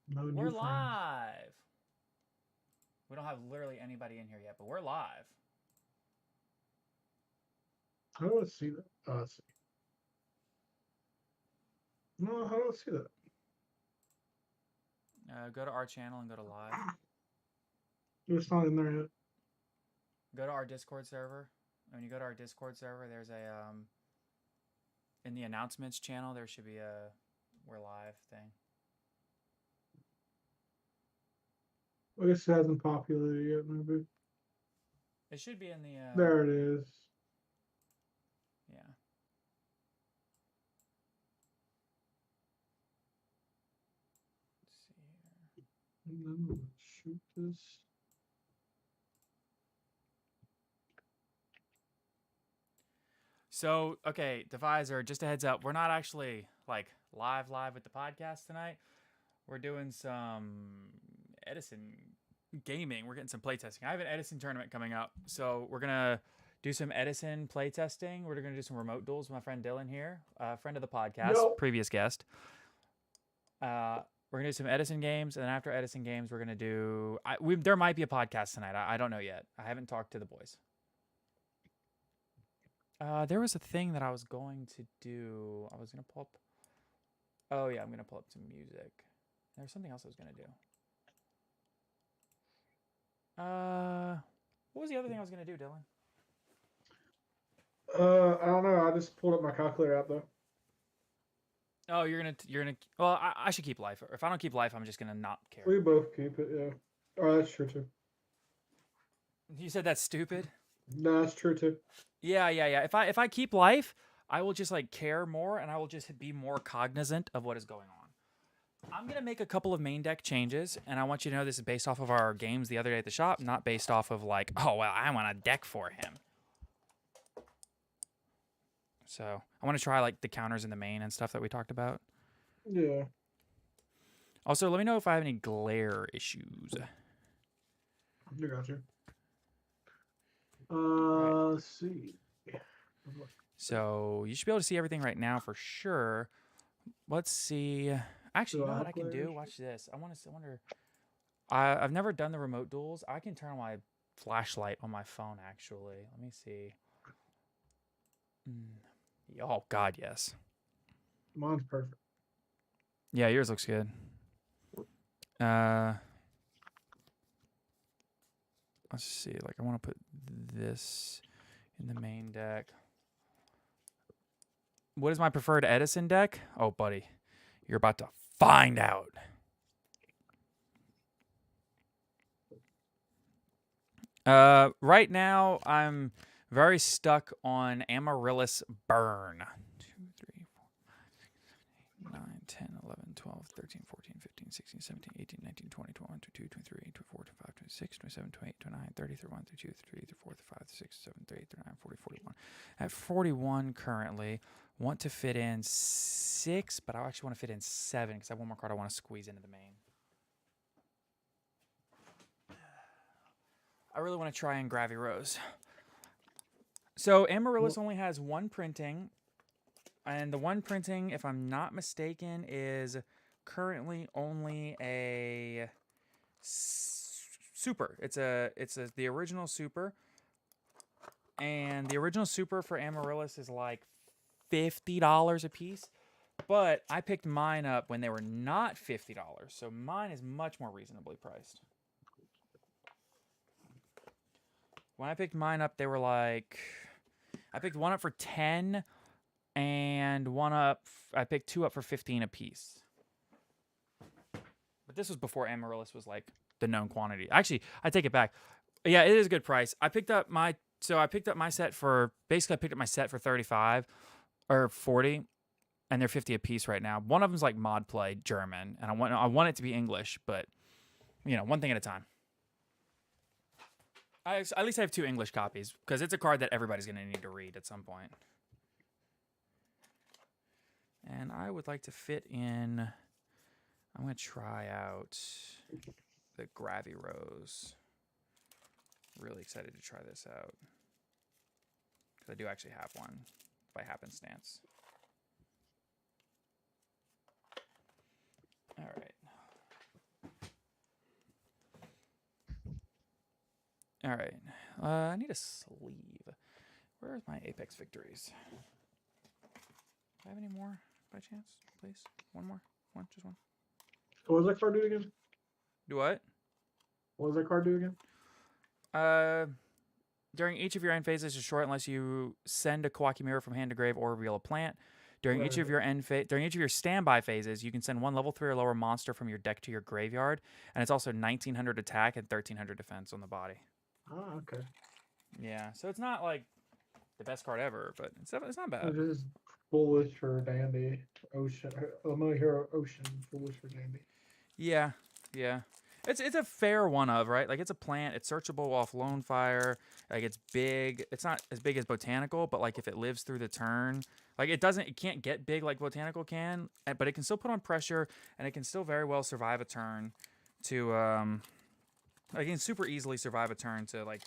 No We're new friends. live. We don't have literally anybody in here yet, but we're live. How do I see that? Oh, I see. No, how do I see that? Go to our channel and go to live. It's not in there yet. Go to our Discord server. When you go to our Discord server, there's a in the announcements channel there should be a we're live thing. I guess it hasn't populated yet, maybe. It should be in the There it is. yeah. Let's see here. And then we'll shoot this. So, okay, Divisor, just a heads up, we're not actually like live with the podcast tonight. We're doing some Edison gaming. We're getting some playtesting. I have an Edison tournament coming up, so we're gonna do some Edison playtesting. We're gonna do some remote duels with my friend Dylan here, friend of the podcast, Yo. previous guest. We're gonna do some Edison games, and then after Edison games, we're gonna do. There might be a podcast tonight. I don't know yet. I haven't talked to the boys. There was a thing that I was going to do. I was gonna pull up. Oh yeah, I'm gonna pull up some music. There's something else I was gonna do. What was the other thing I was gonna do, Dylan? I don't know. I just pulled up my calculator out though. Oh, you're gonna. Well, I should keep life. If I don't keep life, I'm just gonna not care. We both keep it, yeah. Oh, that's true too. You said that's stupid. No, that's true too. Yeah. If I keep life, I will just like care more, and I will just be more cognizant of what is going on. I'm gonna make a couple of main deck changes, and I want you to know this is based off of our games the other day at the shop, not based off of like, oh well, I want a deck for him. So I want to try like the counters in the main and stuff that we talked about. Yeah. Also, let me know if I have any glare issues. I got you. Right. Let's see. So you should be able to see everything right now for sure. Let's see. Actually, you know what I can do? Watch this. I wonder. I've never done the remote duels. I can turn on my flashlight on my phone. Actually, let me see. Oh God, yes. Mine's perfect. Yeah, yours looks good. Let's see. Like, I want to put this in the main deck. What is my preferred Edison deck? Oh, buddy, you're about to find out. Right now, I'm very stuck on Amaryllis Burn. 2, 3, 4, 5, 6, 7, 8, 9, 10, 11, 12, 13, 14, 15, 16, 17, 18, 19, 20, 21, 22, 23, 24, 25, 26, 27, 28, 29, 30, 31, 32, 33, 34, 35, 36, 37, 38, 39, 40, 41. At 41 currently. Want to fit in 6, but I actually want to fit in 7 because I have one more card I want to squeeze into the main. I really want to try and Gravy Rose. So Amaryllis only has one printing, and the one printing, if I'm not mistaken, is currently only a super. It's the original super, and the original super for Amaryllis is like $50 a piece. But I picked mine up when they were not $50, so mine is much more reasonably priced. When I picked mine up, they were like, I picked one up for 10 and one up, I picked 2 up for 15 a piece. But this was before Amaryllis was like the known quantity. Actually, I take it back. Yeah, it is a good price. I picked up my set for, basically I picked up my set for 35 or 40 and they're 50 a piece right now. One of them's like mod play German and I want it to be English, but you know, one thing at a time. At least I have 2 English copies because it's a card that everybody's going to need to read at some point. And I would like to fit in. I'm going to try out the Gravy Rose. Really excited to try this out because I do actually have one by happenstance. All right. All right. I need a sleeve. Where's my Apex victories? Do I have any more by chance? Please. One more. One. Just one. What does that card do again? Do what? What does that card do again? During each of your end phases is short unless you send a Kawaki Mirror from hand to grave or reveal a plant. During each of your during each of your standby phases, you can send one level 3 or lower monster from your deck to your graveyard, and it's also 1900 attack and 1300 defense on the body. Ah, okay. Yeah, so it's not like the best card ever, but it's not bad. It is foolish for Dandy. Ocean. Limo Hero Ocean. Foolish for Dandy. Yeah, yeah. It's a fair one of, right? Like, it's a plant. It's searchable off Lone Fire. Like, it's big. It's not as big as Botanical, but, like, if it lives through the turn, like, it can't get big like Botanical can, but it can still put on pressure, and it can still very well survive a turn to, like, it can super easily survive a turn to, like,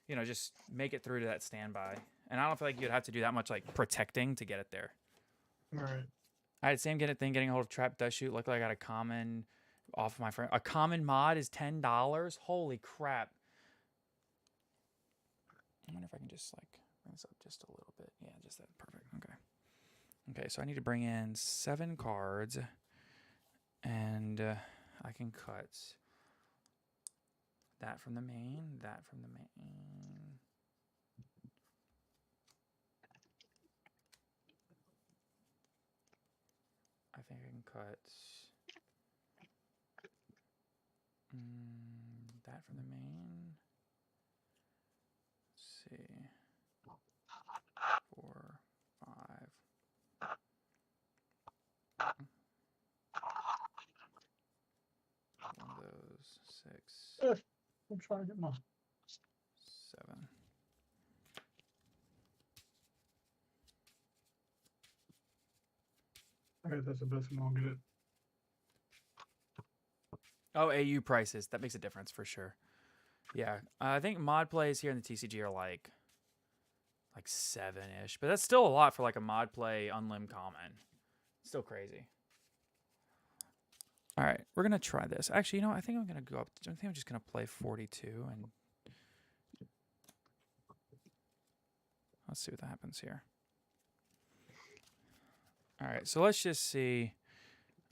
you know, just make it through to that standby. And I don't feel like you'd have to do that much, like, protecting to get it there. All right. I had same getting a hold of Trap Dust Shoot. Luckily, I got a common off of my friend. A common mod is $10. Holy crap! I wonder if I can just like bring this up just a little bit. Yeah, just that. Perfect. Okay. Okay, so I need to bring in 7 cards, and I can cut that from the main. That from the main. I think I can cut that from the main. Let's see. 4, 5. One of those. 6. I'm trying to get my 7. I guess that's the best one I'll get it. Oh, AU prices. That makes a difference for sure. Yeah. I think mod plays here in the TCG are like 7-ish. But that's still a lot for like a mod play unlim common. Still crazy. All right. We're going to try this. Actually, you know, I think I'm going to go up. I think I'm just going to play 42 and let's see what happens here. All right. So let's just see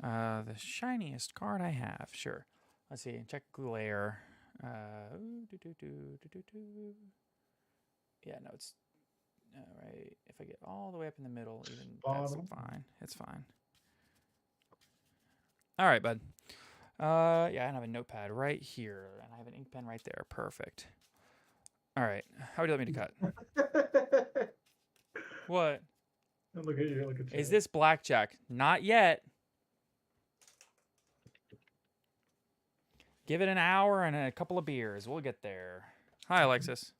the shiniest card I have. Sure. Let's see. Check glare. Yeah, no, it's all right. If I get all the way up in the middle, even that's fine. It's fine. All right, bud. Yeah, I have a notepad right here, and I have an ink pen right there. Perfect. All right. How would you like me to cut? What? Look at you. Look at you. Is this blackjack? Not yet. Give it an hour and a couple of beers. We'll get there. Hi, Alexis.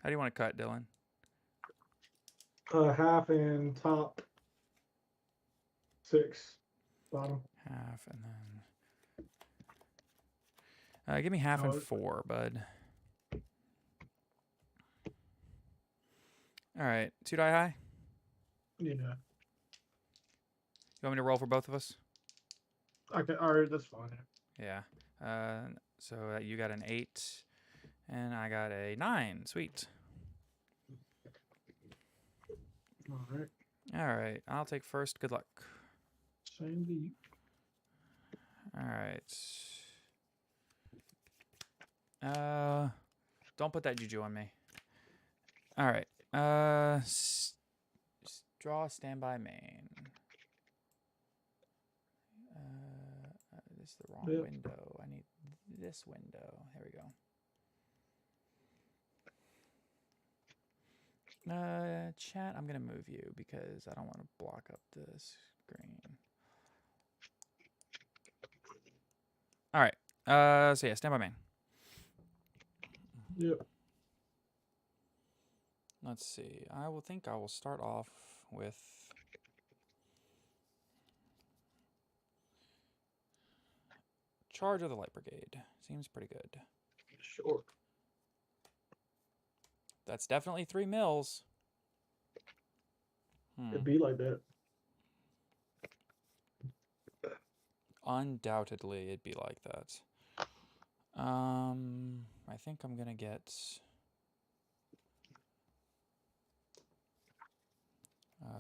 How do you want to cut, Dylan? Half and top 6 bottom. Half and then give me half and 4, bud. All right, 2 die high. Yeah. You want me to roll for both of us? Okay. All right. That's fine. Yeah. So you got an 8, and I got a 9. Sweet. All right. All right. I'll take first. Good luck. Same to you. All right. Don't put that juju on me. All right. Draw standby main. This is the wrong window. I need this window. There we go. Chat, I'm gonna move you because I don't want to block up the screen. All right. So yeah, standby main. Yep. Let's see. I will start off with Charge of the Light Brigade. Seems pretty good. Sure. That's definitely 3 mils. It'd be like that. undoubtedly it'd be like that. I think I'm gonna get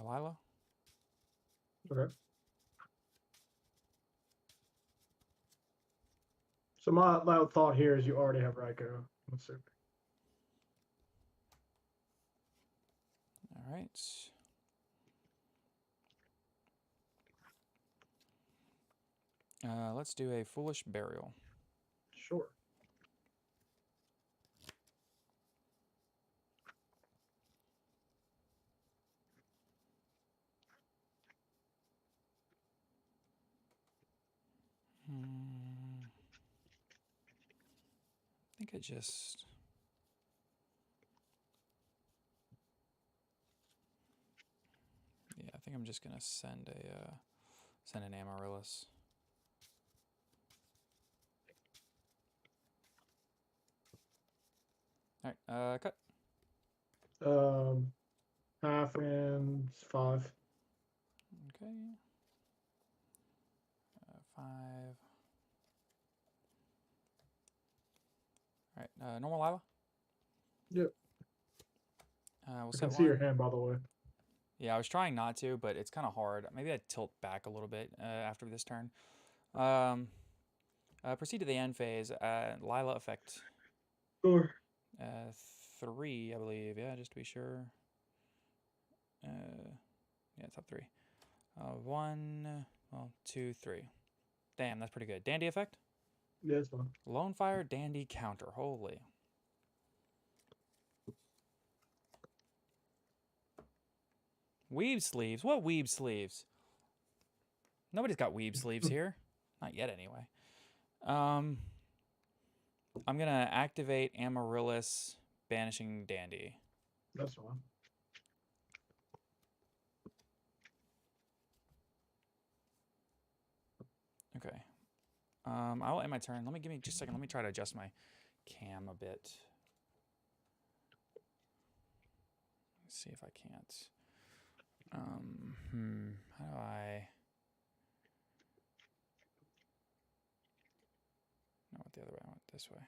Lila. Okay. So my thought here is you already have Raikou. Let's see. All right. Let's do a Foolish Burial. Sure. I think I just... Yeah, I think I'm just gonna send an Amaryllis. All right, cut. Half and 5. Okay. 5. All right, normal Lila. Yep. We'll I set can see one. your hand, by the way. Yeah, I was trying not to, but it's kind of hard. Maybe I'd tilt back a little bit after this turn. Proceed to the end phase. Lila effect. Sure. 3, I believe. Yeah, just to be sure. Yeah, top 3. 1, well, 2, 3. Damn, that's pretty good. Dandy effect? Yeah, it's fine. Lone Fire Dandy counter. Holy. Weeb sleeves? What weeb sleeves? Nobody's got weeb sleeves here. Not yet, anyway. I'm going to activate Amaryllis Banishing Dandy. That's fine. Okay. I'll end my turn. Give me just a second. Let me try to adjust my cam a bit. Let's see if I can't. How do I... No, I went the other way. I went this way.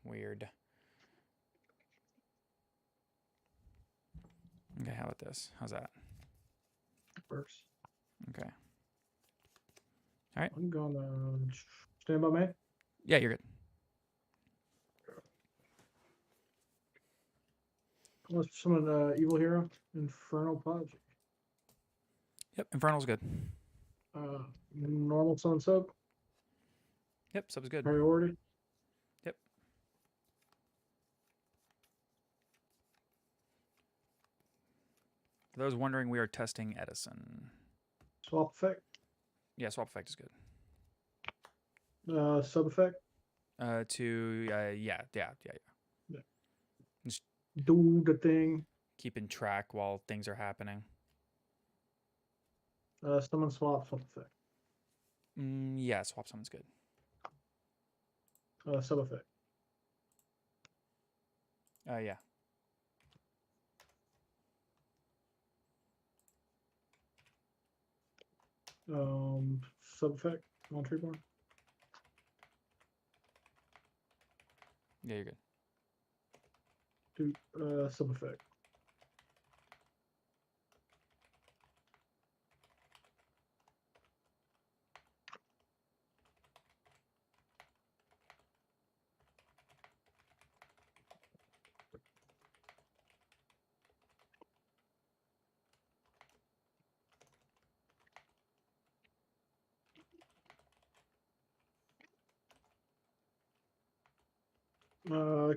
Weird. Okay, how about this? How's that? Works. Okay. All right. I'm gonna stand by me. Yeah, you're good. Let's summon Evil Hero, Infernal Pudge. Yep, Infernal's good. Normal summon sub. Yep, sub's good. Priority. Yep. For those wondering, we are testing Edison. Swap effect. Yeah, swap effect is good. Sub effect. Yeah. Just do the thing. Keeping track while things are happening. Summon swap effect. Yeah, swap summon's good. Sub effect. Yeah. Sub effect on Treeborn. Yeah, you're good. Do sub effect.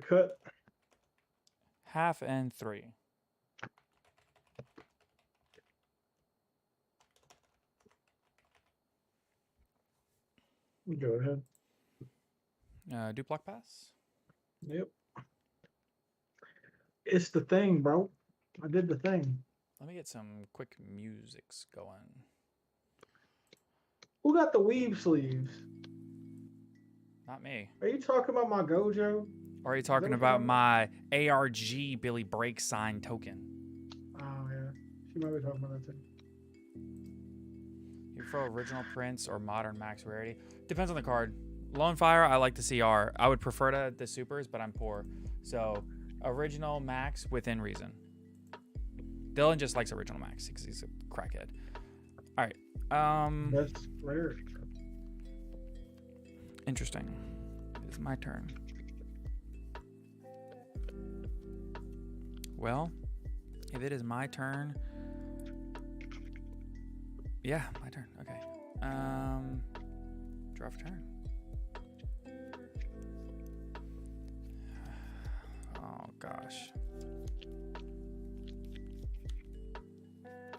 Cut. Half and 3. Go ahead. Do block pass? Yep. It's the thing, bro. I did the thing. Let me get some quick musics going. Who got the weave sleeves? Not me. Are you talking about my Gojo? Or are you talking about my ARG Billy Break sign token? Oh, yeah. She might be talking about that too. You prefer original prints or modern max rarity? Depends on the card. Lone Fire, I like the CR. I would prefer to the supers, but I'm poor. So original max within reason. Dylan just likes original max because he's a crackhead. All right. That's rare. Interesting. It's my turn. Well, if it is my turn. Yeah, my turn. Okay. Draw for turn. Oh gosh.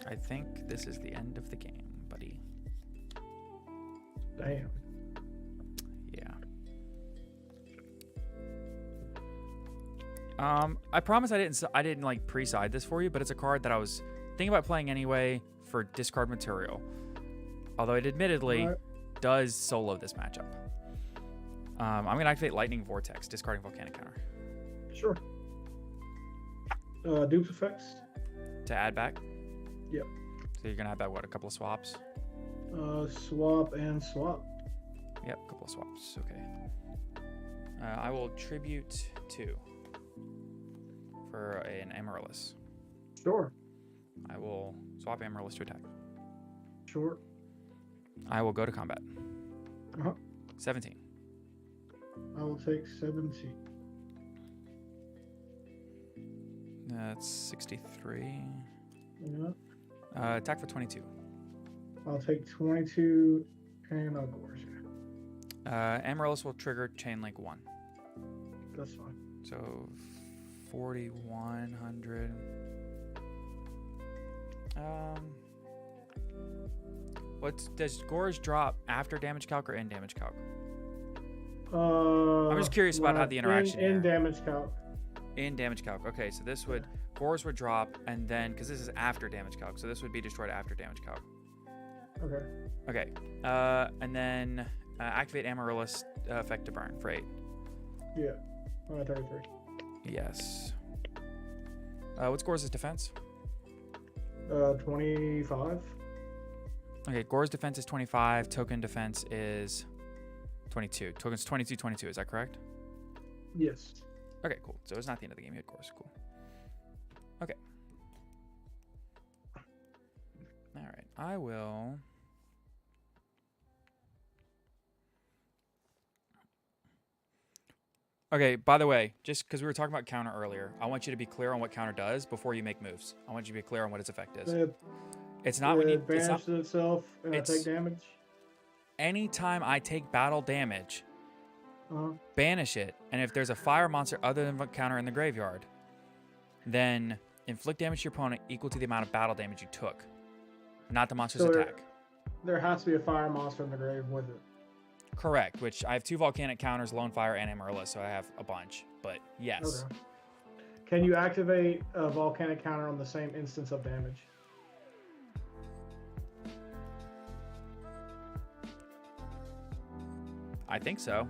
I think this is the end of the game, buddy. Damn. Yeah. I promise I didn't like pre-side this for you, but it's a card that I was thinking about playing anyway for discard material. Although it admittedly does solo this matchup. I'm gonna activate Lightning Vortex, discarding Volcanic counter. Sure. Dupes effects. To add back? Yep. So you're gonna have that, what, a couple of swaps? Swap and swap. Yep, a couple of swaps. Okay. I will tribute 2 for an Amaryllis. Sure. I will swap Amaryllis to attack. Sure. I will go to combat. 17. I will take 17. That's 63. Yeah. Attack for 22. I'll take 22 and I'll gorge. Amaryllis will trigger Chain Link 1. That's fine. So 4,100. Does Gorge drop after damage calc or in damage calc? I'm just curious about how the interaction in here. damage calc. In damage calc. Okay, so this would Gorge would drop, and then because this is after damage calc, so this would be destroyed after damage calc. Okay. Okay. And then activate Amaryllis effect to burn for 8. Yeah. 33. Yes. What's Gore's defense? 25. Okay, Gore's defense is 25. Token defense is 22. Token's 22, 22. Is that correct? Yes. Okay, cool. So it's not the end of the game. You had Gore's. Cool. Okay. All right. I will... Okay, by the way, just because we were talking about counter earlier, I want you to be clear on what counter does before you make moves. I want you to be clear on what its effect is. It's not when you banishes itself and I take damage. Anytime I take battle damage, banish it, and if there's a fire monster other than counter in the graveyard, then inflict damage to your opponent equal to the amount of battle damage you took, not the monster's attack. There has to be a fire monster in the grave with it. Correct, which I have 2 volcanic counters, Lone Fire, and Amaryllis, so I have a bunch, but yes. Okay. Can you activate a volcanic counter on the same instance of damage? I think so.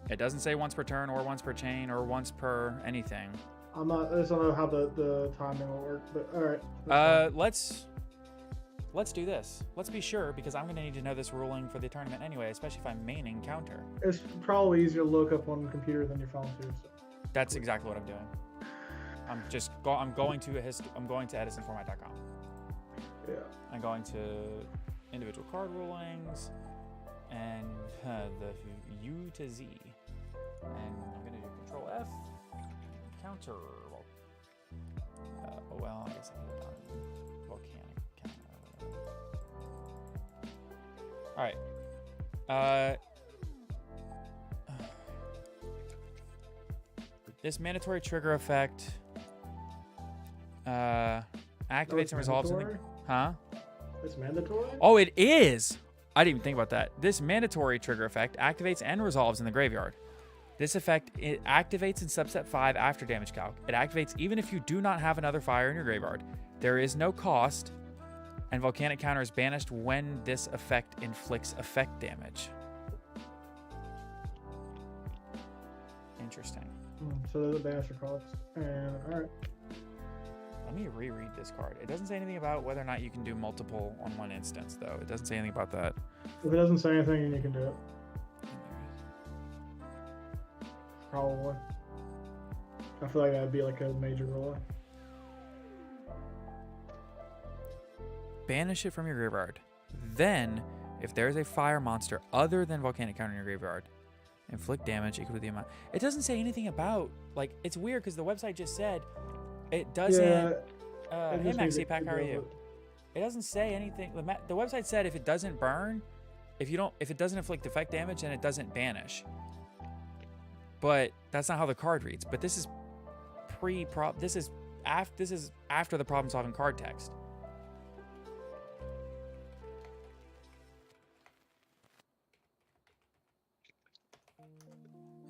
It doesn't say once per turn or once per chain or once per anything. I just don't know how the timing will work, but all right. Let's do this. Let's be sure, because I'm going to need to know this ruling for the tournament anyway, especially if I'm maining counter. It's probably easier to look up on the computer than your phone too. So. That's exactly what I'm doing. I'm going to edisonformat.com. Yeah. I'm going to individual card rulings and the U to Z, and I'm going to do Control F, counter. Well, I guess I could have done volcanic. All right. This mandatory trigger effect activates and resolves in the... Huh? It's mandatory? Oh, it is! I didn't even think about that. This mandatory trigger effect activates and resolves in the graveyard. This effect, it activates in subset 5 after damage calc. It activates even if you do not have another fire in your graveyard. There is no cost, and volcanic counter is banished when this effect inflicts effect damage. Interesting. So there's a banisher cost. And Let me reread this card. It doesn't say anything about whether or not you can do multiple on one instance, though. It doesn't say anything about that. If it doesn't say anything, then you can do it. Probably. I feel like that'd be like a major rule. Banish it from your graveyard. Then, if there's a fire monster other than volcanic counter in your graveyard, inflict damage equal to the amount. It doesn't say anything about, like, it's weird because the website just said it doesn't. Yeah, Hey Maxi Pack, how are you? It doesn't say anything. The website said if it doesn't burn, if it doesn't inflict effect damage, then it doesn't banish. But that's not how the card reads. But this is this is after the problem solving card text.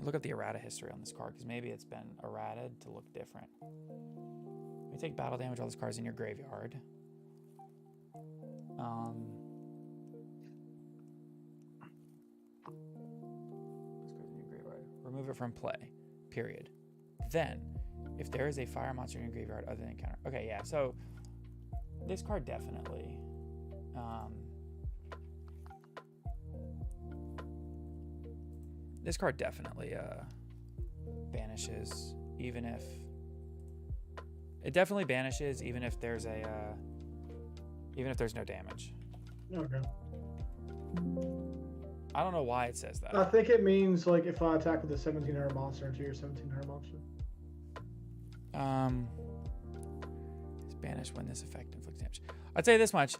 Look up the errata history on this card because maybe it's been errated to look different. You take battle damage all those cards in your graveyard. Remove it from play. Period. Then, if there is a fire monster in your graveyard other than counter. Okay, yeah. So this card definitely. This card definitely banishes, even if it definitely banishes, even if there's a even if there's no damage. Okay. I don't know why it says that. I think it means like if I attack with a 1700 monster into your 1700 monster. It's banished when this effect inflicts damage. I'd say this much: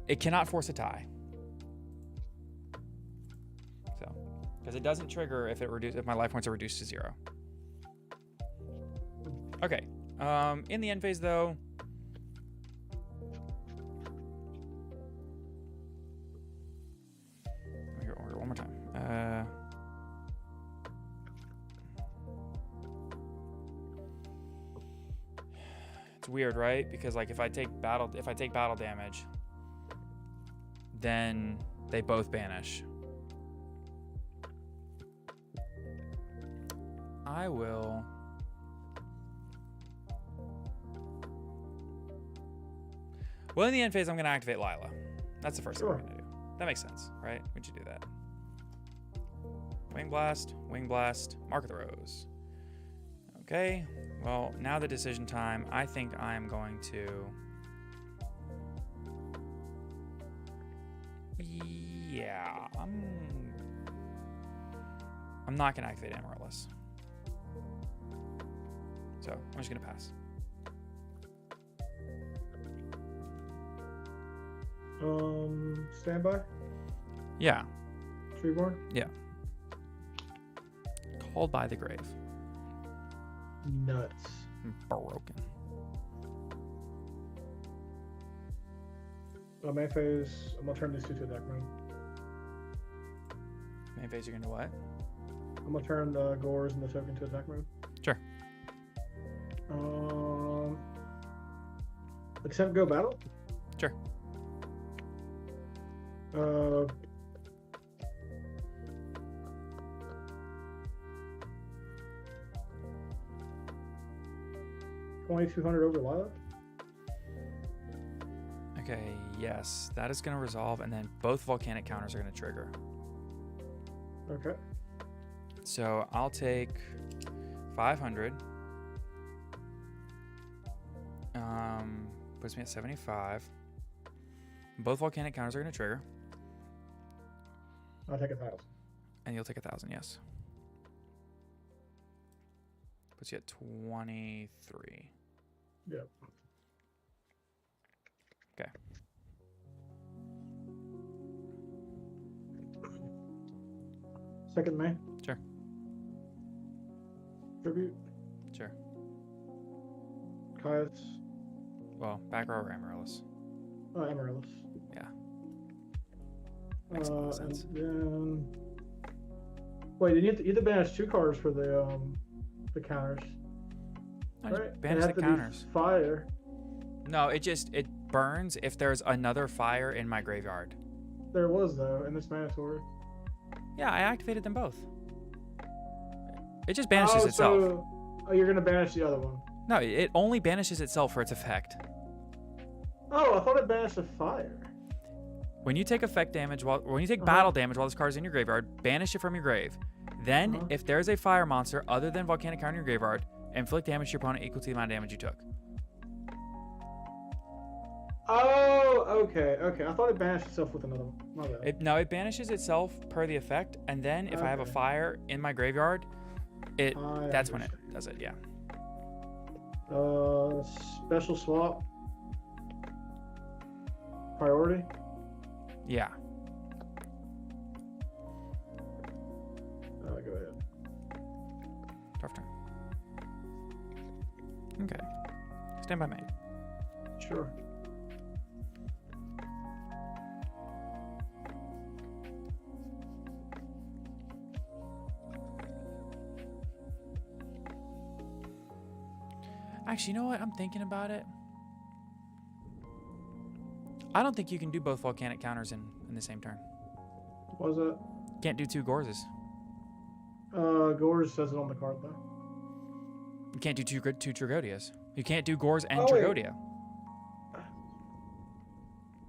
it cannot force a tie. So, because it doesn't trigger if my life points are reduced to 0. Okay. In the end phase, though. One more time. It's weird, right? Because like if I take battle damage, then they both banish. I will. Well, in the end phase, I'm going to activate Lila. That's the first thing I'm going to do. That makes sense, right? Would you do that? Wing Blast, Mark of the Rose. Okay, well, now the decision time. I think I'm going to... Yeah, I'm not going to activate Amaryllis. So, I'm just going to pass. Standby? Yeah. Treeborn? Yeah. Called by the grave. Nuts. Broken. Main phase, I'm gonna turn these two to attack mode. Main phase, you're gonna do what? I'm gonna turn the Gores and the token to attack mode. Sure. Accept go battle? Sure. Uh, 2200 over Lila? Okay, yes. That is going to resolve, and then both volcanic counters are going to trigger. Okay. So I'll take 500. Puts me at 75. Both volcanic counters are going to trigger. I'll take 1,000. And you'll take 1,000, yes. Puts you at 23. Yep. Okay. Second main? Sure. Tribute? Sure. Caius? Well, back row or Amaryllis? Amaryllis. Yeah. Makes a lot of sense. And then... Wait, you have to banish 2 cards for the counters. No, right? just banish the counters. Fire. No, it burns if there's another fire in my graveyard. There was, though, in this mandatory. Yeah, I activated them both. It just banishes itself. So, you're going to banish the other one. No, it only banishes itself for its effect. Oh, I thought it banished the fire. When you take effect damage when you take battle damage while this card is in your graveyard, banish it from your grave. Then, if there's a fire monster other than volcanic card in your graveyard, inflict damage to your opponent equal to the amount of damage you took. Oh, okay. I thought it banished itself with another one. My bad. No, it banishes itself per the effect, and then if I have a fire in my graveyard, that's when it does it. Yeah. Special swap. Priority. Yeah. Go ahead. Tough turn. Okay. Stand by me. Sure. Actually, you know what? I'm thinking about it. I don't think you can do both volcanic counters in the same turn. What was that? Can't do 2 Gorzes. Gores says it on the card though. You can't do two Tragodias. You can't do Gores and Oh, wait. Tragodia.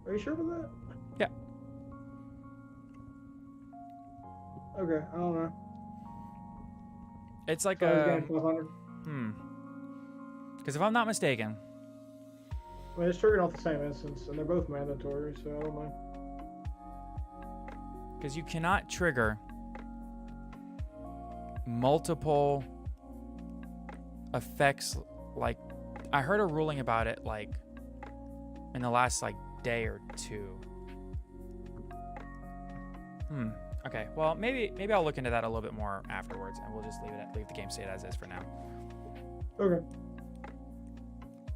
Are you sure about that? Yeah. Okay, I don't know. It's like So I was a... getting 500. Because if I'm not mistaken... I mean, it's triggered off the same instance, and they're both mandatory, so I don't know. Because you cannot trigger multiple effects. Like, I heard a ruling about it, like, in the last, like, day or two. Okay, well, maybe I'll look into that a little bit more afterwards, and we'll just leave the game state as is for now. Okay.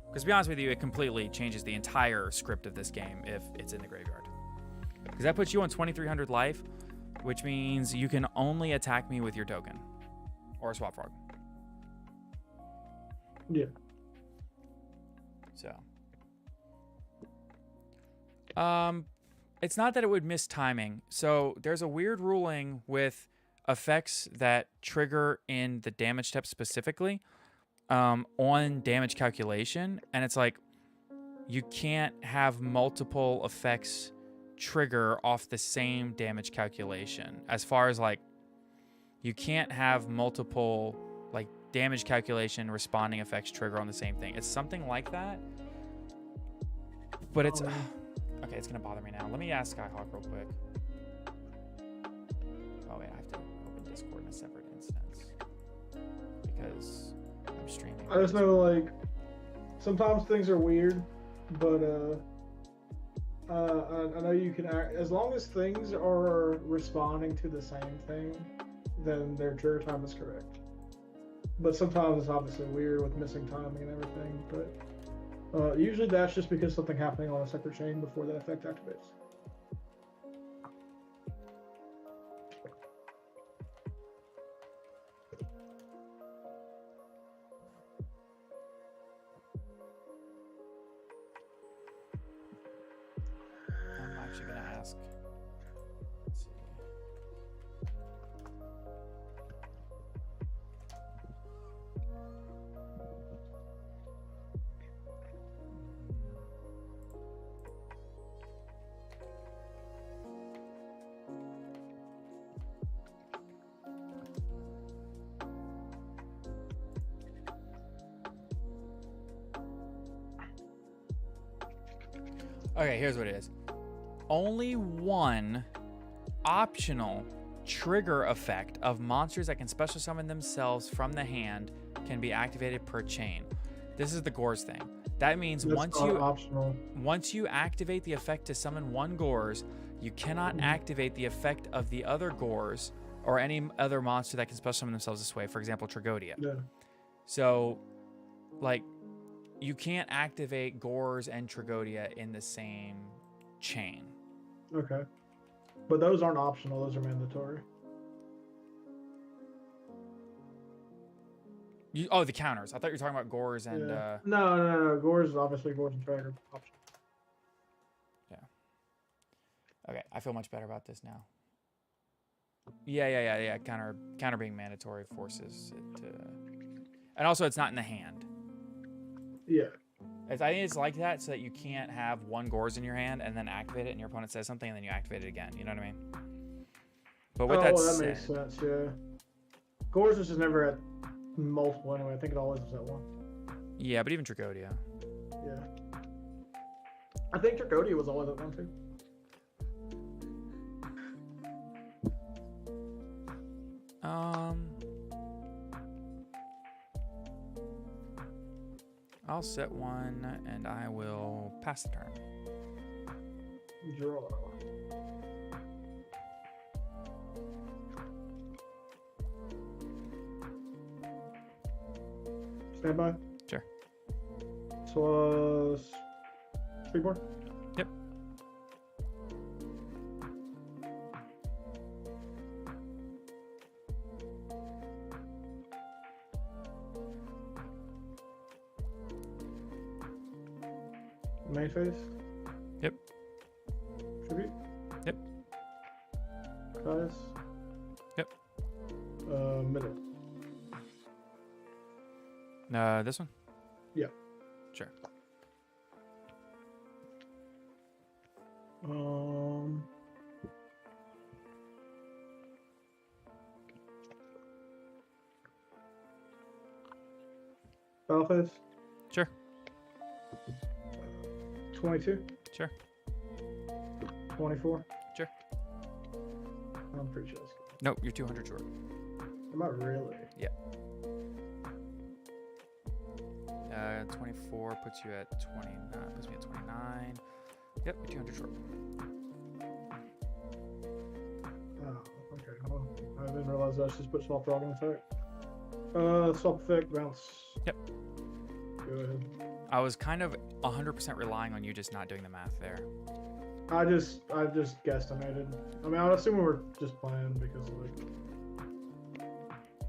Because to be honest with you, it completely changes the entire script of this game if it's in the graveyard. Because that puts you on 2,300 life, which means you can only attack me with your token. Or a swap frog. Yeah. So. It's not that it would miss timing. So there's a weird ruling with effects that trigger in the damage step specifically. On damage calculation, and it's like you can't have multiple effects trigger off the same damage calculation. As far as like you can't have multiple like damage calculation responding effects trigger on the same thing. It's something like that, but it's okay. It's gonna bother me now. Let me ask Skyhawk real quick. Oh wait, I have to open Discord in a separate instance because I'm streaming. I just know, like, sometimes things are weird, but I know you can act, as long as things are responding to the same thing, then their trigger time is correct. But sometimes it's obviously weird with missing timing and everything, but usually that's just because something happening on a separate chain before that effect activates. I'm actually gonna ask. Let's see. Okay, here's what it is. Only one optional trigger effect of monsters that can special summon themselves from the hand can be activated per chain. This is the Gores thing. That means once you activate the effect to summon one Gores, you cannot activate the effect of the other Gores or any other monster that can special summon themselves this way. For example, Tragodia. Yeah. So, like, you can't activate Gores and Tragodia in the same chain. Okay. But those aren't optional, those are mandatory. Oh, the counters. I thought you were talking about Gores and... Yeah. No. Gores is obviously Gores and Tragodia optional. Yeah. Okay, I feel much better about this now. Yeah. Counter being mandatory forces it to... And also, it's not in the hand. Yeah. I think it's like that so that you can't have one Gores in your hand and then activate it and your opponent says something and then you activate it again. You know what I mean? But with that said, makes sense, yeah. Gores is just never at multiple anyway. I think it always was at one. Yeah, but even Tragodia. Yeah. I think Tragodia was always at one too. I'll set one and I will pass the turn. Draw. Stand by. Sure. So, speedboard? Yep. Main phase? Yep. Tribute? Yep. Caius? Yep. Middle. This one? Yeah. Sure. Battle phase? Sure. 22? Sure. 24? Sure. I'm pretty sure that's good. Nope, you're 200 short. Am I really? Yeah. 24 puts you at 29. Puts me at 29. Yep, you're 200 short. Oh, okay. Well, I didn't realize I should just put Swap Rock in effect. Swap effect, bounce. Yep. Go ahead. I was kind of 100% relying on you just not doing the math there. I just guesstimated. I mean, I assume we were just playing because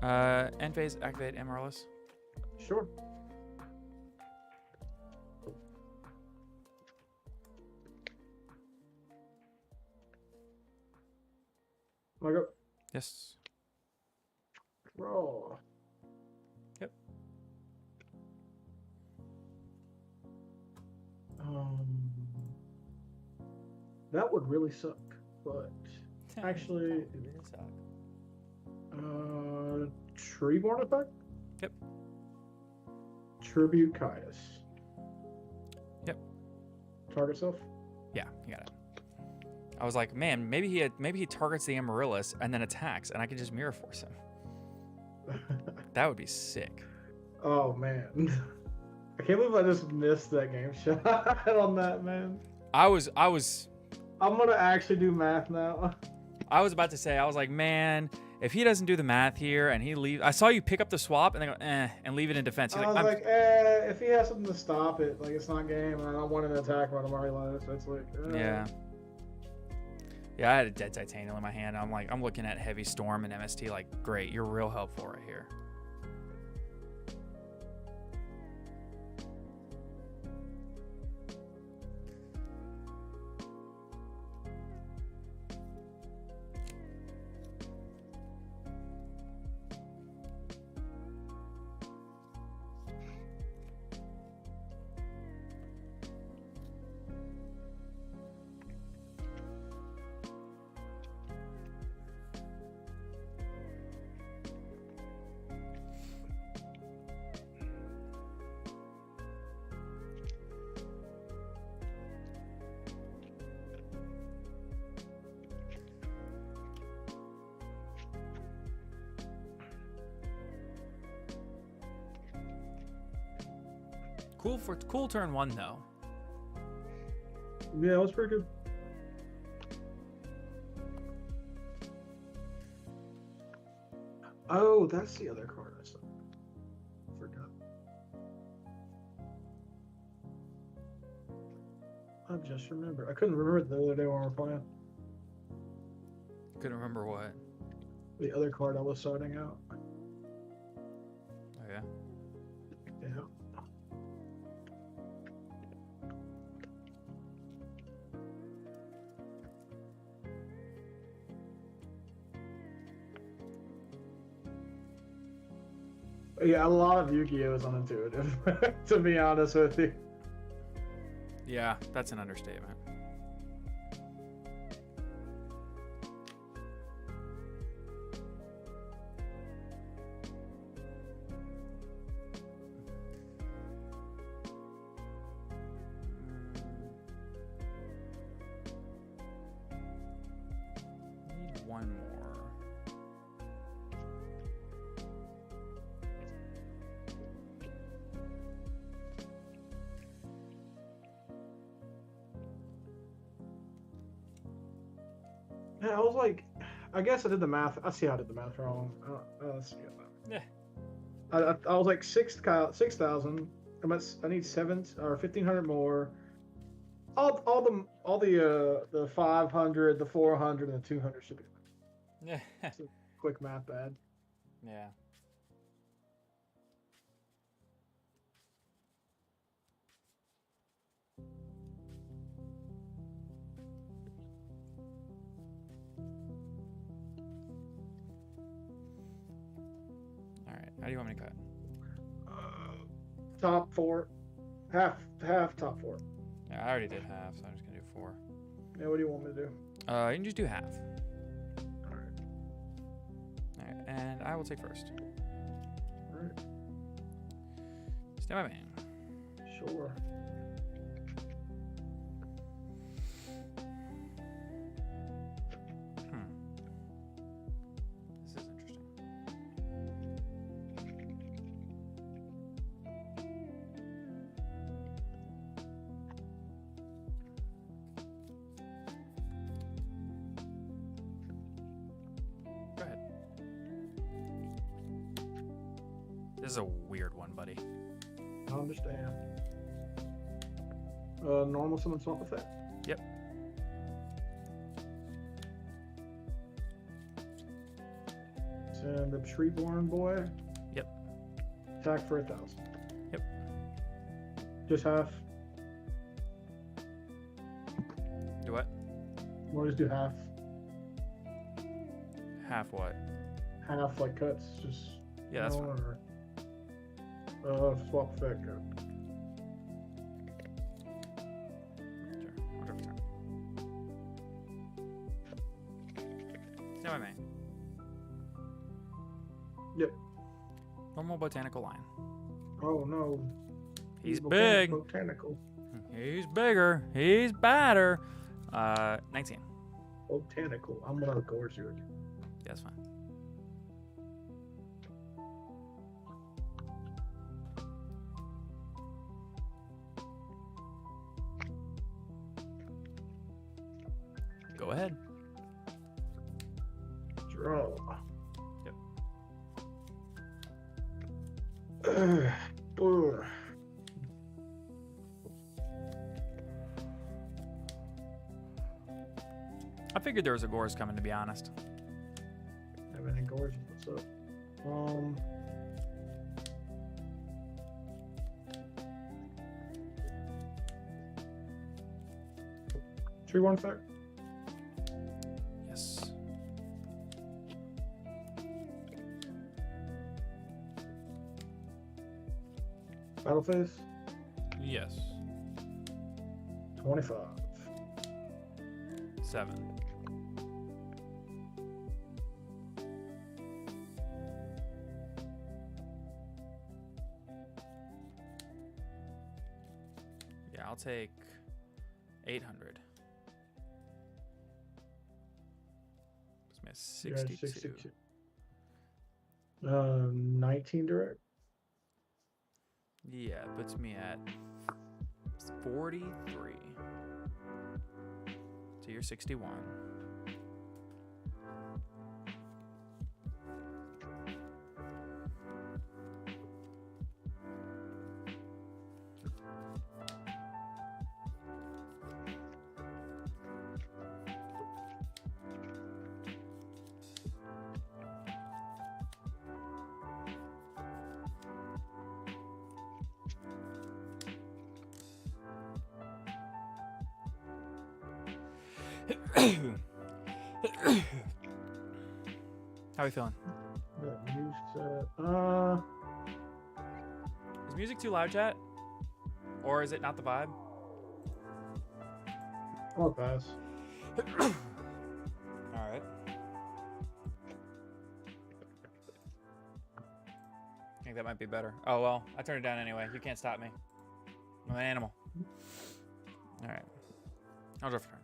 like. End phase, activate Amaryllis. Sure. I go. Yes. Roll. Yep. That would really suck, but actually, it really suck. Treeborn effect? Yep. Tribute Caius. Yep. Target self? Yeah, you got it. I was like, man, maybe he targets the Amaryllis and then attacks, and I could just mirror force him. That would be sick. Oh man, I can't believe I just missed that game shot on that, man. I'm gonna actually do math now. I was about to say, I was like, man, if he doesn't do the math here and he leaves, I saw you pick up the swap and then go, and leave it in defense. He's I was like, if he has something to stop it, like it's not game, and I don't want him to attack when I'm already low, so it's like, yeah. Yeah, I had a dead titanium in my hand. I'm looking at Heavy Storm and MST like, great, you're real helpful right here. Cool turn one though. Yeah, it was pretty good. Oh, that's the other card I saw. Forgot. I just remember. I couldn't remember the other day when we were playing. Couldn't remember what. The other card I was sorting out. Oh yeah. Yeah. Yeah, a lot of Yu-Gi-Oh is unintuitive, to be honest with you. Yeah, that's an understatement. Need one more. Yeah, I was like, I guess I did the math. I see how I did the math wrong. Let's see. Yeah. I was like 6,000. I need 1,500 more. All the 500, the 400, and the 200 should be. Yeah. It's a quick math bad. Yeah. All right. How do you want me to cut? Top four, half top four. Yeah, I already did half, so I'm just gonna do 4. Yeah, what do you want me to do? You can just do half. All right. All right, and I will take first. All right. Stand by me. Sure. This is interesting. Go ahead. This is a weird one, buddy. I understand. Normal summon swap effect. Yep. Send the Treeborn boy. Yep. Attack for 1,000. Yep. Just half. Do what? We'll just do half. Half what? Half like cuts. Just Yeah, that's fine. Swap effect. Sure. Whatever turn. Stand by me. Yep. Normal botanical line. Oh no. He's big. Botanical. He's bigger. He's badder. 19. Botanical. I'm gonna gorge you again. Yeah, that's fine. Go ahead. Draw. Yep. Ugh. I figured there was a Gores coming, to be honest. Have any gorge? What's up? Tree one effect. Yes. Battle phase. Yes. 25. 7. Yeah, I'll take 800. It's my 62. 19 direct. Yeah, it puts me at 43. So you're 61. How are you feeling? New set. music too loud, chat? Or is it not the vibe? I'll pass. All right. I think that might be better. Oh, well, I turned it down anyway. You can't stop me. I'm an animal. All right. I'll draw for turn.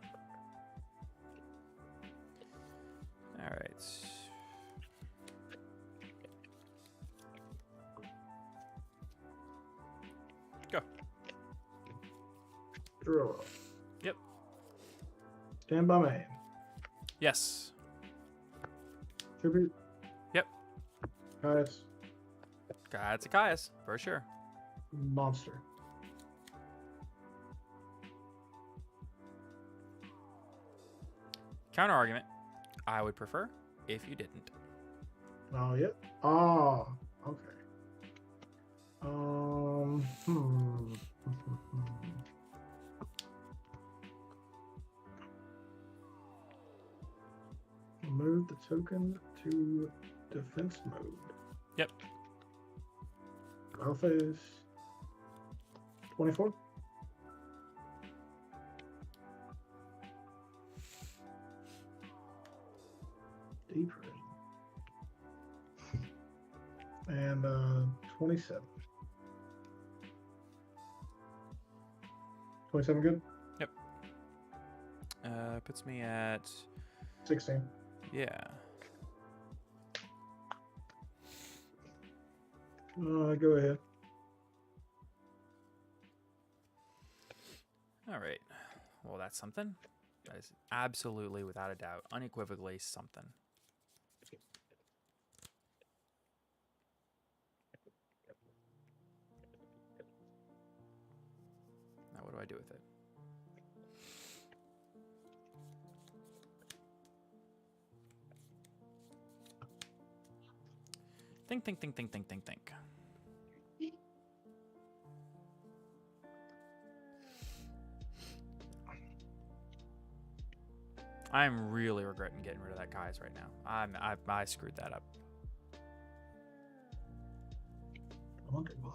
All right. Go. Draw. Yep. Stand by man. Yes. Tribute. Yep. Caius. That's a Caius, for sure. Monster. Counter argument. I would prefer if you didn't. Oh, yep. Oh, okay. Move the token to defense mode. Yep. Alpha is 24. Deep and 27. 27 good? Yep. Puts me at 16. Yeah. Go ahead. All right. Well, that's something. That is absolutely, without a doubt, unequivocally something. Now, what do I do with it? Think. I'm really regretting getting rid of that Caius right now. I screwed that up. I wonder why.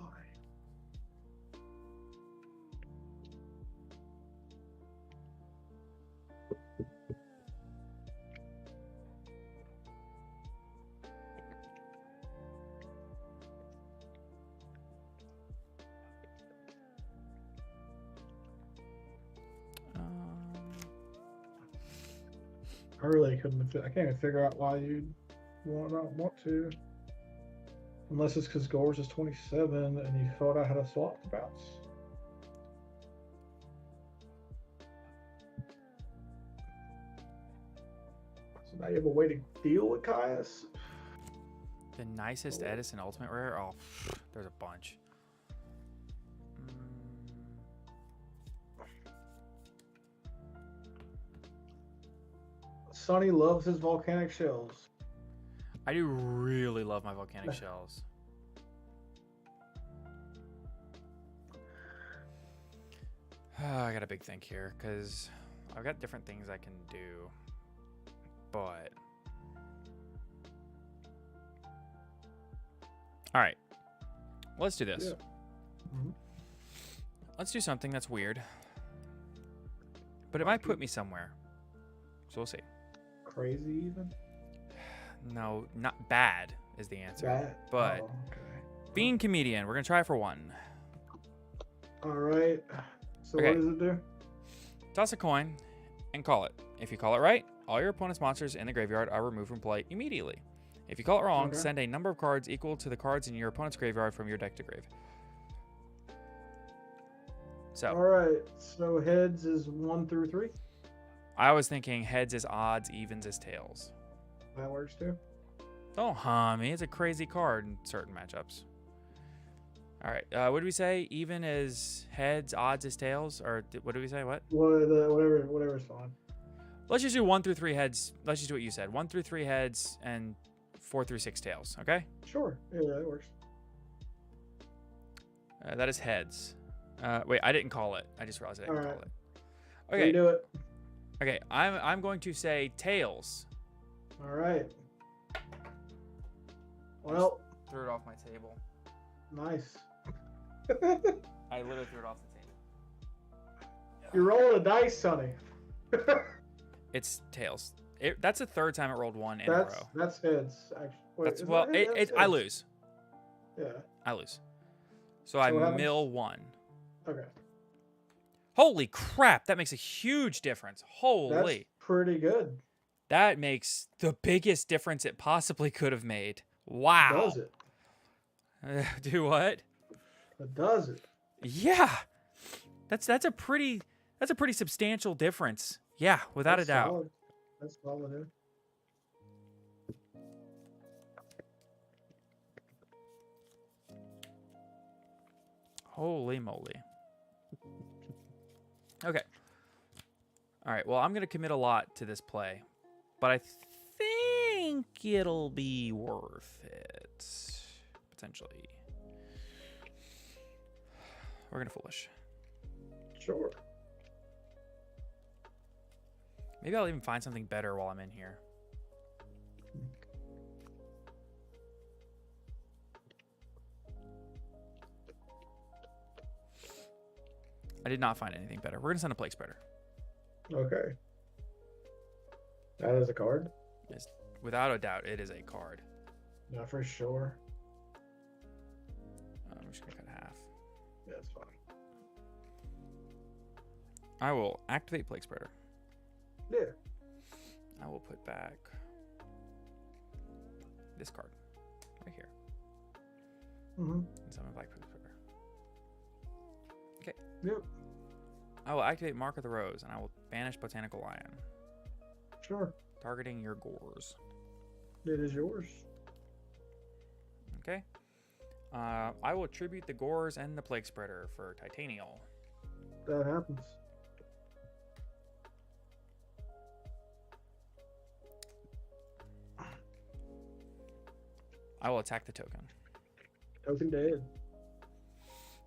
I really couldn't. I can't even figure out why you'd not want to. Unless it's because Gore's is 27 and you thought I had a swap the bounce. So now you have a way to deal with Caius? The nicest Edison Ultimate Rare? Oh, there's a bunch. Sonny loves his volcanic shells. I do really love my volcanic shells. I got a big think here because I've got different things I can do, but all right, let's do this. Yeah. Let's do something that's weird, but it might put me somewhere, so we'll see. Crazy even? No, not bad is the answer. Bad? But okay. Being comedian, we're gonna try for one. All right. So Okay. what does it do? Toss a coin and call it. If you call it right, all your opponent's monsters in the graveyard are removed from play immediately. If you call it wrong, Okay. send a number of cards equal to the cards in your opponent's graveyard from your deck to grave. So, All right. So heads is 1 through 3. I was thinking heads is odds, evens is tails. That works too. Don't me. It's a crazy card in certain matchups. All right. What did we say? Even is heads, odds is tails? Or what did we say? What? Whatever's fine. Let's just do 1 through 3 heads. Let's just do what you said. 1 through 3 heads and 4 through 6 tails. Okay? Sure. Yeah, that works. That is heads. Wait, I didn't call it. I just realized I didn't call it. Okay. Okay. Do it. Okay. I'm going to say tails. All right. Well, Threw it off my table. nice. I literally threw it off the table. You're rolling a dice, Sonny. It's tails. That's the third time it rolled one in a row. That's heads. Actually, wait, That's is well. that heads? I lose. Yeah. I lose. So I what happens? mill one. Okay. Holy crap! That makes a huge difference. Holy. That's pretty good. That makes the biggest difference it possibly could have made. Wow. Does it? Do what? It does it. Yeah. That's a pretty substantial difference. Yeah, without That's a doubt. solid. That's solid, dude. Holy moly. Okay. All right. Well, I'm going to commit a lot to this play, but I think it'll be worth it. Potentially. We're going to foolish. Sure. Maybe I'll even find something better while I'm in here. I did not find anything better. We're going to send a plague spreader. Okay. That is a card? Without a doubt, it is a card. No, for sure. I'm just going to cut half. Yeah, that's fine. I will activate plague spreader. Yeah. I will put back this card right here. Mm-hmm. And summon black plague spreader. Okay. Yep. I will activate Mark of the Rose, and I will banish Botanical Lion, Sure. targeting your gores. It is yours. Okay. I will attribute the gores and the plague spreader for Titanial. That happens. I will attack the token. Token dead.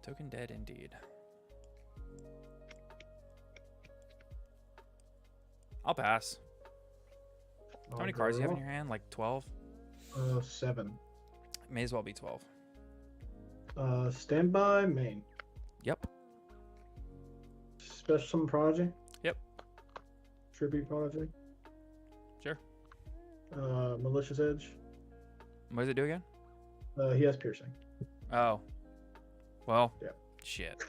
Token dead indeed. I'll pass. How many cards do you have in your hand? Like 12? 7. May as well be 12. Standby main. Yep. Special summon prodigy. Yep. Tribute prodigy. Sure. Malicious edge. What does it do again? He has piercing. Oh. Well. Yep. Shit.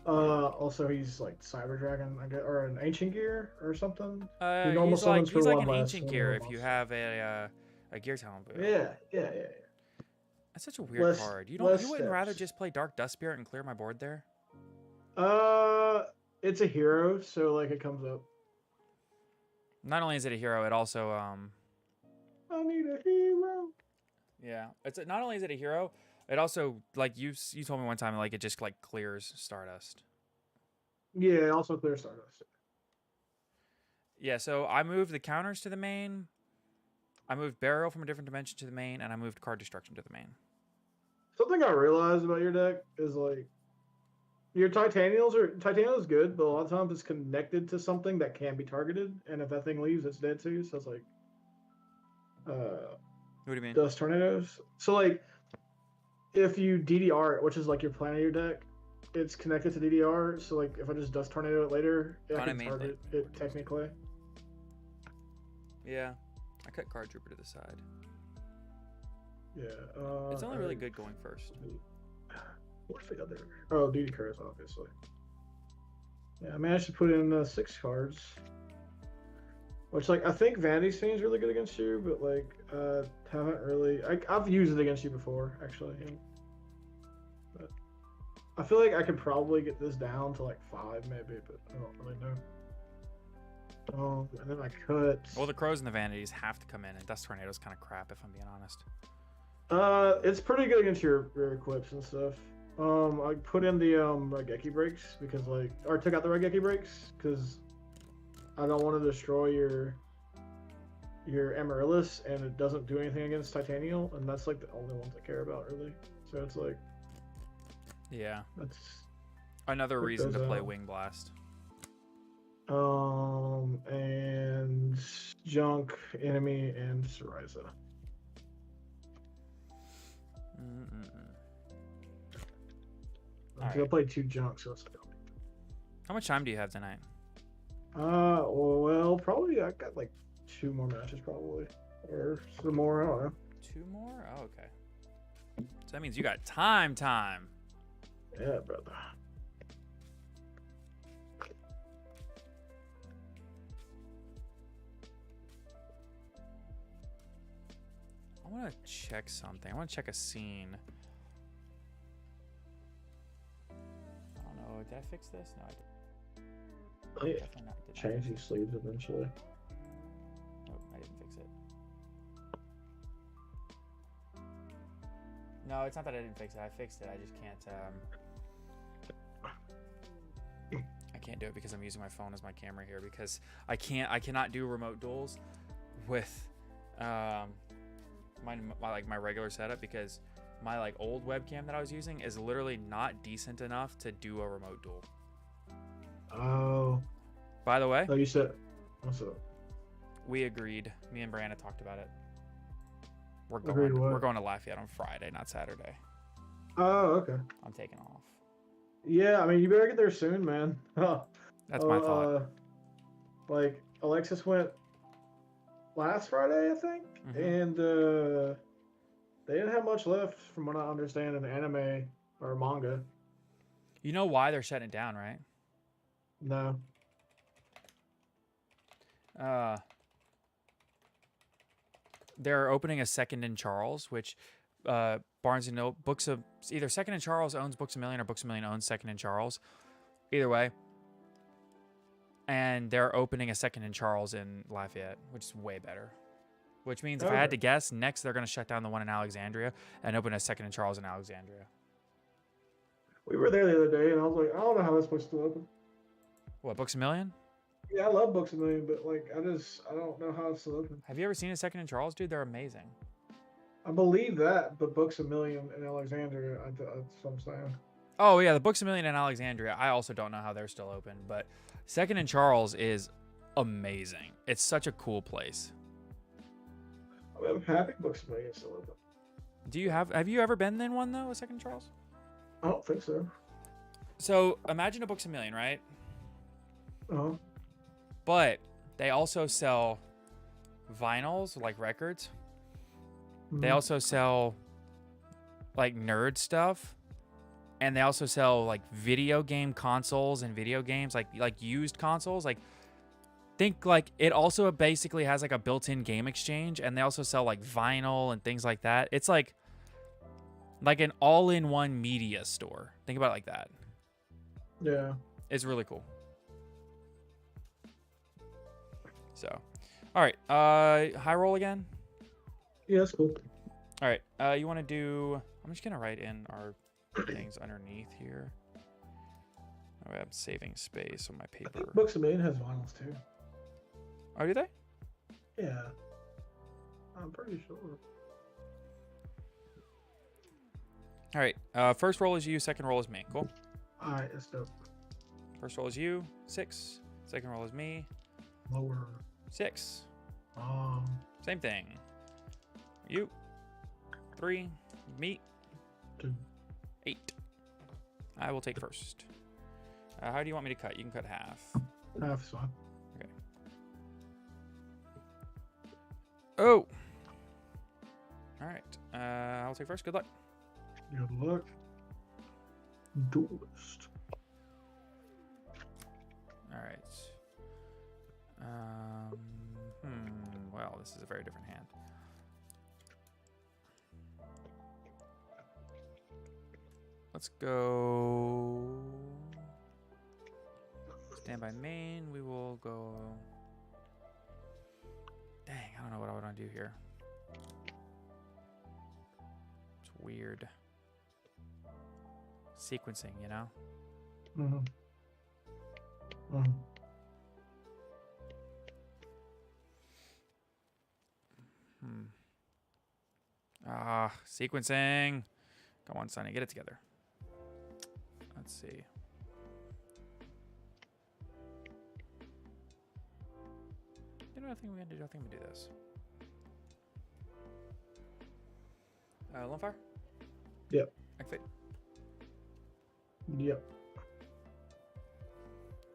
Also he's like Cyber Dragon, I guess, or an Ancient Gear or something. He's like an ancient gear if you have a gear talent boot. Yeah. That's such a weird card. You wouldn't rather just play Dark Dust Spirit and clear my board there? It's a hero, so like it comes up. Not only is it a hero, it also I need a hero. yeah. It's not only is it a hero, it also like you told me one time like it just like clears Stardust. Yeah, it also clears Stardust. Yeah, so I moved the counters to the main. I moved Burial from a different dimension to the main, and I moved Card Destruction to the main. Something I realized about your deck is like your Titanial is good, but a lot of times it's connected to something that can be targeted, and if that thing leaves, it's dead too. So it's like What do you mean? Dust Tornadoes. So like if you DDR it, which is like your plan of your deck, it's connected to DDR. So like if I just Dust Tornado it later, I can target it technically. Yeah. I cut Card Trooper to the side. Yeah. It's only really good going first. What's the other? Oh, duty cards, obviously. Yeah, I managed to put in 6 cards. Which, like, I think Vanity's Fiend is really good against you, but, like, haven't really... I've used it against you before, actually. But I feel like I could probably get this down to, like, 5, maybe, but I don't really know. And then I cut... Well, the Crows and the Vanities have to come in, and Dust Tornado's kind of crap, if I'm being honest. It's pretty good against your equips and stuff. I put in the Raigeki breaks because or took out the Raigeki breaks because I don't want to destroy your Amaryllis, and it doesn't do anything against Titanial, and that's like the only ones I care about really. So it's like, yeah, that's another reason to play Wing Blast. And Junk, Enemy, and Syriza. Because I played 2 junks, so it's like, How much time do you have tonight? well, probably I got like 2 more matches, probably, or some more. I don't know. 2 more? Oh, okay. So that means you got time. Yeah, brother. I want to check something. I want to check a scene. I don't know. Did I fix this? No, I didn't. Oh, yeah. Definitely not. Did not Change fix these sleeves eventually. it. Nope, I didn't fix it. No, it's not that I didn't fix it. I fixed it. I just can't. I can't do it because I'm using my phone as my camera here because I cannot do remote duels with my regular setup because my like old webcam that I was using is literally not decent enough to do a remote duel. Oh. By the way, Oh, you said. What's up? we agreed. Me and Brianna talked about it. We're Agreed going. what? We're going to Lafayette on Friday, not Saturday. Oh, okay. I'm taking off. Yeah, I mean, you better get there soon, man. That's my thought. Like Alexis went last Friday, I think, Mhm. and they didn't have much left, from what I understand, in anime or manga. You know why they're shutting it down, right? No. They're opening a second in Charles, which Barnes and Noble either Second and Charles owns Books a Million or Books a Million owns Second and Charles. Either way. And they're opening a Second and Charles in Lafayette, which is way better. Which means if I had to guess, next they're going to shut down the one in Alexandria and open a Second and Charles in Alexandria. We were there the other day, and I was like, I don't know how this place still open. What, Books a Million? Yeah, I love Books a Million, but like, I don't know how it's still open. Have you ever seen a Second and Charles, dude? They're amazing. I believe that, but Books a Million in Alexandria, that's what I'm saying. Oh, yeah, the Books a Million in Alexandria. I also don't know how they're still open, but Second and Charles is amazing. It's such a cool place. I mean, I'm happy Books a Million is still open. Have you ever been in one, though, a Second and Charles? I don't think so. So imagine a Books a Million, right? Uh-huh. But they also sell vinyls, like records. Mm-hmm. They also sell like nerd stuff. And they also sell like video game consoles and video games, like used consoles. Like think like it also basically has like a built-in game exchange, and they also sell like vinyl and things like that. It's like an all-in-one media store. Think about it like that. Yeah. It's really cool. So, all right. High roll again. Yeah, that's cool. All right. You want to do? I'm just gonna write in our things underneath here. Oh, I'm saving space on my I think paper. Books a Million has vinyls too. Oh, do they? Yeah. I'm pretty sure. All right. First roll is you. Second roll is me. Cool. All right, that's dope. First roll is you. 6. Second roll is me. Lower. 6. Um. Same thing. You. 3. Me. 2. 8. I will take first. How do you want me to cut? You can cut half. Half is fine. Okay. Oh. All right. I'll take first. Good luck. Good luck. Duelist. All right. Well, this is a very different hand. Let's go. Stand by main. We will go. Dang, I don't know what I want to do here. It's weird. Sequencing, you know? Mm-hmm. Mm-hmm. Sequencing. Come on, Sonny, get it together. Let's see. You know what I think we're gonna do? I think we do this. Lone fire? Yep. Activate. Yep.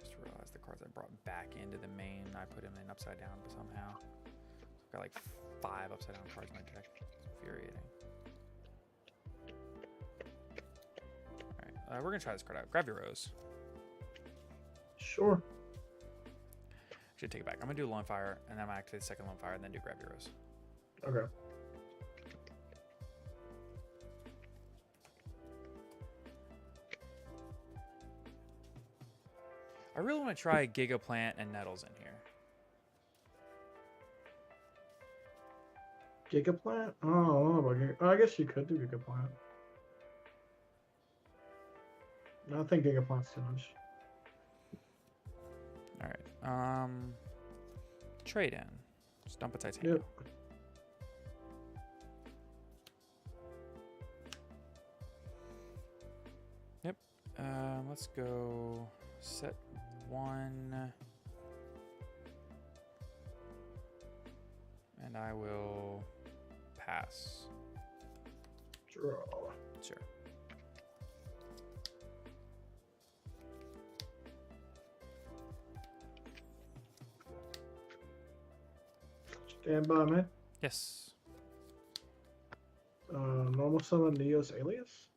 Just realized the cards I brought back into the main, I put them in upside down somehow. I've got like 5 upside down cards in my deck. It's infuriating. Alright, we're gonna try this card out. Grab your rose. Sure. Should take it back. I'm gonna do Lone Fire, and then I'm gonna activate the second Lone Fire, and then do Grab Your Rose. Okay. I really want to try Gigaplant and Nettles in here. Gigaplant? Oh, I don't know about I guess you could do Gigaplant. No, I think Gigaplant's too much. Alright. Trade in. Just dump a Titanium. Yep. Yep. Let's go set 1. And I will pass. Draw. Sure. Stand by, man. Yes. Normal summon Neos Alias.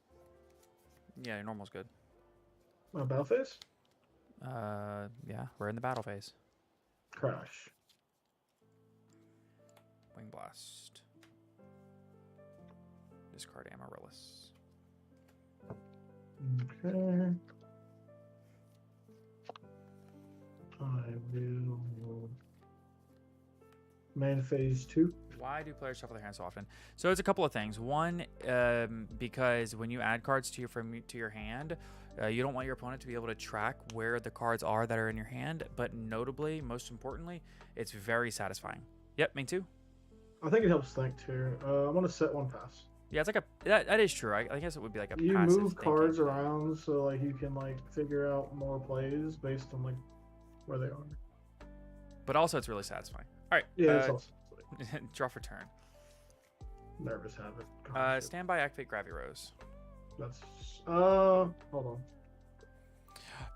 Yeah, your normal's good. Battle phase? Yeah, we're in the battle phase. Crash. Wing Blast. Discard Amaryllis. Okay. I will. Main phase 2. Why do players shuffle their hands so often? So it's a couple of things. One, because when you add cards to your hand, you don't want your opponent to be able to track where the cards are that are in your hand. But notably, most importantly, it's very satisfying. Yep, me too. I think it helps think too. I'm gonna set 1 pass. Yeah, it's like that is true. I guess it would be like a You passive move thinking. cards around so like you can like figure out more plays based on like where they are. But also, it's really satisfying. All right. Yeah, it's also draw for turn. nervous habit. Stand by, activate Gravity Rose. That's hold on.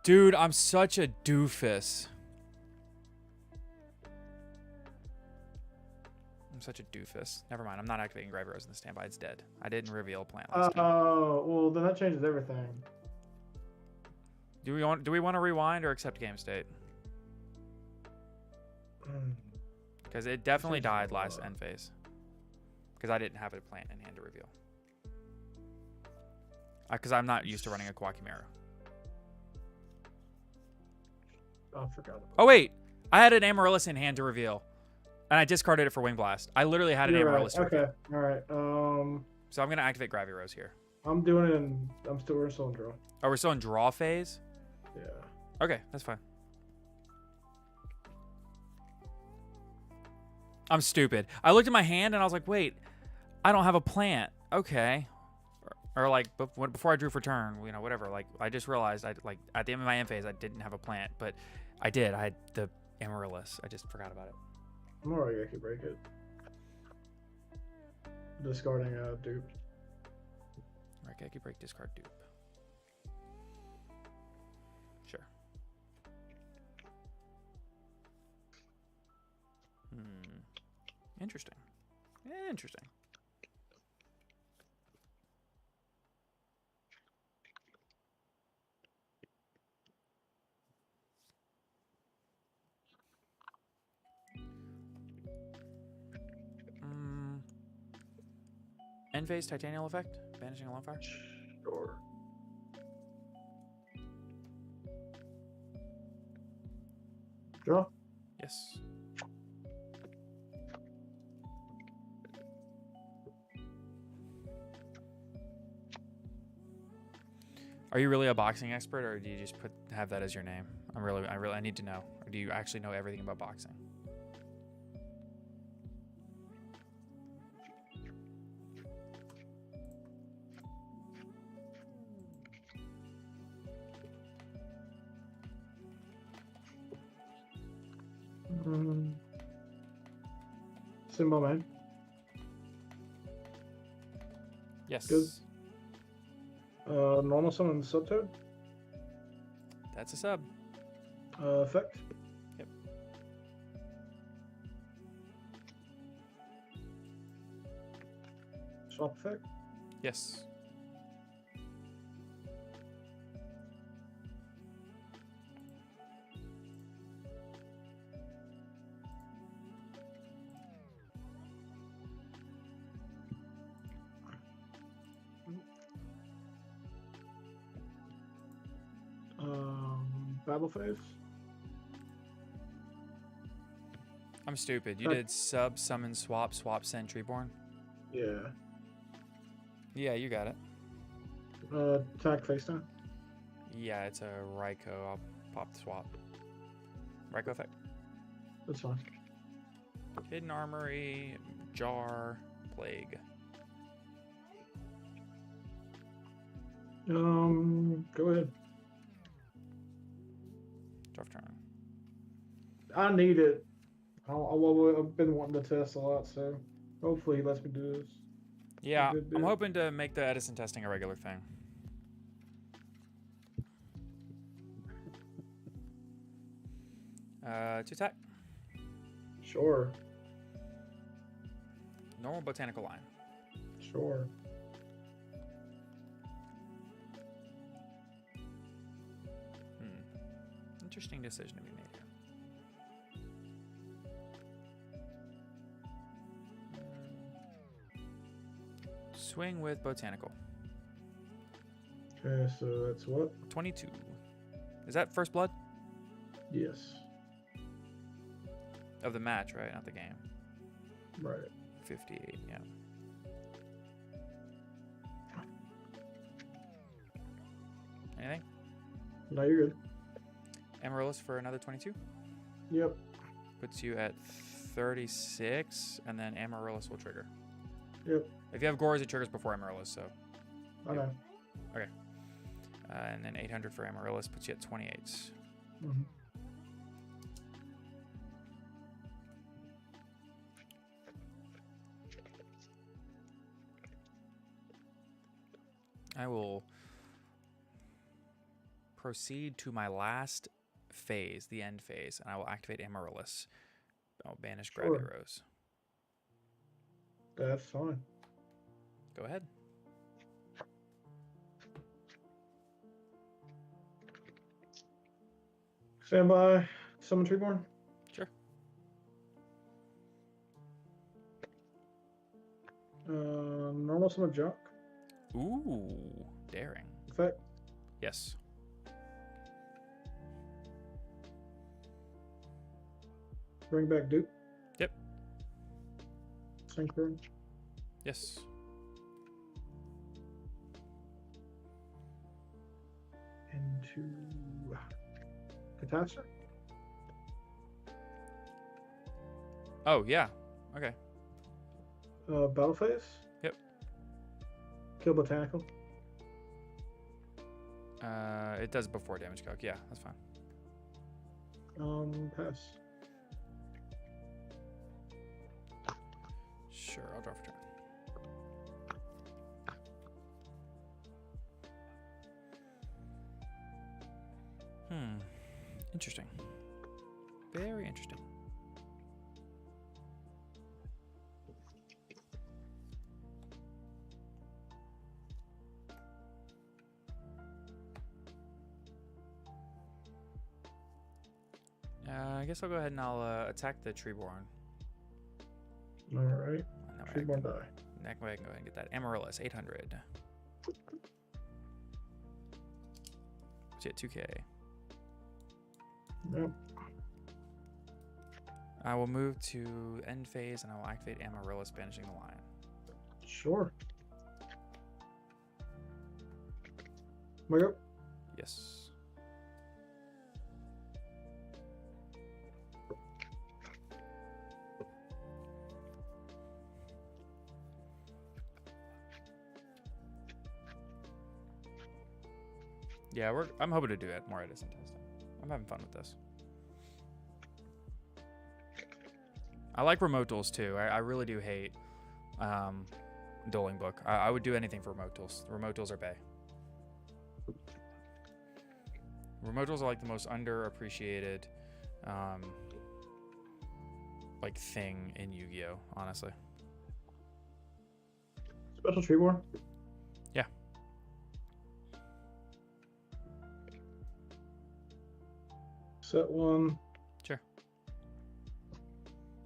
Dude, I'm such a doofus. I'm such a doofus. Never mind. I'm not activating Gravity Rose in the standby. It's dead. I didn't reveal a plant last time. Oh, well then that changes everything. Do we want to rewind or accept game state? Because it definitely died last end phase. Because I didn't have a plant in hand to reveal. Because I'm not used to running a Quackimera. I forgot about Oh wait, I had an Amaryllis in hand to reveal, and I discarded it for Wing Blast. I literally had an You're Amaryllis. right. To reveal. Okay, all right. So I'm gonna activate Gravity Rose here. I'm doing it in. We're still in draw. Oh, we're still in draw phase. Yeah. Okay, that's fine. I'm stupid. I looked at my hand and I was like, wait, I don't have a plant. Okay. Or like before I drew for turn, you know, whatever. Like I just realized at the end of my end phase I didn't have a plant, but I did. I had the Amaryllis. I just forgot about it. I'm alright. I can break it. Discarding a dupe. Right, I could break, discard, dupe. Sure. Interesting. Interesting. End phase Titanial effect? Banishing a Lone Fire? Sure. Draw. Yes. Are you really a boxing expert, or do you just have that as your name? I need to know. Or do you actually know everything about boxing? Symbol man. Yes. Good. Normal summon Subtoad. That's a sub. Effect. Yep. Swap effect. Yes. Battle phase. I'm stupid. You did sub, summon, swap, send, Treeborn? Yeah. Yeah, you got it. Attack face down. Yeah, it's a Raikou. I'll pop the swap. Raikou effect. That's fine. Hidden Armory, Jar, Plague. Go ahead. Draw turn. I need it. I've been wanting to test a lot, so hopefully he lets me do this. Yeah, I'm hoping to make the Edison testing a regular thing. To attack. Sure. Normal botanical line. Sure. Interesting decision to be made here. Swing with botanical. Okay, so that's what? 22. Is that first blood? Yes. Of the match, right? Not the game. Right. 58, yeah. Anything? No, you're good. Amaryllis for another 22. Yep. Puts you at 36, and then Amaryllis will trigger. Yep. If you have Gores, it triggers before Amaryllis, so. I know. Okay. And then 800 for Amaryllis puts you at 28. Mm-hmm. I will proceed to my last phase, the end phase, and I will activate Amaryllis. I'll banish Gravity Rose. That's fine. Go ahead. Stand by. Summon Treeborn. Sure. Normal summon Junk. Ooh, daring. Effect. Yes. Bring back Duke. Yep. Synchron. Yes. Into Catastrophe. Oh, yeah. Okay. Battle phase. Yep. Kill Botanical. It does before damage calc. Yeah, that's fine. Pass. Sure, I'll draw for turn. Interesting. Very interesting. I guess I'll go ahead and I'll attack the Treeborn. All right. Treeborn die. Next way I can go ahead and get that. Amaryllis, 800. Shit, 2K. Yep. I will move to end phase and I will activate Amaryllis, banishing the lion. Sure. Wake up. Yes. Yeah, I'm hoping to do it more Edison testing. I'm having fun with this. I like remote duels too. I really do hate dueling book. I would do anything for remote duels. The remote duels are bae. Remote duels are like the most underappreciated, like thing in Yu-Gi-Oh. Honestly. Special tree war. Yeah. Set one. Sure.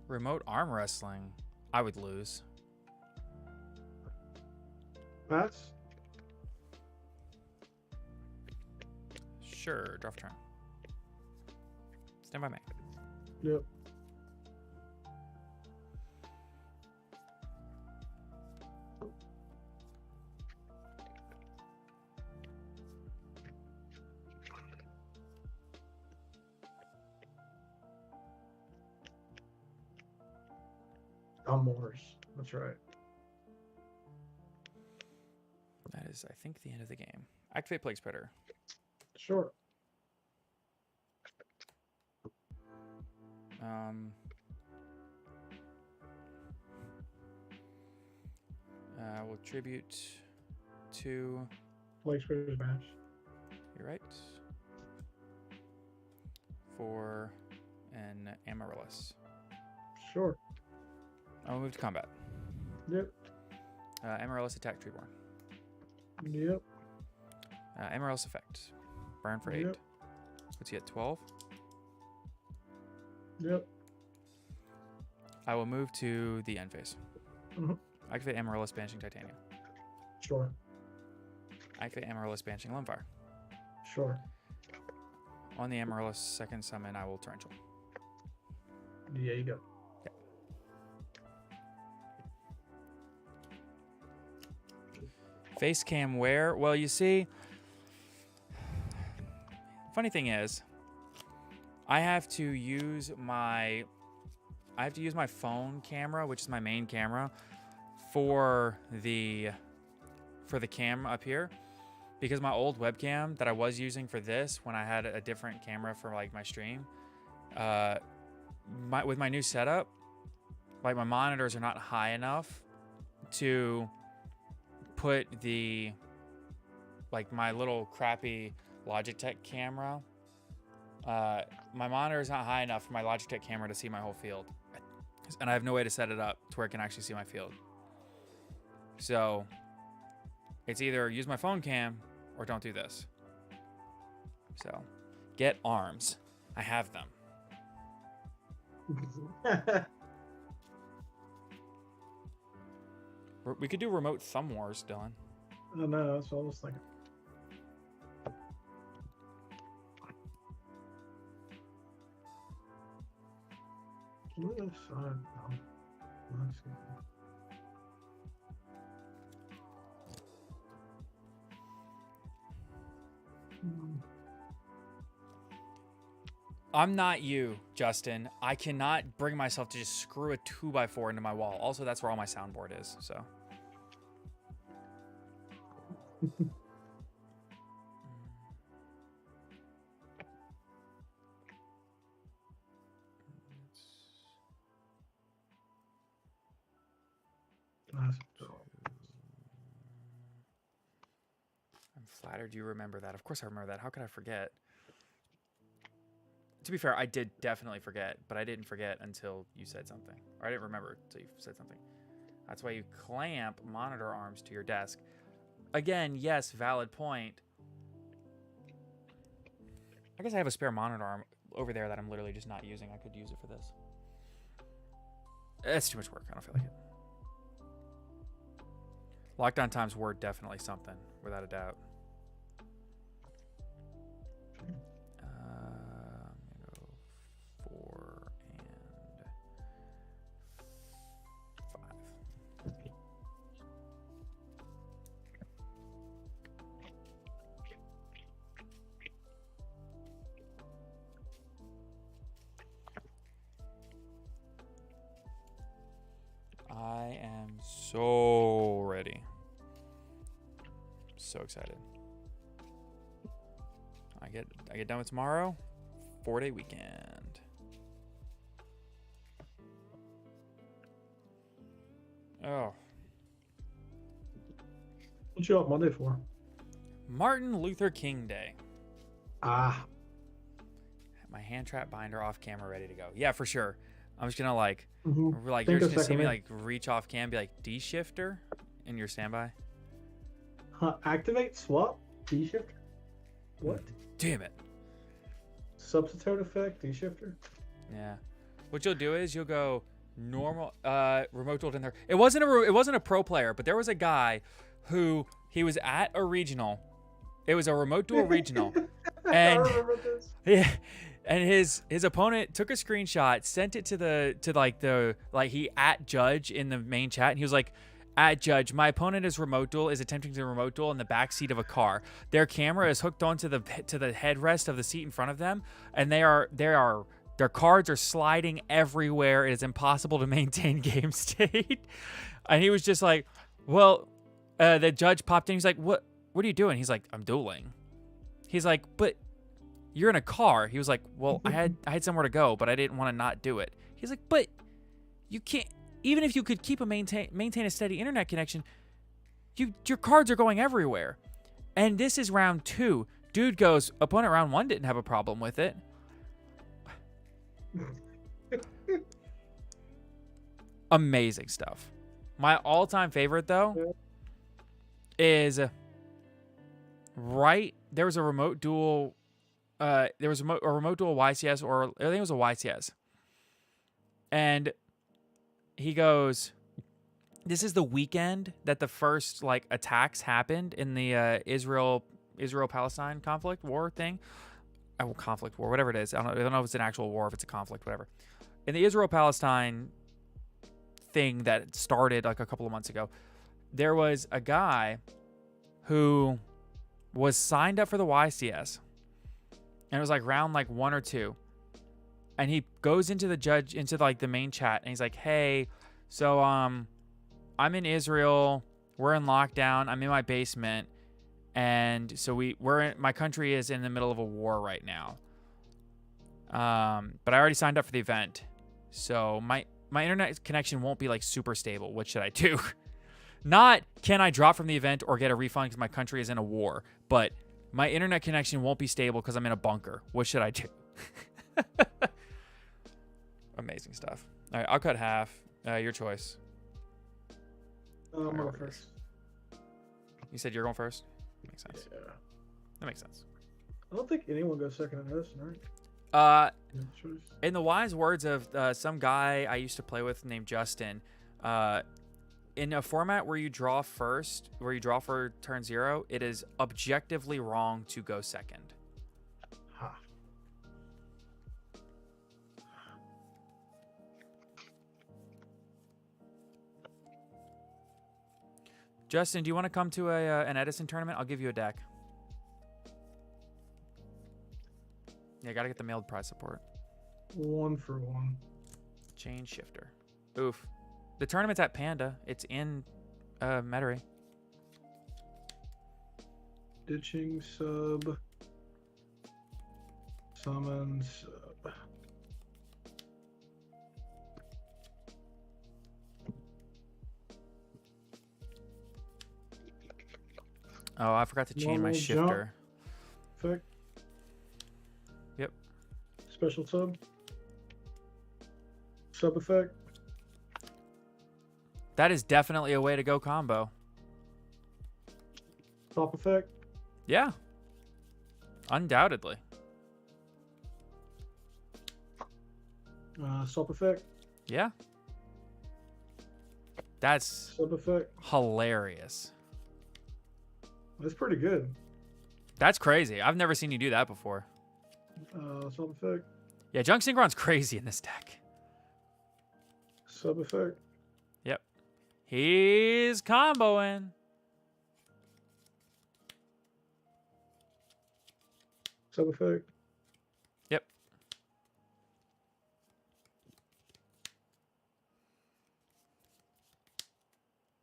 Remote arm wrestling. I would lose. Pass. Sure. Draw for turn. Stand by me. Yep. Moors. That's right. That is, I think, the end of the game. Activate Plague Spreader. Sure. We'll tribute to. Plague Spreader's match. You're right. For an Amaryllis. Sure. I'll move to combat. Yep. Amaryllis attack Treeborn. Yep. Amaryllis effect. Burn for 8. Yep. Puts you at 12. Yep. I will move to the end phase. Mm-hmm. Activate Amaryllis banishing Titanium. Sure. Activate Amaryllis banishing Lumfire. Sure. On the Amaryllis second summon, I will Torrential. Yeah, you go. Face cam where? Well, you see, funny thing is, I have to use my phone camera, which is my main camera, for the cam up here, because my old webcam that I was using for this when I had a different camera for like my stream, with my new setup, like my monitors are not high enough to put my little crappy Logitech camera. My monitor is not high enough for my Logitech camera to see my whole field, and I have no way to set it up to where it can actually see my field. So it's either use my phone cam or don't do this. So get arms. I have them. We could do remote thumb wars, Dylan. I know, that's what I was thinking. I'm not you, Justin. I cannot bring myself to just screw a 2x4 into my wall. Also, that's where all my soundboard is, so. I'm flattered you remember that. Of course I remember that. How could I forget? To be fair, I did definitely forget, but I didn't forget until you said something. Or I didn't remember until you said something. That's why you clamp monitor arms to your desk. Again, yes, valid point. I guess I have a spare monitor arm over there that I'm literally just not using. I could use it for this. It's too much work. I don't feel like it. Lockdown times were definitely something, without a doubt. I am so ready. So excited. I get done with tomorrow. 4-day weekend. Oh. What you up Monday for? Martin Luther King Day. Ah. My hand trap binder off camera ready to go. Yeah, for sure. I'm just gonna like Mm-hmm. like Think you're a just gonna see second me there. like reach off cam, be like D shifter in your standby. Activate swap D shifter. What? Damn it. Substitute effect D shifter. Yeah. What you'll do is you'll go normal remote duel in there. It wasn't a pro player, but there was a guy who he was at a regional. It was a remote duel regional. I And remember this. yeah, and his opponent took a screenshot, sent it to he at Judge in the main chat, and he was like, "At Judge, my opponent is attempting to remote duel in the back seat of a car. Their camera is hooked onto the headrest of the seat in front of them, and their cards are sliding everywhere. It is impossible to maintain game state." And he was just like, "Well," the Judge popped in. He's like, "What are you doing?" He's like, "I'm dueling." He's like, "But you're in a car." He was like, "Well, I had somewhere to go, but I didn't want to not do it." He's like, "But you can't. Even if you could keep maintain a steady internet connection, your cards are going everywhere." And this is round 2. Dude goes, opponent round 1 didn't have a problem with it. Amazing stuff. My all-time favorite though is there was a remote duel. There was a remote duel YCS, or I think it was a YCS. And he goes, this is the weekend that the first like attacks happened in the Israel-Palestine conflict war thing. Conflict war, whatever it is. I don't know if it's an actual war, if it's a conflict, whatever. In the Israel-Palestine thing that started like a couple of months ago, there was a guy who was signed up for the YCS, and it was like round like 1 or 2, and he goes into the main chat, and he's like, "Hey, so I'm in Israel, we're in lockdown, I'm in my basement, and so my country is in the middle of a war right now, but I already signed up for the event, so my internet connection won't be like super stable. What should I do?" Not can I drop from the event or get a refund because my country is in a war, but my internet connection won't be stable because I'm in a bunker. What should I do? Amazing stuff. All right, I'll cut half. Your choice. I'm going first. You said you're going first? Makes sense. Yeah. That makes sense. I don't think anyone goes second in this, right? In the wise words of some guy I used to play with named Justin, in a format where you draw first, where you draw for turn 0, it is objectively wrong to go second. Huh. Justin, do you want to come to an Edison tournament? I'll give you a deck. Yeah, gotta get the mailed prize support. 1 for 1. Chain shifter. Oof. The tournament's at Panda. It's in Metairie. Ditching sub. Summon sub. Oh, I forgot to chain my Normal shifter. Effect. Yep. Special sub. Sub effect. That is definitely a way to go combo. Top effect. Yeah. Undoubtedly. Sub effect. Yeah. That's Sub effect. hilarious. That's pretty good. That's crazy. I've never seen you do that before. Sub effect. Yeah, Junk Synchron's crazy in this deck. Sub effect. Yep. He's comboing. Sub effect. Yep.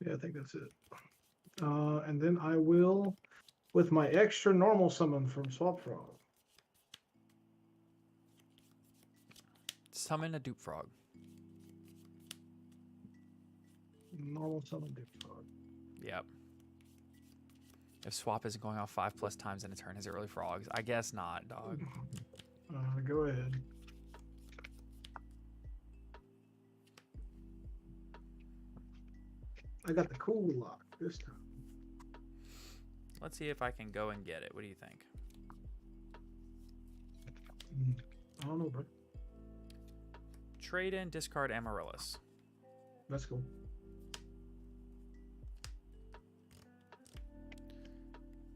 Yeah, I think that's it. And then I will, with my extra normal summon from Swap Frog. Summon a Dupe Frog. Normal summon Dupe Frog. Yep. If swap isn't going off 5+ times in a turn, is it really frogs? I guess not, dog. Go ahead. I got the cool lock this time. Let's see if I can go and get it. What do you think? I don't know, bro. Trade in, discard Amaryllis. That's cool.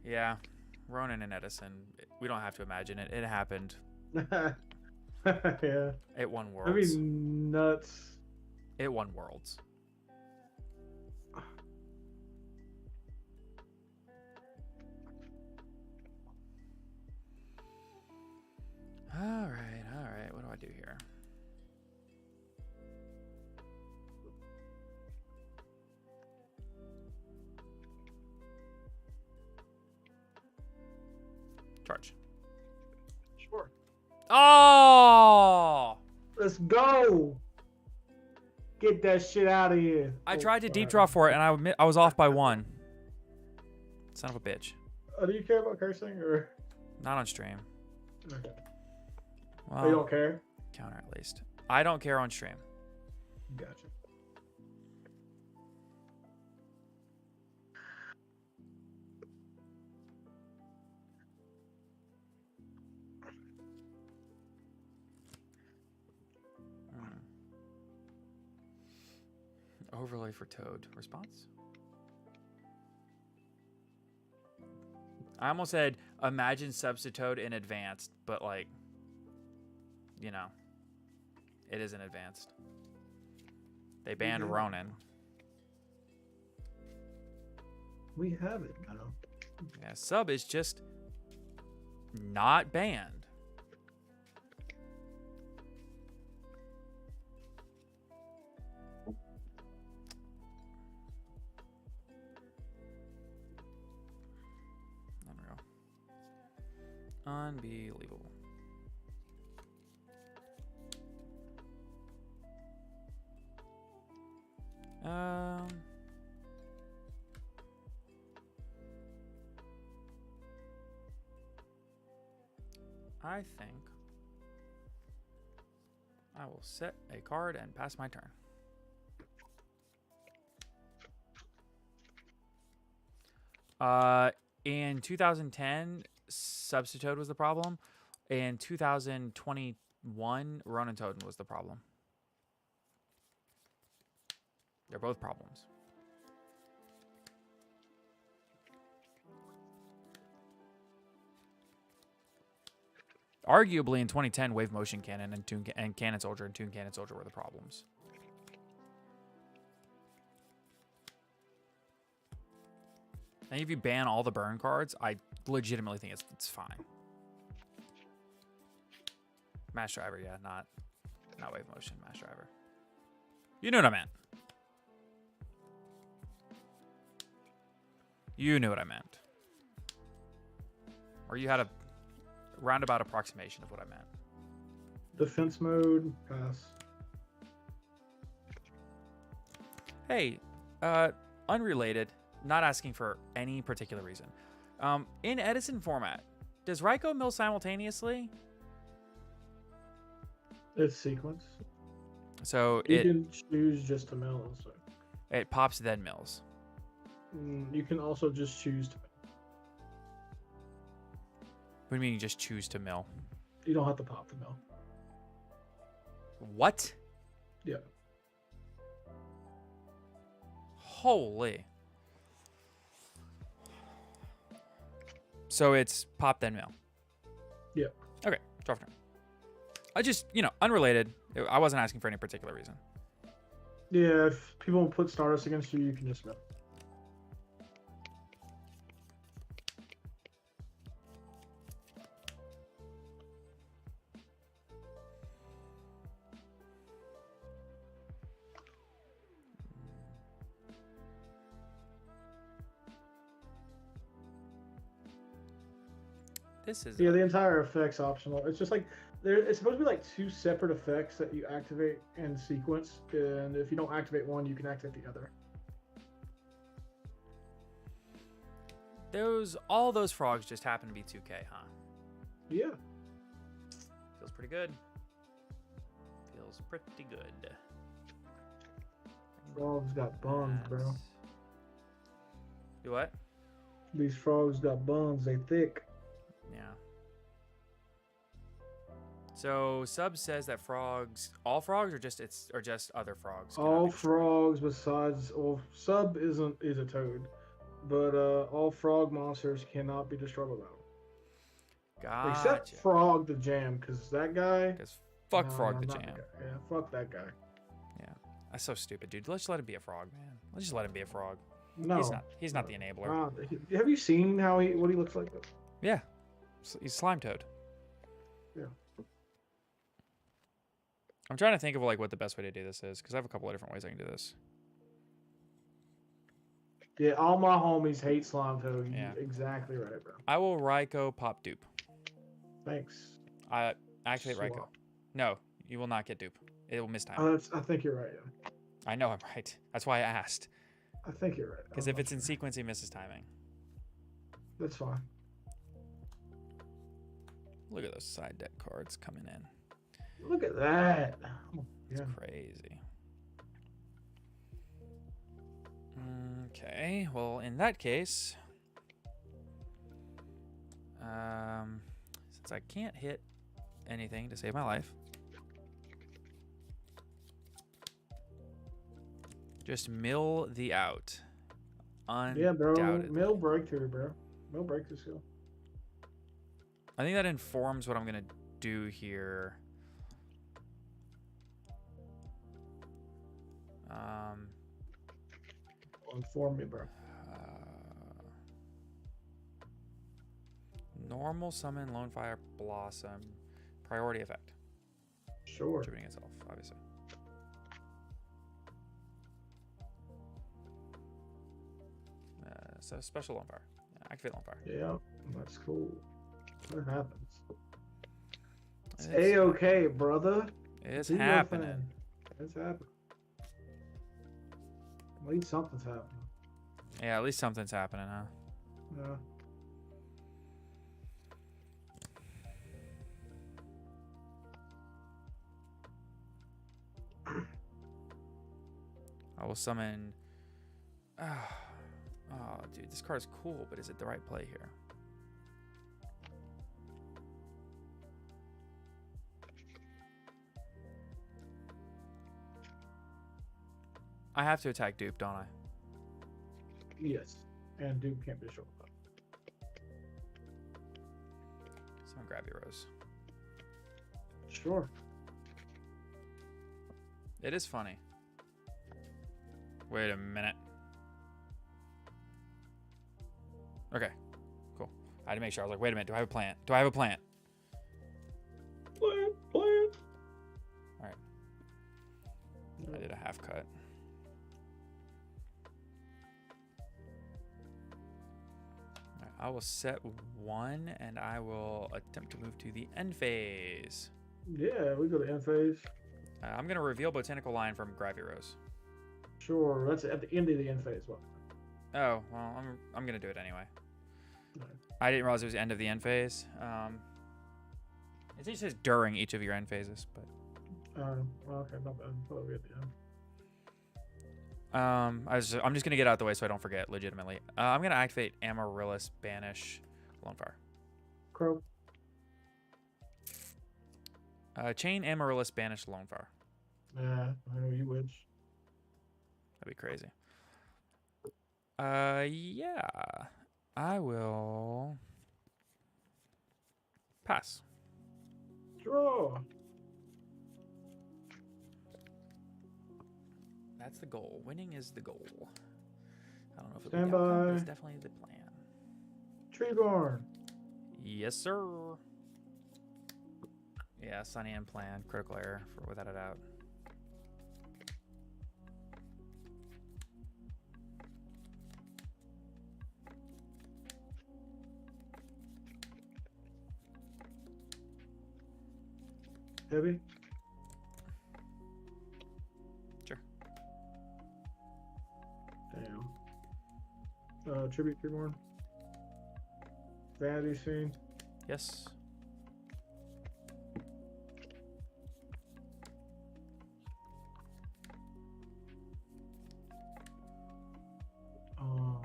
Yeah, Ronan and Edison. We don't have to imagine it. It happened. Yeah. It won I Worlds. mean, nuts. It won Worlds. All right. What do I do here? Charge. Sure. Oh! Let's go. Get that shit out of here. I tried to deep draw for it, and I was off by 1. Son of a bitch. Do you care about cursing or? Not on stream. Okay. Well, You don't care? counter at least. I don't care on stream. Gotcha. Overlay for Toad. Response? I almost said imagine Substitute in advanced, but like, you know, it isn't advanced. They banned Ronan. We have it now. Yeah, sub is just not banned. Unreal. Unbelievable. I think I will set a card and pass my turn. In 2010, Substitute was the problem. In 2021, Ronan Totem was the problem. They're both problems. Arguably, in 2010, Wave Motion Cannon and Cannon Soldier and Toon Cannon Soldier were the problems. And if you ban all the burn cards, I legitimately think it's fine. Mash Driver, yeah, not Wave Motion, Mash Driver. You know what I meant. You knew what I meant. Or you had a roundabout approximation of what I meant. Defense mode, pass. Hey, unrelated, not asking for any particular reason. In Edison format, does Raikou mill simultaneously? It's sequence. So You can choose just to mill. So. it pops then mills. You can also just choose to. What do you mean you just choose to mill? You don't have to pop the mill. What? Yeah. Holy. So it's pop then mill. Yeah. Okay, draw for turn. I just, unrelated. I wasn't asking for any particular reason. Yeah, if people put Stardust against you, you can just mill. This is... Yeah, the entire effect's optional. It's just like it's supposed to be like 2 separate effects that you activate in sequence, and if you don't activate one, you can activate the other. all those frogs just happen to be 2K, huh? Yeah. Feels pretty good. Feels pretty good. Frogs got buns, bro. Do what? These frogs got buns. They thick. Yeah. So Sub says that all frogs, or just other frogs? All frogs besides, well, Sub is a toad, but all frog monsters cannot be destroyed by battle. Gotcha. Except Frog the Jam, because that guy. Because fuck Frog the Jam. Yeah, fuck that guy. Yeah, that's so stupid, dude. Let's just let him be a frog, man. Let's just let him be a frog. No, he's not the enabler. Have you seen what he looks like? Yeah, he's Slime Toad. Yeah. I'm trying to think of like what the best way to do this is, because I have a couple of different ways I can do this. Yeah, all my homies hate Slime Toad. Yeah. You're exactly right, bro. I will Raikou pop dupe. Thanks. I activate Raikou. No, you will not get dupe. It will miss time. I think you're right. Yeah. I know I'm right. That's why I asked. I think you're right. Because if it's in sequence, he misses timing. That's fine. Look at those side deck cards coming in. Look at that. Oh, it's crazy. Okay, well, in that case, since I can't hit anything to save my life, just mill the out. Yeah, bro. Mill breakthrough, bro. Mill breakthrough skill. I think that informs what I'm gonna do here. Inform me, bro. Normal summon Lone Fire Blossom. Priority effect. Sure. Attributing itself, obviously. So special Lone Fire. Activate Lone Fire. Yeah, that's cool. What happens? It's A-okay, brother. It's happening. It's happening. At least something's happening. Yeah, at least something's happening, huh? Yeah. I will summon... Oh, dude, this card's cool, but is it the right play here? I have to attack dupe, don't I? Yes. And dupe can't be short. So I'm gonna grab your Rose. Sure. It is funny. Wait a minute. Okay, cool. I had to make sure. I was like, wait a minute. Do I have a plant? Do I have a plant? Plant. All right. I did a half cut. All right, I will set one, and I will attempt to move to the end phase. Yeah, we go to end phase. I'm going to reveal Botanical Line from Gravy Rose. Sure, that's at the end of the end phase. What? Oh, well, I'm going to do it anyway. Right. I didn't realize it was end of the end phase. It just says during each of your end phases, but... Okay, not bad. Probably at the end. I'm just gonna get out of the way so I don't forget. Legitimately, I'm gonna activate Amaryllis Banish Lone Fire. Crow. Chain Amaryllis Banish Lone Fire. Yeah, I know you would. That'd be crazy. Yeah, I will pass. Draw. That's the goal. Winning is the goal. I don't know if it'll Stand be the outcome, but by. it's definitely the plan. Treeborn. Yes, sir. Yeah, Sunny and plan. Critical error, for without a doubt. Heavy. Sure. Damn. Tribute Treeborn. Vanity scene. Yes. Um,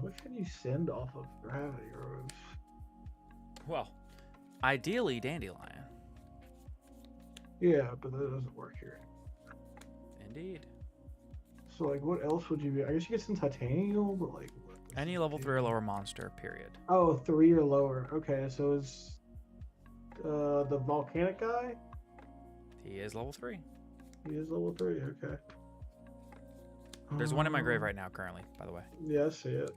what can you send off of gravity roads? Well, ideally dandelion. Yeah, but that doesn't work here. Indeed. So like, what else would you be? I guess you get some titanium, but like, what does Any it level do? 3 or lower monster, period. Oh, 3 or lower. Okay, so it's the volcanic guy. He is level 3. He is level 3. Okay. There's one in my grave right now, currently, by the way. Yeah, I see it.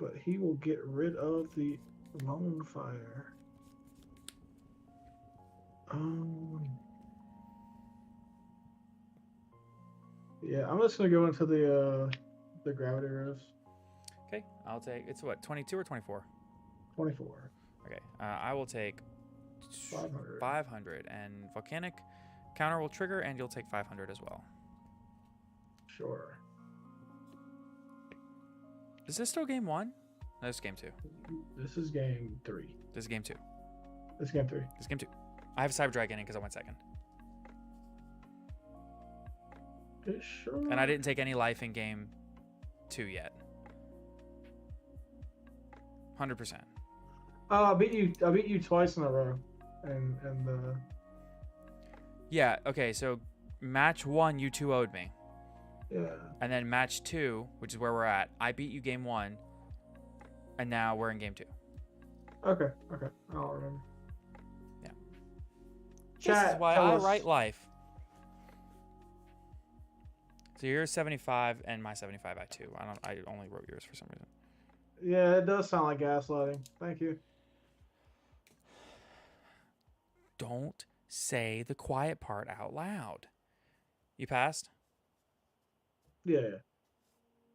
But he will get rid of the lone fire. Yeah, I'm just gonna go into the gravity rifts. Okay, I'll take. It's what, 22 or 24? 24. Okay, I will take 500. 500, and volcanic counter will trigger, and you'll take 500 as well. Sure. Is this still game 1? No, this is game 2. This is game 3. This is game 2. This is game 3. This is game 2. I have Cyber Dragon in because I went second. Sure. And I didn't take any life in game 2 yet. 100%. I beat you twice in a row, and Yeah. Okay. So match 1, you 2 owed me, yeah. and then match 2, which is where we're at, I beat you game 1, and now we're in game 2. Okay. I'll remember. Yeah. Chat, this is why tell I us. write life. So yours 75 and my 75 by 2. I only wrote yours for some reason. Yeah, it does sound like gaslighting. Thank you. Don't say the quiet part out loud. You passed? Yeah.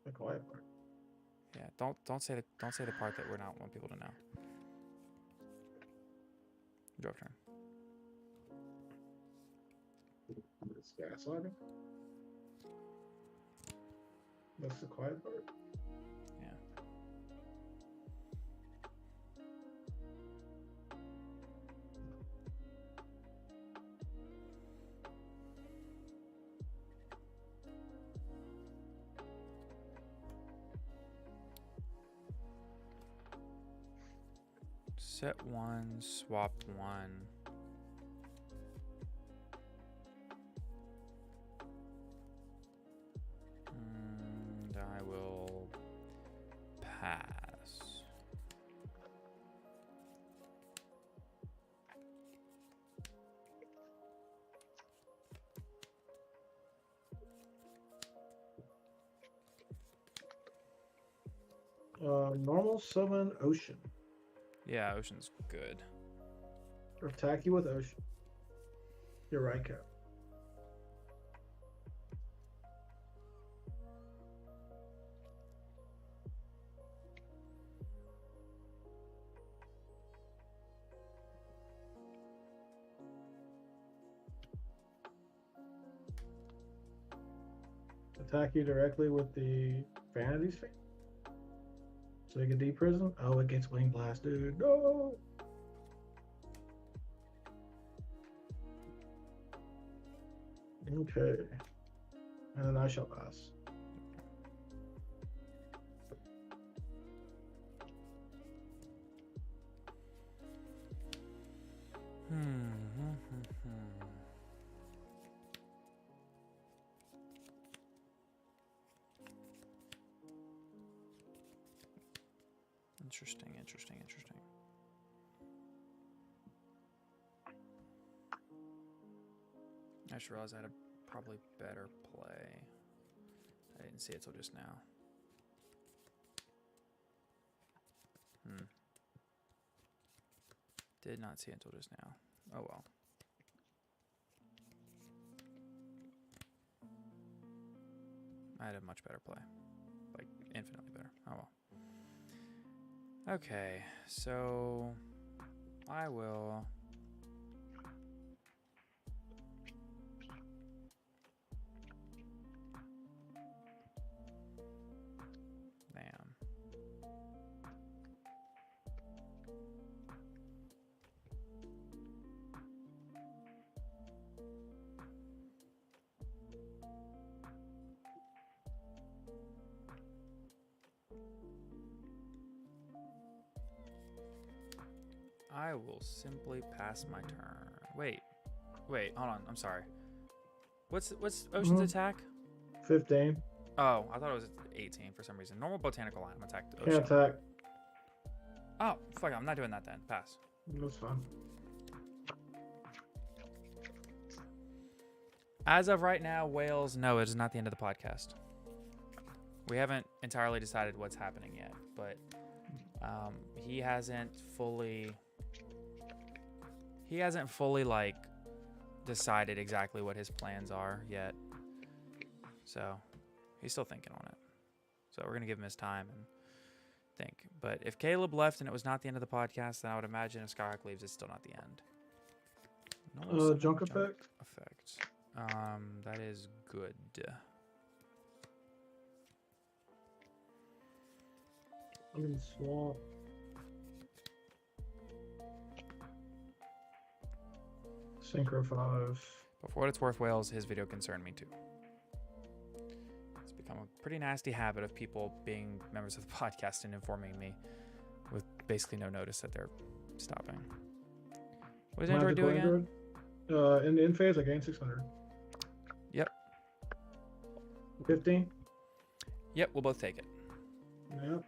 The quiet part. Yeah. Don't say the part that we're not want people to know. Your turn. It's gaslighting. That's the quiet part. Yeah. Set 1, swap 1. And I will pass. Normal summon ocean. Yeah, ocean's good. Attack you with ocean. You're right, Cap. Attack you directly with the Vanity Sphere. So you can deprison. Oh, it gets wing blast, dude. No. Okay. And then I shall pass. Interesting. I just realized I had a probably better play. I didn't see it till just now. Did not see it until just now. Oh well. I had a much better play. Like, infinitely better. Oh well. Okay, so I will. Bam. I will simply pass my turn. Wait, hold on. I'm sorry. What's Ocean's attack? 15. Oh, I thought it was 18 for some reason. Normal botanical item attacked Ocean. Can't attack. Oh, fuck it, I'm not doing that then. Pass. That's fine. As of right now, Wales, no, it is not the end of the podcast. We haven't entirely decided what's happening yet, but he hasn't fully like decided exactly what his plans are yet. So he's still thinking on it. So we're gonna give him his time and think. But if Caleb left and it was not the end of the podcast, then I would imagine if Skyhawk leaves, it's still not the end. Junk effect. That is good. I mean, swamp. Synchro 5. But for what it's worth, Wales, his video concerned me too. It's become a pretty nasty habit of people being members of the podcast and informing me with basically no notice that they're stopping. What does Android do again? In the end phase, I gained 600. Yep. 15? Yep, we'll both take it. Yep.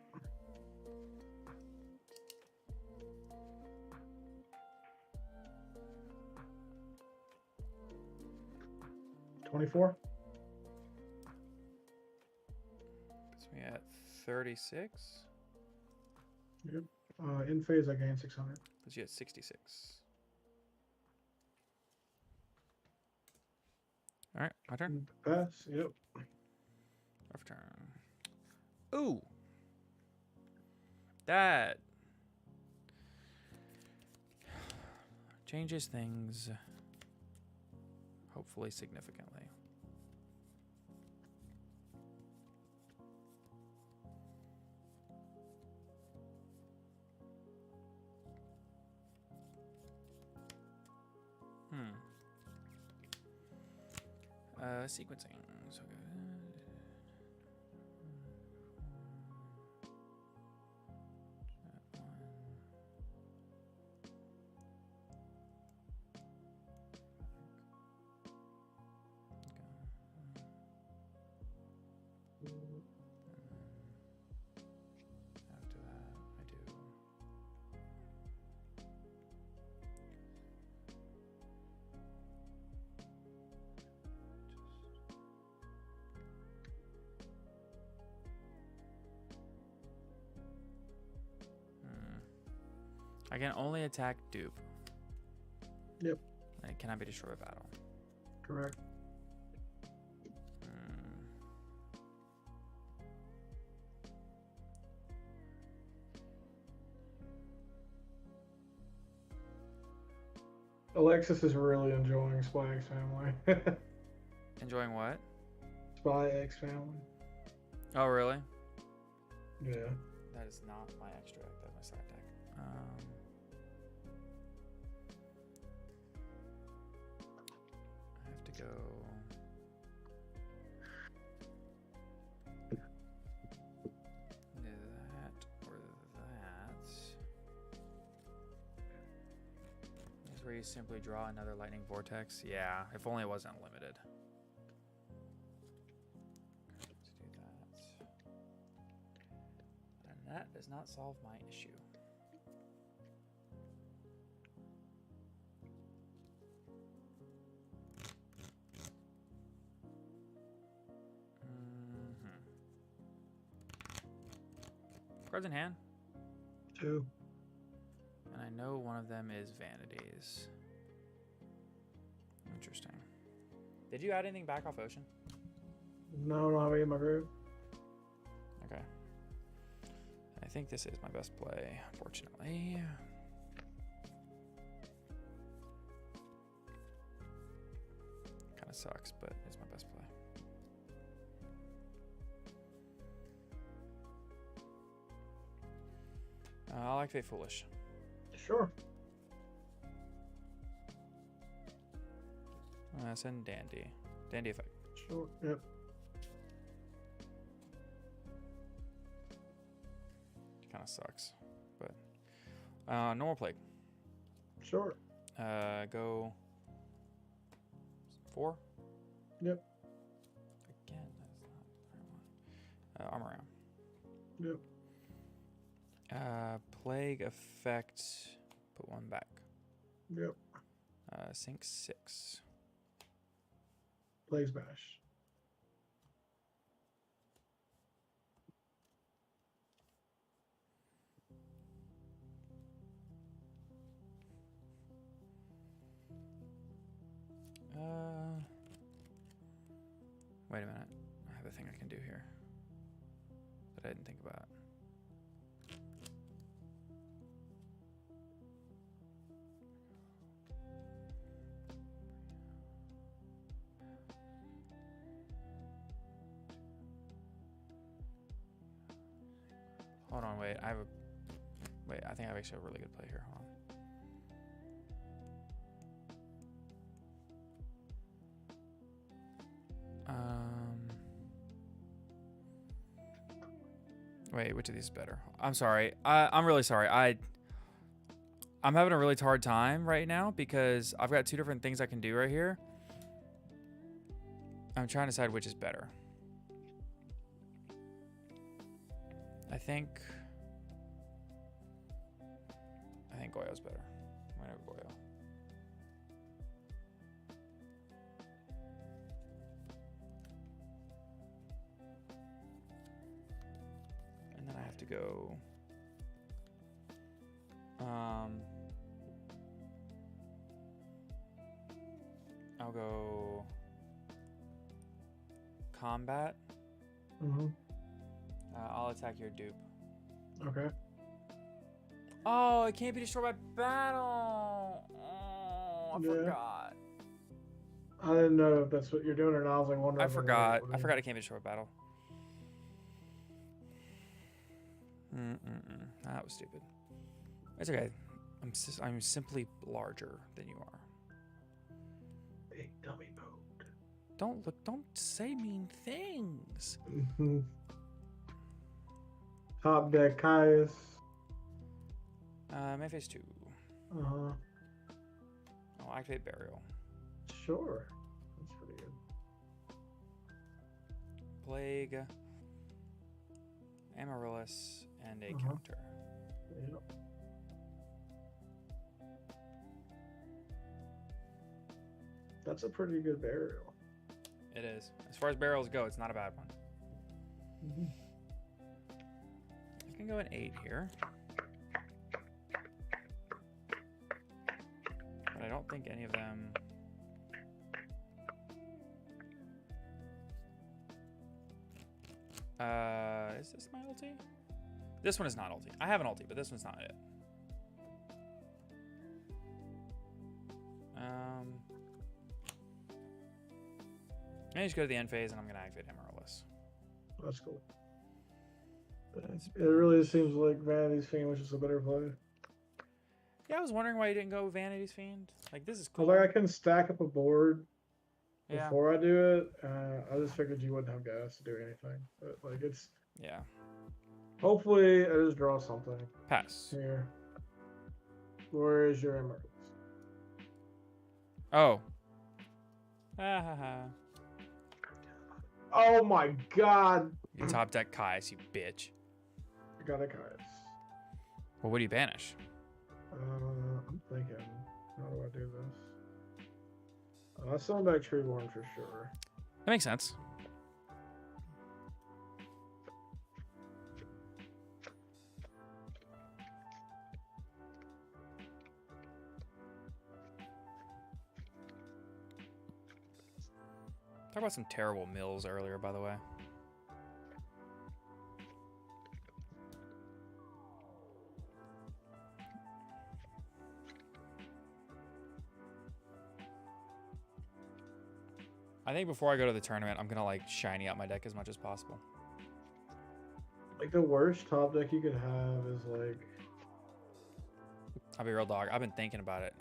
$24. Puts me at 36. Yep. In phase, I gained 600. Puts you at 66. All right, my turn. Pass. Yep. Rough turn. Ooh. That changes things, hopefully significantly. Sequencing. So good. After that, I do. I can only attack dupe. Yep. And it cannot be destroyed by battle. Correct. Alexis is really enjoying Spy X Family. Enjoying what? Spy X Family. Oh, really? Yeah. That is not my extract. That's my side deck. I have to go. That or that. This is where you simply draw another lightning vortex. Yeah, if only it wasn't limited. Let's do that. And that does not solve my issue. Cards in hand. 2. And I know one of them is Vanities. Interesting. Did you add anything back off Ocean? No, I don't have any in my group. Okay. I think this is my best play, unfortunately. Kind of sucks, but it's my best play. I'll activate Foolish. Sure. Send Dandy. Dandy effect. Sure. Yep. Kind of sucks, but normal plague. Sure. Go 4. Yep. Again, that's not the right one. Armor round. Yep. Plague effect. Put 1 back. Yep. Sink 6. Blaze bash. Wait a minute. I have a thing I can do here that I didn't think about. Hold on, wait. I think I have actually a really good play here. Hold on. Wait, which of these is better? I'm sorry. I'm really sorry. I'm having a really hard time right now because I've got 2 different things I can do right here. I'm trying to decide which is better. I think Goyo's better. I'm gonna go Goyo. And then I have to go. I'll go combat. Mm-hmm. I'll attack your dupe. Okay. Oh, it can't be destroyed by battle. Oh, I forgot. I didn't know if that's what you're doing or not. I was like wondering. I forgot. I forgot it can't be destroyed by battle. That was stupid. It's okay. I'm simply larger than you are. Big dummy mode. Don't say mean things. Mm-hmm. Top deck Caius. Mayface 2. Uh-huh. I'll activate Burial. Sure. That's pretty good. Plague. Amaryllis. And a counter. Yep. That's a pretty good burial. It is. As far as barrels go, it's not a bad one. Mm-hmm. I can go an 8 here. But I don't think any of them... is this my ulti? This one is not ulti. I have an ulti, but this one's not it. I just go to the end phase and I'm going to activate Amaryllis. That's cool. It really seems like Vanity's Fiend was just a better play. Yeah, I was wondering why you didn't go Vanity's Fiend. Like, this is cool. Like, I can stack up a board Yeah. before I do it. I just figured you wouldn't have gas to do anything. But, like, it's... Yeah. Hopefully, I just draw something. Pass. Here. Where is your Emeralds? Oh. Ah ha ha. Oh my god! You top deck Caius, you bitch. I got a Caius. Well, what do you banish? I'm thinking. How do I do this? I summon back Treeborn for sure. That makes sense. Talk about some terrible mills earlier, by the way. I think before I go to the tournament, I'm gonna like shiny up my deck as much as possible. Like the worst top deck you could have is like. I'll be real dog. I've been thinking about it.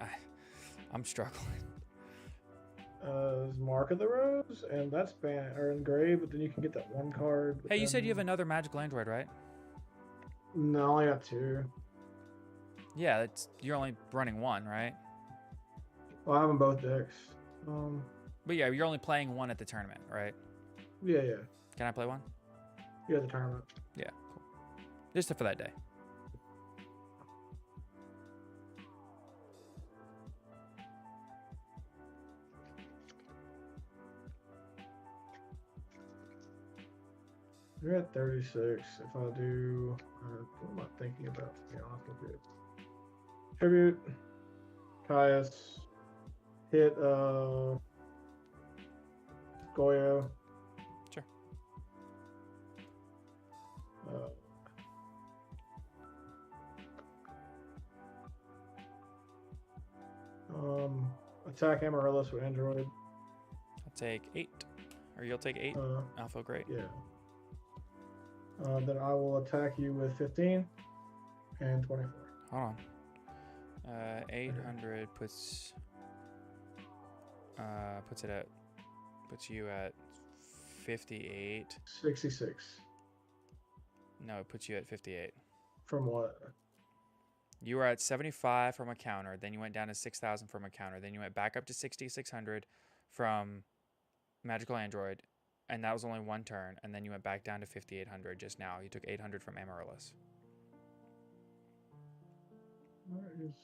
I'm struggling. Is Mark of the Rose, and that's banned or engraved, but then you can get that one card. Hey, you said you have another magical android, right? No, I only got 2. Yeah, you're only running 1, right? Well, I have them both decks. But yeah, you're only playing 1 at the tournament, right? Yeah. Can I play 1? Yeah, the tournament. Yeah, cool. Just for that day. You're at 36. If I do, what am I thinking about? To be honest with you, tribute, Caius, hit Goyo. Sure. Attack Amaryllis with Android. I'll take 8. Or you'll take 8? I'll feel great. Yeah. Then I will attack you with 15 and 24. Hold on. 800 puts you at 58. 66. No, it puts you at 58. From what? You were at 75 from a counter, then you went down to 6,000 from a counter, then you went back up to 6,600 from Magical Android, and that was only 1 turn, and then you went back down to 5,800 just now. You took 800 from Amaryllis. Did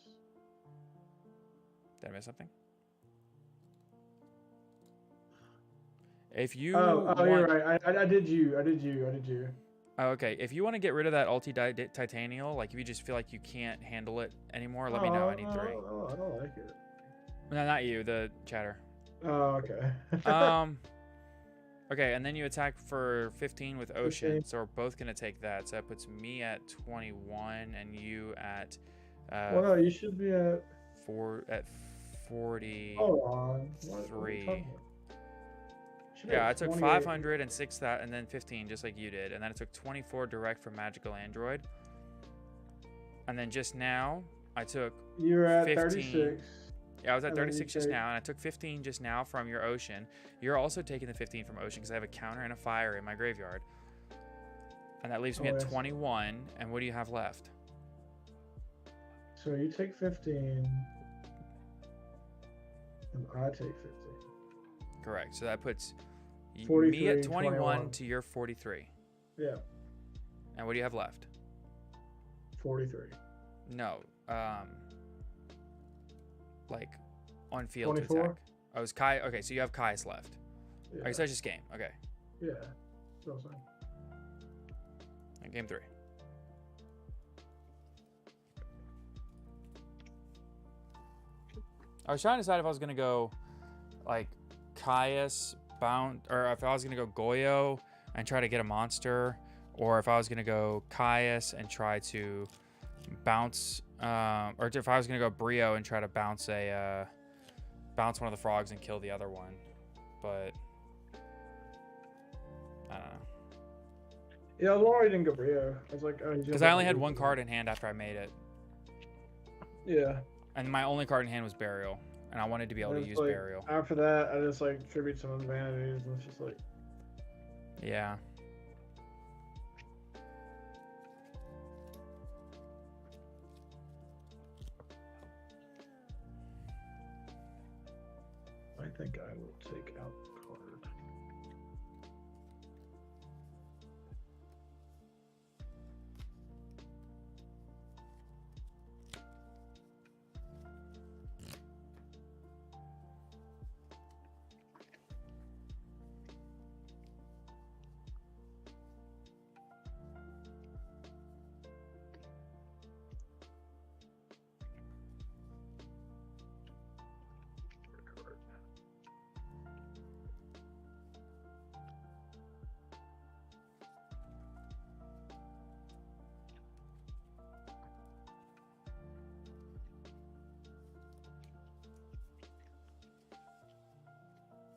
I miss something? If you you're right. I did you. Oh, okay. If you want to get rid of that Titanial, like if you just feel like you can't handle it anymore, let me know. I need 3. Oh, I don't like it. No, not you, the chatter. Oh, okay. Okay, and then you attack for 15 with Ocean, 15. so we're both going to take that. So that puts me at 21 and you at... well, no, you should be at... 40... Hold on. 3. Yeah, I took 500 and 6,000 and then 15 just like you did. And then I took 24 direct from Magical Android. And then just now, I took You're at 15. 36. Yeah, I was at 36 just now, and I took 15 just now from your Ocean. You're also taking the 15 from Ocean because I have a counter and a fire in my graveyard. And that leaves me at 21. And what do you have left? So you take 15. And I take 15. Correct. So that puts me 43, at 21 21 to your 43. Yeah. And what do you have left? 43. No. Like on field 24? to attack. Oh, it's Kai. Okay, so you have Kai's left. Yeah. Okay, so that's just game. Okay. Yeah. That's what I'm saying. And game 3. I was trying to decide if I was gonna go like Caius bound, or if I was gonna go Goyo and try to get a monster, or if I was gonna go Caius and try to bounce, or if I was gonna go Brio and try to bounce bounce one of the frogs and kill the other one, but I don't know. Yeah, I was worried I didn't go Brio. I was like, oh, Because I only had 1 card in hand after I made it. Yeah. And my only card in hand was Burial, and I wanted to be able to use like, Burial. After that, I just like tribute some of the vanities, and it's just like, Yeah. I think I will take out the card.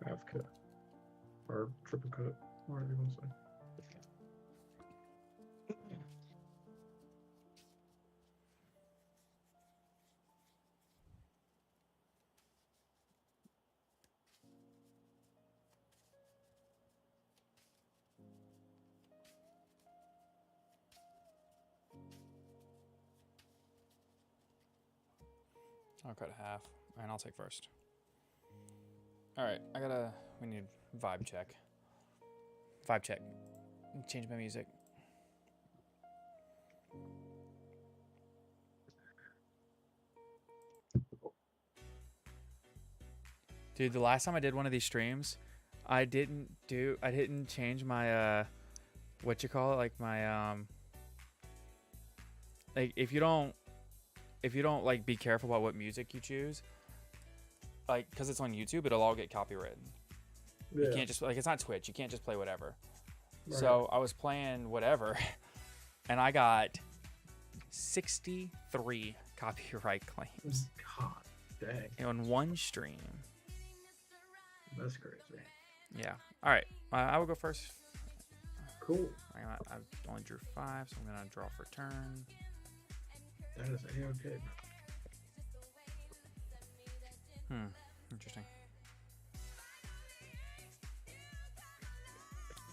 Africa. or triple cut, whatever you want to say. I'll cut half, and I'll take first. All right, we need vibe check. Vibe check. Change my music. Dude, the last time I did one of these streams, I didn't change my what you call it, like my like if you don't like be careful about what music you choose, like because it's on YouTube, it'll all get copywritten. Yeah. You can't just like, it's not Twitch, you can't just play whatever. Right. So I was playing whatever and I got 63 copyright claims. God dang. On one stream. That's crazy. Yeah. All right. I will go first. Cool. I only drew 5, so I'm going to draw for turn. That is A-okay. Interesting.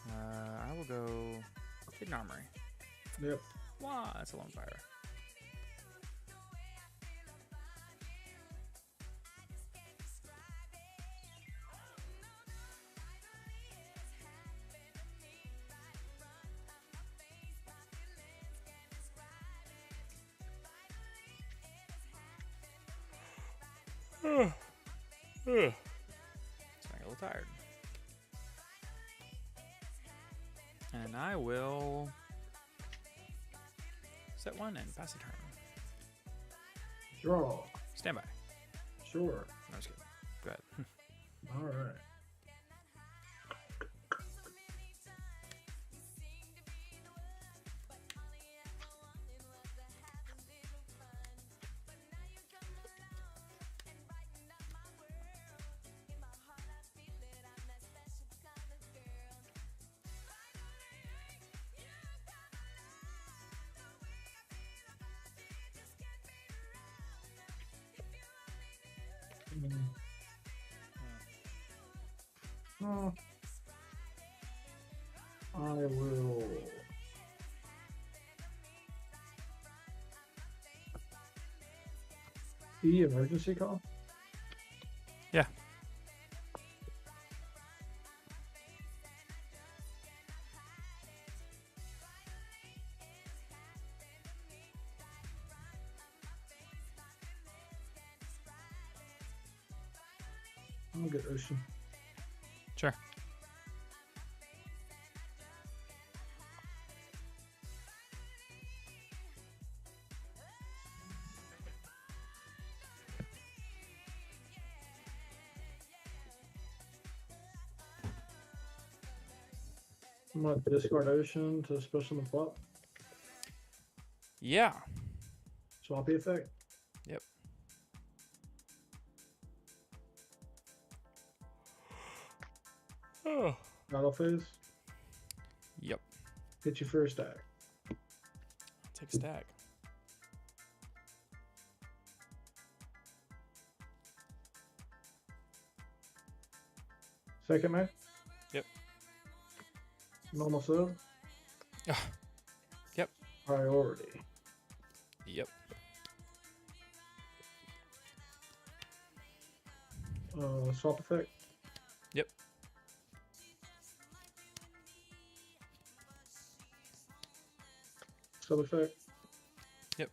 I will go Hidden Armory. Yep. Wow, that's a lone fire. I get a little tired. And I will set one and pass a turn. Draw. Stand by. Sure. No, just kidding. Go ahead. All right. I will emergency call. Yeah. I'll get Ocean. Sure. I'm going to discard Ocean to special the flop. Yeah. Swappy effect. Yep. Oh. Battle phase. Yep. Hit you for a stack. Take a stack. Second man. Yep. Normal sub. Yep. Priority. Yep. Swap effect. Yep. Sub effect. Yep.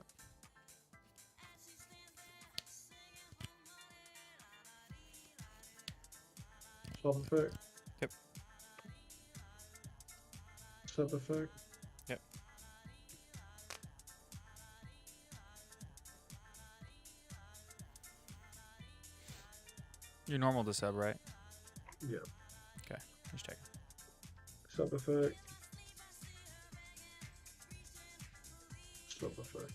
Swap effect. Yep. Sub effect. Yep. You're normal to sub, right? Yep. Okay, just checking. Sub effect. Sub effect.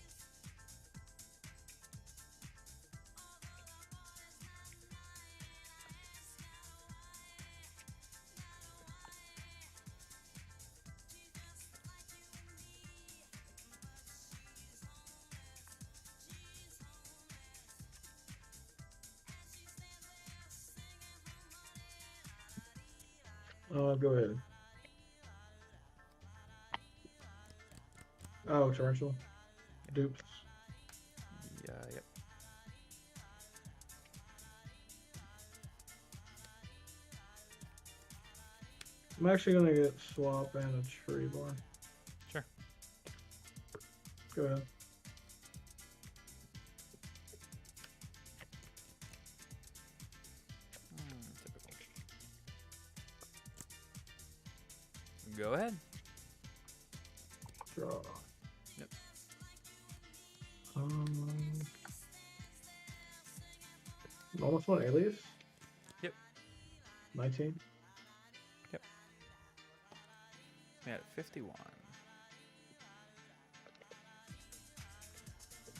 Go ahead. Oh, torrential. Dupes. Yeah, yep. I'm actually gonna get swap and a tree bar. Sure. Go ahead. Typical. Go ahead. Draw. Yep. Almost one alias. Yep. 19. Yep. We had 51.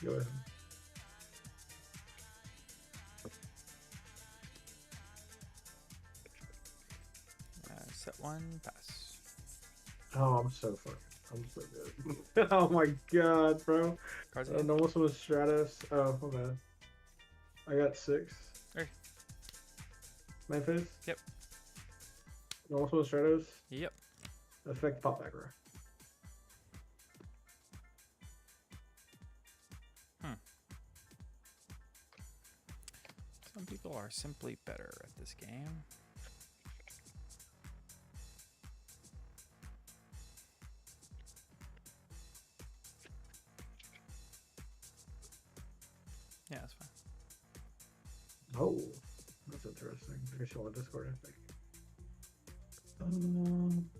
Go ahead. Set one, pass. Oh, I'm so good. Oh my god, bro. Cards again? Almost was Stratus. Oh, my bad. I got 6. Hey. Main phase? Yep. Almost was Stratus. Yep. Effect pop back row. Some people are simply better at this game. Yeah, that's fine. Oh, that's interesting. I guess you want Discord, I think.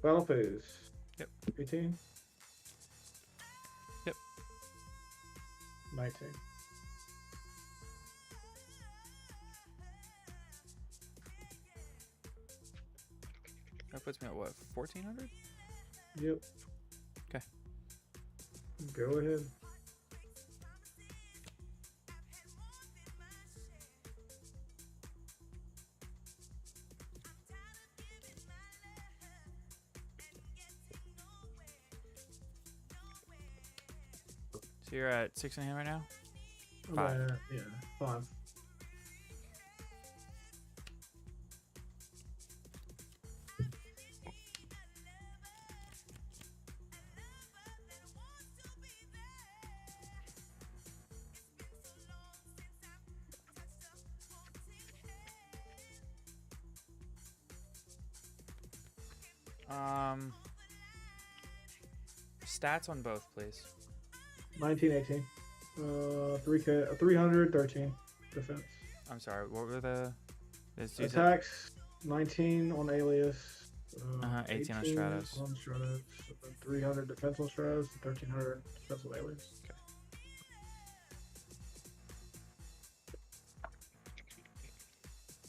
Battle phase. Yep. 18. Yep. 19. That puts me at what, 1400? Yep. Okay. Go ahead. So you're at 6 in hand right now? I'm 5. at, yeah, 5. Stats on both, please. 19, 18. 3K, 313 defense. I'm sorry, what were the... Attacks, 19 on Alias. 18 on Stratos. On Stratos. 300 defense on Stratos, 1300 defense on Alias. Okay.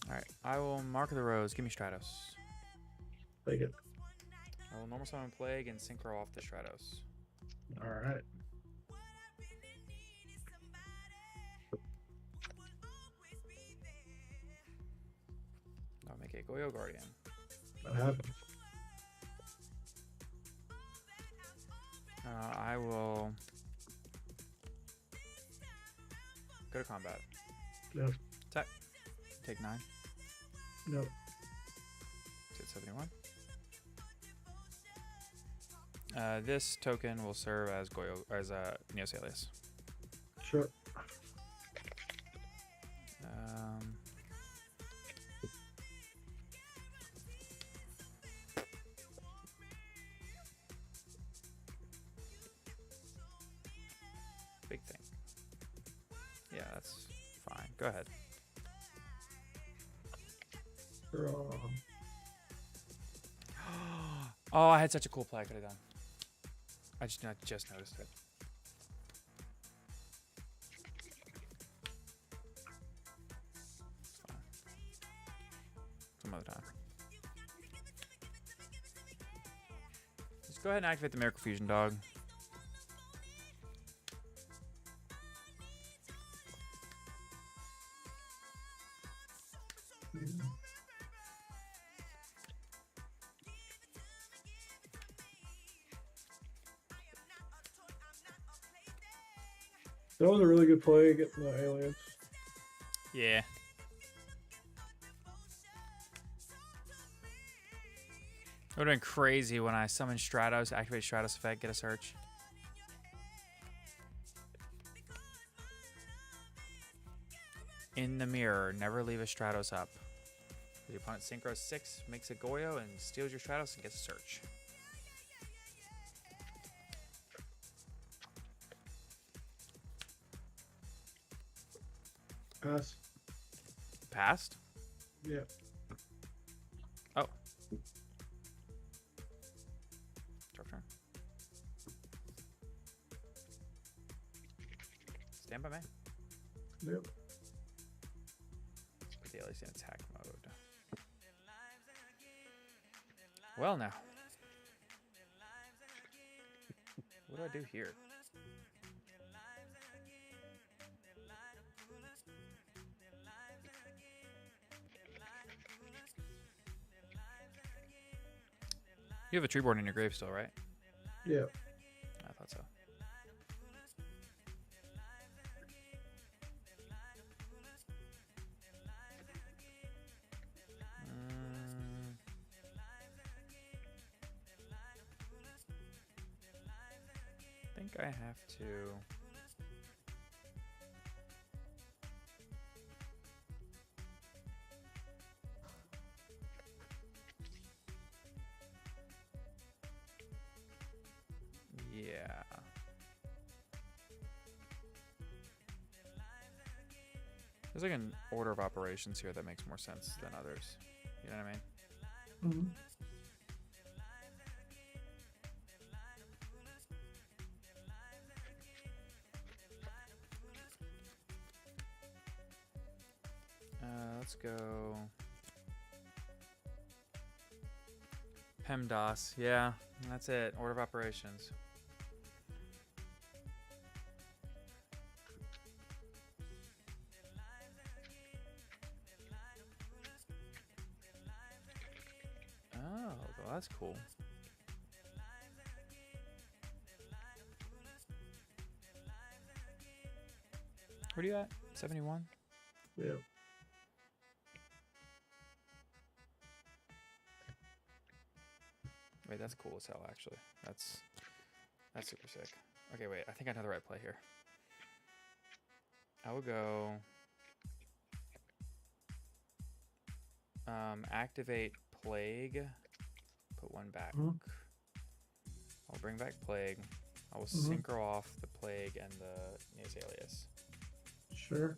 Alright, I will mark the rows. Give me Stratos. Take it. I will normal summon Plague and synchro off the Stratos. Alright. I'll make a Goyo Guardian. That happens. I will go to combat. Yep. Attack. Take 9. Nope. Hit 71. This token will serve as Neos Alias. Sure. Big thing. Yeah, that's fine. Go ahead. Draw. Oh, I had such a cool play I could have done. I just noticed it. It's fine. Some other time. Just go ahead and activate the Miracle Fusion Dog. That was a really good play getting the Alias. Yeah. would have been crazy when I summoned Stratos, activate Stratos effect, get a search. In the mirror, never leave a Stratos up. The opponent synchros 6, makes a Goyo, and steals your Stratos and gets a search. Pass. Passed? Yeah. Oh. Turn. Stand by me. Yep. Let's put the LAC in attack mode. Well, now. What do I do here? You have a tree board in your grave still, right? Yeah. I thought so. I think I have to. Yeah. There's like an order of operations here that makes more sense than others. You know what I mean? Mm-hmm. Let's go. PEMDAS. Yeah, that's it. Order of operations. Oh, well, that's cool. Where are you at? 71? Yeah. Wait, that's cool as hell, actually. That's super sick. Okay, wait. I think I know the right play here. I would go... activate Plague. Put one back. Mm-hmm. I'll bring back Plague. I will synchro off the Plague and the Neos Alias. Sure.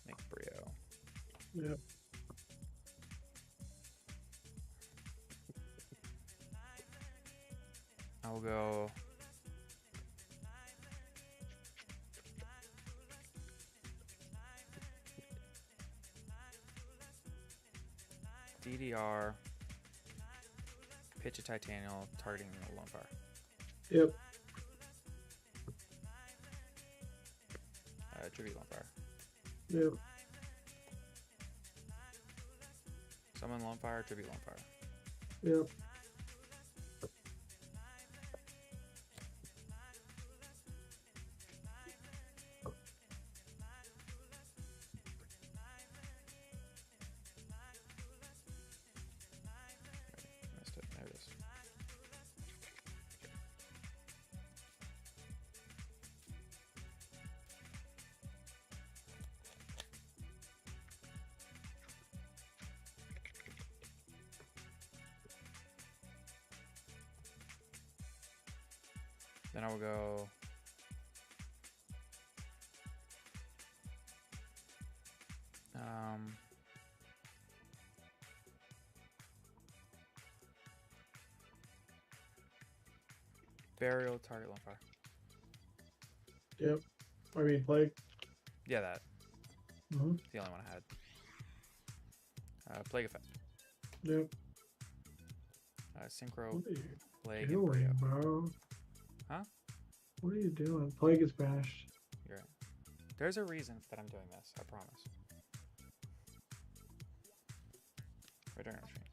Make Brio. Yep. I will go... DDR, pitch a Titanial, targeting the Lone Fire. Yep. Tribute Lone Fire. Yep. Summon Lone Fire, tribute Lone Fire. Yep. Missed it. There it is. Then I will go burial, target Lone Fire. Yep. I mean, Plague. Yeah, that. Mm-hmm. The only one I had. Plague effect. Yep. Synchro, What are you Plague, and doing, Brio. bro? Huh? What are you doing? Plague is banished. You're right. There's a reason that I'm doing this, I promise. Right there on the screen.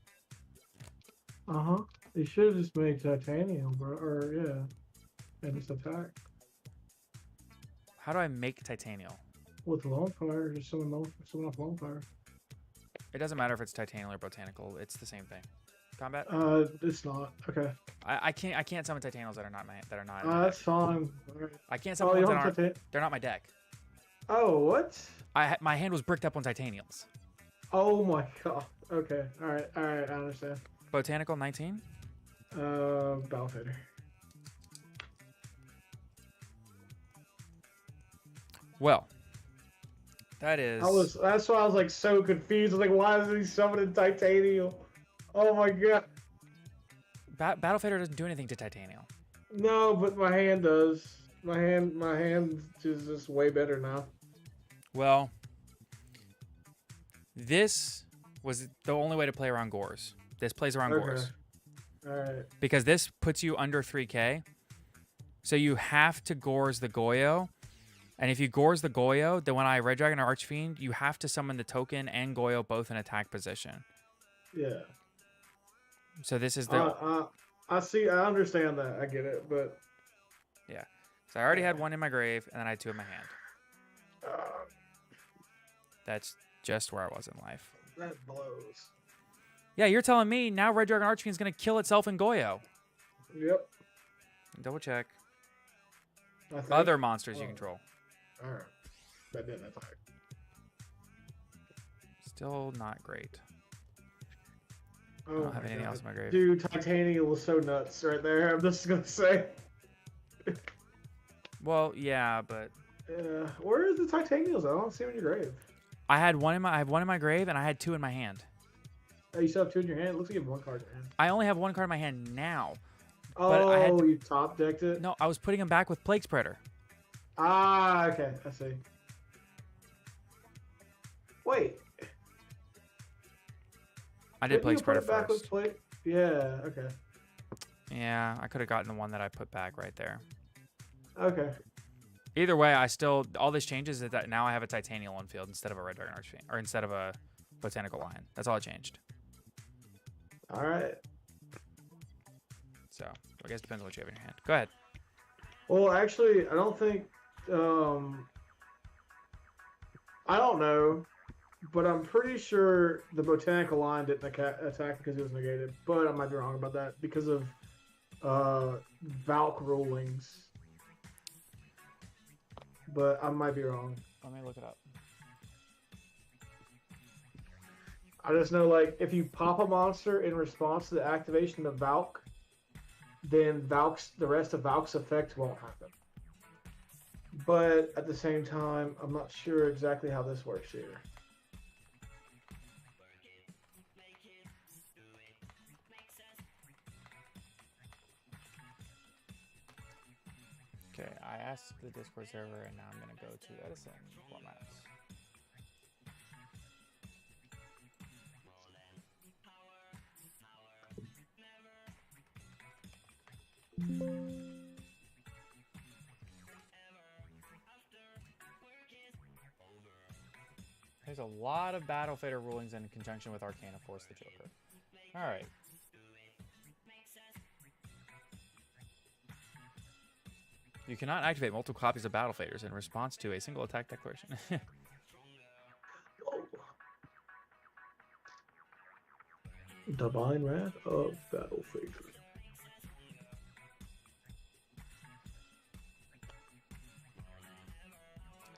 Uh-huh. They should have just made titanium, bro. Or, yeah. And just attack. How do I make Titanial? With Lone Fire, just summon off Lone Fire. It doesn't matter if it's titanial or botanical. It's the same thing. Combat. It's not. Okay. I can't summon titanials that are not my in my That's deck. fine. Right. I can't summon ones that aren't. Titan. They're not my deck. Oh, what? My hand was bricked up on titanials. Oh my god. Okay. All right. I understand. Botanical 19. Battlefighter. Well, that is. That's why I was like so confused. I was like, why is he summoning titanium? Oh my god. Battlefighter doesn't do anything to titanium. No, but my hand does. My hand is just way better now. Well, this was the only way to play around Gores. This plays around Gores. Alright. Because this puts you under 3k. So you have to Gores the Goyo. And if you Gores the Goyo, then when I Red Dragon or Archfiend, you have to summon the token and Goyo both in attack position. Yeah. So this is the... I see, I understand that. I get it, but... Yeah. So I already had one in my grave, and then I had two in my hand. That's just where I was in life. That blows. Yeah, you're telling me now Red Dragon Archfiend is going to kill itself in Goyo. Yep. Double check. Other monsters you control. Alright. That didn't attack. Still not great. Oh I don't have anything else in my grave. Dude, Titanium was so nuts right there. I'm just gonna say. Well, yeah, but where is the Titanials? I don't see them in your grave. I have one in my grave, and I had two in my hand. Oh, you still have two in your hand? It looks like you have one card in your hand. I only have one card in my hand now. Oh, you top decked it? No, I was putting them back with Plague Spreader. Ah, okay, I see. Wait. I did Plague Spreader first. Yeah, okay. Yeah, I could have gotten the one that I put back right there. Okay. Either way, all this changes is that now I have a Titanial on field instead of a Red Dragon Archfiend, or instead of a Botanical Lion. That's all it changed. All right. So, I guess it depends on what you have in your hand. Go ahead. Well, actually, I don't think... I don't know, but I'm pretty sure the Botanical Lion didn't attack because it was negated. But I might be wrong about that because of Valk rulings. But I might be wrong. Let me look it up. I just know, like, if you pop a monster in response to the activation of Valk, then the rest of Valk's effect won't happen. But at the same time, I'm not sure exactly how this works here. Okay, I asked the Discord server, and now I'm going to go to Edison formats. There's a lot of Battle Fader rulings in conjunction with Arcana Force the Joker. Alright. You cannot activate multiple copies of Battle Faders in response to a single attack declaration. Divine Wrath of Battle Fader.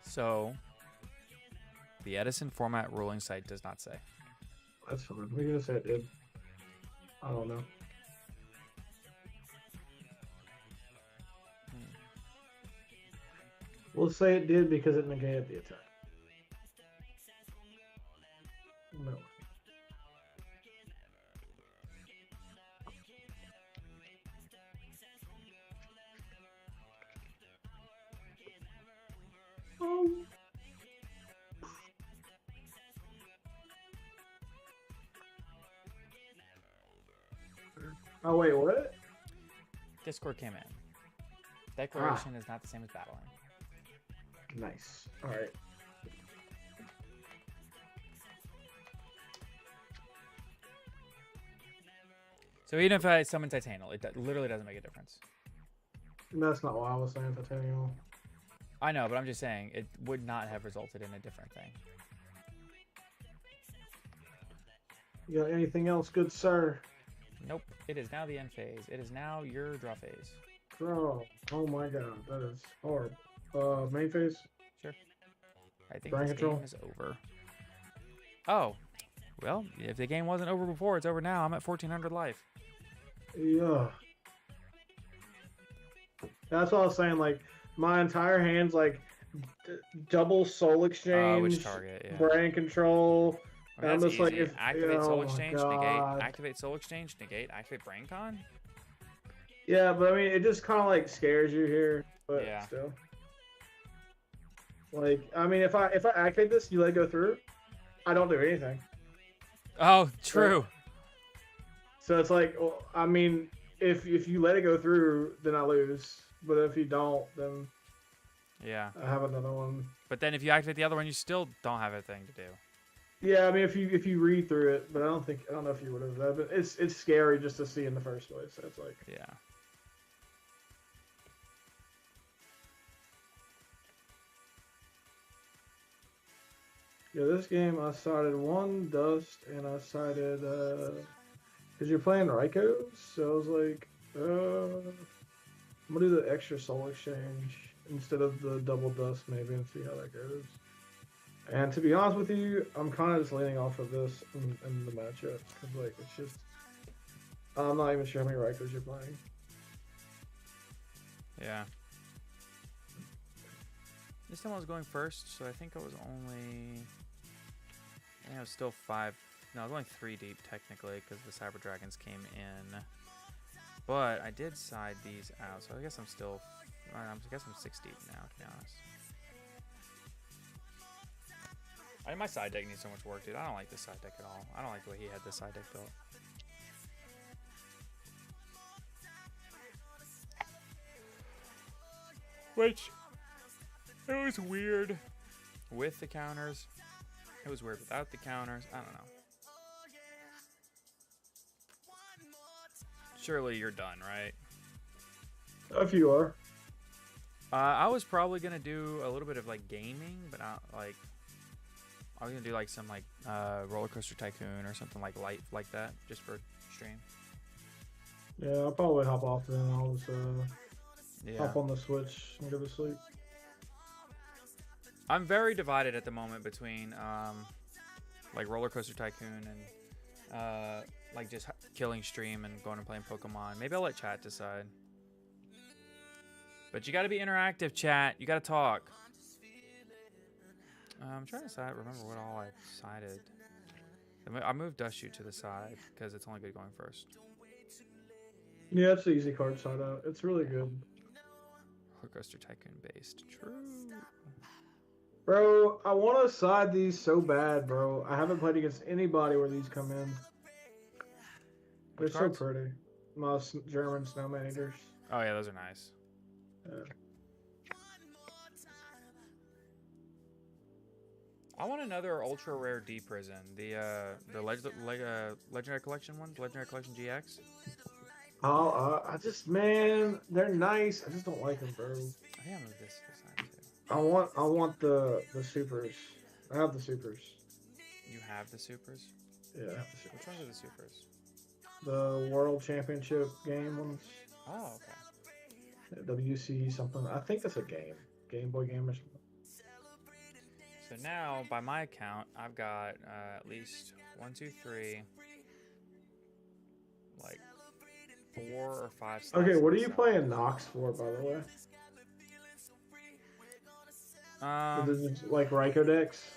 So, the Edison format ruling site does not say. That's fine. We're gonna say it did. I don't know. We'll say it did because it negated the attack. No. Oh wait, what? Discord came in. Declaration is not the same as battling. Nice. All right. So even if I summon Titanial, it literally doesn't make a difference. That's not why I was saying Titanial. I know, but I'm just saying it would not have resulted in a different thing. You got anything else, good sir? Nope. It is now the end phase. It is now your draw phase. Bro, oh my god, that is hard. Main phase? Sure. I think Brain this control? game is over. Oh. Well, if the game wasn't over before, it's over now. I'm at 1400 life. Yeah. That's what I was saying, like, my entire hand's like double soul exchange, Which target? Yeah. brain control. I mean, I'm that's just like, easy. if Activate soul oh my exchange, god. negate. Activate soul exchange, negate. Activate brain con. Yeah, but I mean, it just kind of like scares you here, but Yeah. still. Like, I mean, if I activate this, you let it go through, I don't do anything. Oh, true. So it's like, well, I mean, if you let it go through, then I lose. But if you don't, then Yeah. I have another one. But then if you activate the other one, you still don't have a thing to do. Yeah, I mean, if you read through it, but I don't know if you would have. But it's scary just to see in the first place. So it's like, Yeah. yeah, this game I sided one dust and I sided because you're playing Raikou, so I was like, I'm gonna do the extra soul exchange instead of the double dust maybe and see how that goes. And to be honest with you, I'm kind of just leaning off of this in the matchup because like it's just I'm not even sure how many Raikous you're playing. Yeah. This time I was going first, so I think I was only. I think I was still 5. No, I was only 3 deep technically because the Cyber Dragons came in. But I did side these out, so I guess I'm still. I guess I'm 6 deep now, to be honest. I mean, my side deck needs so much work, dude. I don't like this side deck at all. I don't like the way he had this side deck built. Which, it was weird with the counters. It was weird without the counters. I don't know. Surely you're done, right? If you are. I was probably gonna do a little bit of like gaming, but not like. I was gonna do like some like roller coaster tycoon or something like light like that, just for stream. Yeah, I'll probably hop off then. I'll just Yeah. hop on the Switch and go to sleep. I'm very divided at the moment between like roller coaster tycoon and like just killing stream and going and playing Pokemon. Maybe I'll let chat decide. But you got to be interactive, chat. You got to talk. I'm trying to remember what all I decided. I moved Dust Shoot to the side because it's only good going first. Yeah, it's an easy card side out. It's really good. Roller coaster tycoon based. True. Bro, I want to side these so bad, bro. I haven't played against anybody where these come in. They're so pretty. My German snowman eaters. Oh yeah, those are nice. I want another ultra rare D prison. The Legendary Collection ones, Legendary Collection GX. Oh, I just, man, they're nice. I just don't like them, bro. I think I moved this side too. I want the supers. I have the supers. You have the supers? Yeah, I have the supers. Which ones are the supers? The World Championship game ones. Oh, okay. WC something. I think that's a game. Game Boy game or something. So now, by my account, I've got at least 1, 2, 3, like 4 or 5 slots. Okay, what are you playing Nox for, by the way? Like Raikou decks?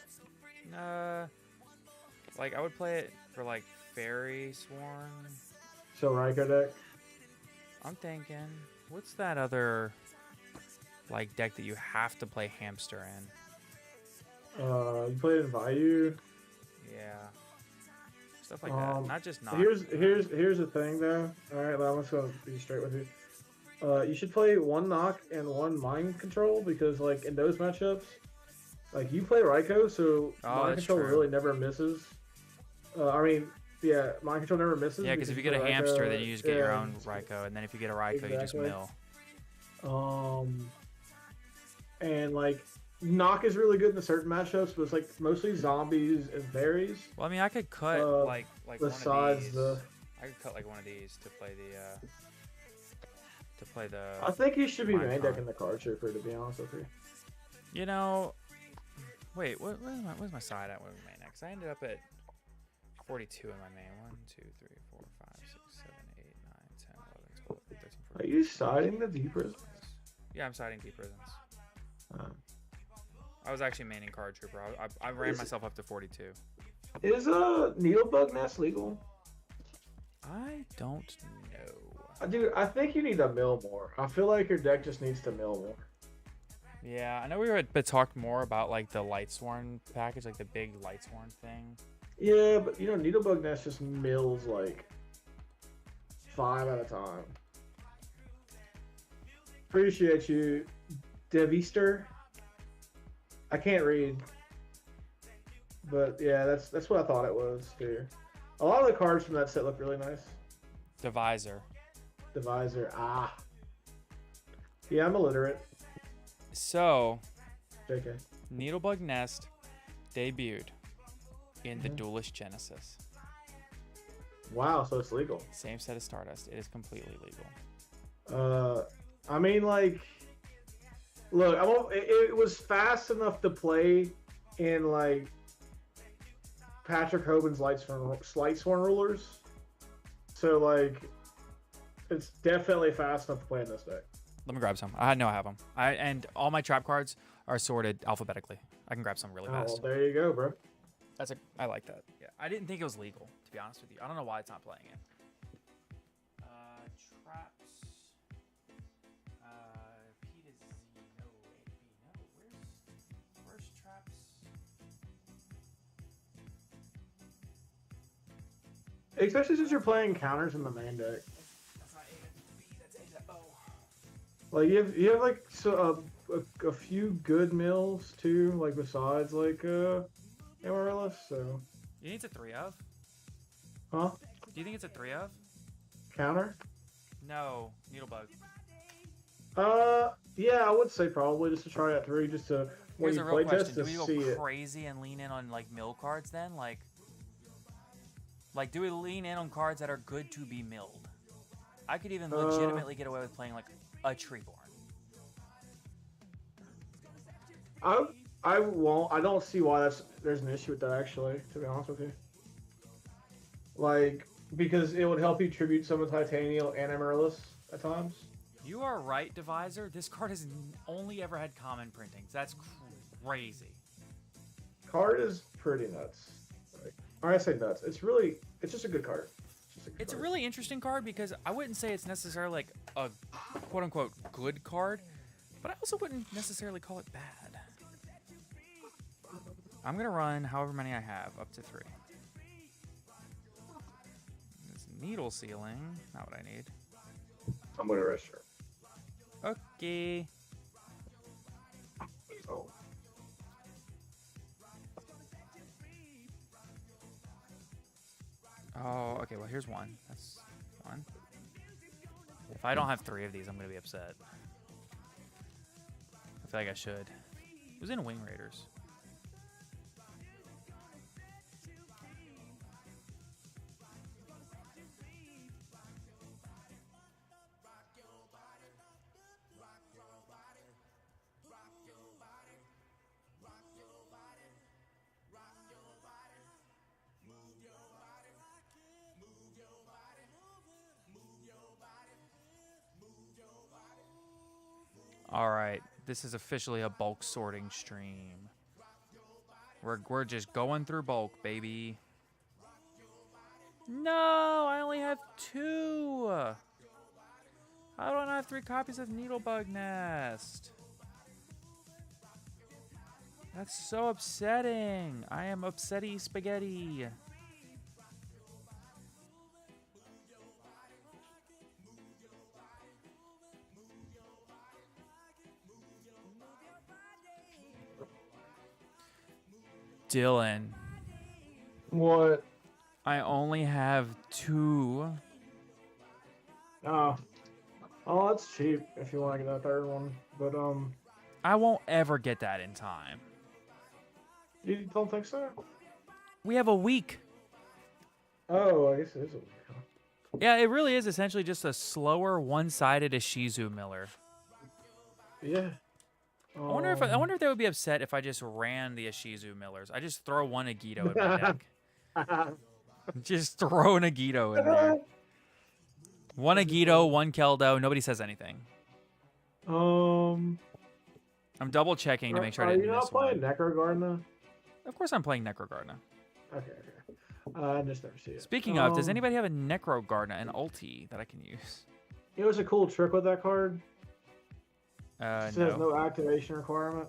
Like I would play it for like Fairy Swarm. So Raikou deck? I'm thinking, what's that other like deck that you have to play Hamster in? You played in Vayu? Yeah. Stuff like that. Not just not. Here's the thing though. Alright, I'm just gonna be straight with you. You should play one knock and one mind control because like in those matchups, like you play Raikou, so mind control really never misses. I mean, yeah, mind control never misses. Yeah, because if you get a hamster, then you just get your own Raikou, and then if you get a Raikou, you just mill. And like Knock is really good in certain matchups, but it's like mostly zombies and fairies. Well, I mean, I could cut like one of Besides these. the, I could cut like one of these to play the. I think he should be Mine main con. decking the card trooper, to be honest with you. You know, wait, where's my side at with my main? Because I ended up at 42 in my main. 1, 2, 3, 4, 5, 6, 7, 8, 9, 10, 11, 12, 13, 14. Are you siding the deep prisons? Yeah, I'm siding deep prisons. I was actually maining card trooper. I ran myself up to 42. Is a needlebug nest legal? I don't know. Dude, I think you need to mill more. I feel like your deck just needs to mill more. Yeah, I know we had talked more about like the Lightsworn package, like the big Lightsworn thing. Yeah, but you know, needlebug nest just mills like 5 at a time. Appreciate you, Devister. I can't read, but yeah, that's what I thought it was too. A lot of the cards from that set look really nice. Divisor. Divisor, yeah, I'm illiterate. So, JK. Needlebug Nest debuted in the Duelist Genesis. Wow, so it's legal. Same set as Stardust. It is completely legal. I mean, like, look, it was fast enough to play in like Patrick Hoban's Lightsworn rulers, so like, it's definitely fast enough to play in this deck. Let me grab some. I know I have them. And all my trap cards are sorted alphabetically. I can grab some really fast. Oh, well, there you go, bro. I like that. Yeah, I didn't think it was legal, to be honest with you. I don't know why it's not playing it. Traps. P to Z. No, A to B. No. Where's traps? Especially since you're playing counters in the main deck. That's not A to B. That's A to O. Like you have like a few good mills too, like besides like Amaryllis. So. You think it's a 3 of? Huh? Do you think it's a 3 of? Counter? No, Needlebug. Yeah, I would say probably just to try that 3, just to when Here's you a real play question: test do to we see go it. crazy and lean in on like mill cards then? Like, do we lean in on cards that are good to be milled? I could even legitimately get away with playing like a Treeborn. I won't. I don't see why there's an issue with that actually. To be honest with you, like because it would help you tribute some of Titanium and Amaryllis at times. You are right, Divisor. This card has only ever had common printings. That's crazy. Card is pretty nuts. Like, I say nuts. It's just a good card. It's a really interesting card because I wouldn't say it's necessarily like a quote-unquote good card, but I also wouldn't necessarily call it bad. I'm going to run however many I have, up to 3. This needle sealing, not what I need. I'm going to rest her. Okay. Oh. Oh, okay, well, here's one. That's one. If I don't have 3 of these, I'm going to be upset. I feel like I should. It was in Wing Raiders. All right, this is officially a bulk sorting stream. We're just going through bulk, baby. No, I only have 2. I don't have 3 copies of Needlebug Nest. That's so upsetting. I am upsetty spaghetti. Dylan. What? I only have 2. Oh, that's cheap if you want to get that 3rd one. But I won't ever get that in time. You don't think so? We have a week. Oh, I guess it is a week. Huh? Yeah, it really is essentially just a slower, one-sided Ishizu Miller. Yeah. I wonder if they would be upset if I just ran the Ishizu Millers. I just throw one Agito in my deck. Just throw an Agito in there. One Agito, one Keldo. Nobody says anything. I'm double checking to make sure I didn't miss one. Are you not playing Necrogardna? Of course I'm playing Necrogardna. Okay. I just never see it. Speaking of, does anybody have a Necrogardna, an ulti that I can use? You know what's a cool trick with that card? It says No. no activation requirement.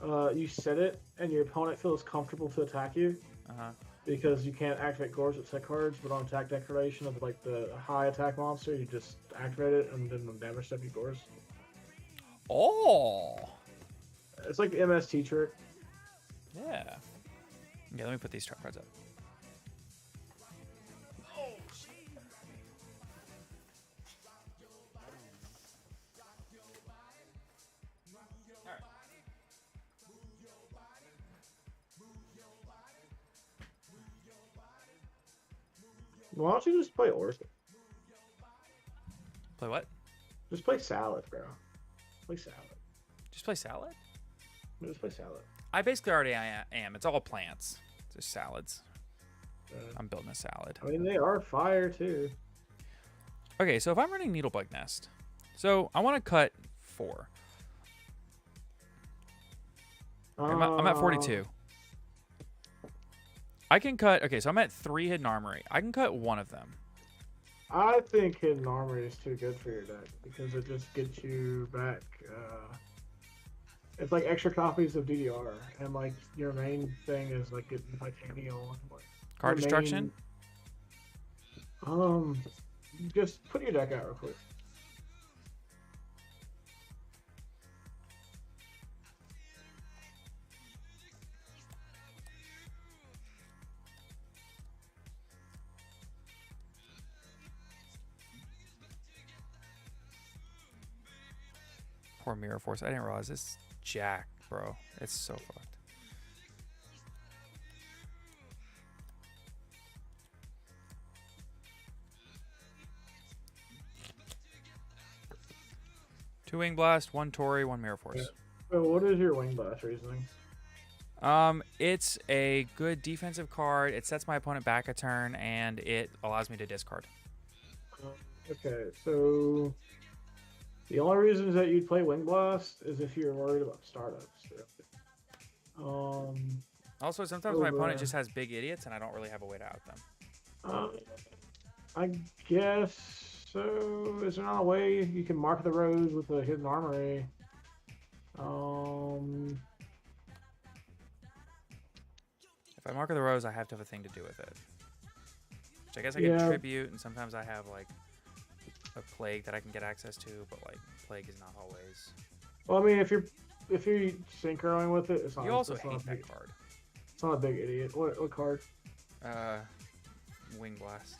You set it, and your opponent feels comfortable to attack you. Because you can't activate cores with set cards, but on attack declaration of like the high attack monster, you just activate it, and then the damage stuff you cores. Oh! It's like the MST trick. Yeah. Okay, let me put these trap cards up. Why don't you just play Orphan? Play what? Just play Salad, bro. Play Salad. Just play salad? Just play Salad. I basically already am. It's all plants. Just salads. I'm building a salad. I mean, they are fire, too. Okay, so if I'm running Needlebug Nest, so I want to cut 4. I'm at 42. I can cut... Okay, so I'm at 3 Hidden Armory. I can cut 1 of them. I think Hidden Armory is too good for your deck because it just gets you back. It's like extra copies of DDR, and like your main thing is like getting Titanium. Card destruction? Just put your deck out real quick. Poor Mirror Force. I didn't realize this jack, bro. It's so fucked. Two Wing Blast, 1 Tori, 1 Mirror Force. Yeah. So what is your Wing Blast reasoning? It's a good defensive card. It sets my opponent back a turn, and it allows me to discard. Okay, so the only reasons that you'd play Wing Blast is if you're worried about startups. Also, sometimes my opponent just has big idiots, and I don't really have a way to out them. I guess so. Is there not a way you can mark the rows with a Hidden Armory? If I mark the rows, I have to have a thing to do with it. Which I guess I can tribute, and sometimes I have like a plague that I can get access to, but like plague is not always. Well, I mean, if you're synchroing with it, it's not. You also hate that card. It's not a big idiot. What card? Wing Blast.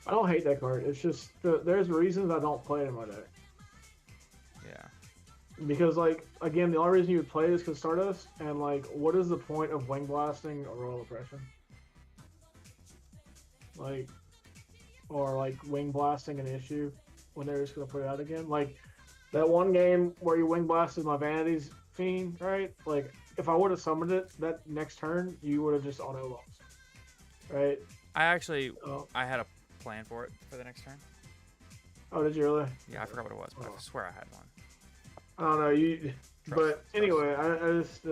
I don't hate that card. It's just there's reasons I don't play it in my deck. Yeah. Because like again, the only reason you would play it is because Stardust, and like, what is the point of Wing Blasting a Royal Oppression? Like, or like Wing Blasting an issue when they're just gonna put it out again. Like that one game where you Wing Blasted my Vanity's Fiend, right? Like if I would have summoned it that next turn, you would have just auto lost, right? I actually I had a plan for it for the next turn. Oh, did you really? Yeah, I forgot what it was, but I swear I had one. I don't know, you. But anyway, I just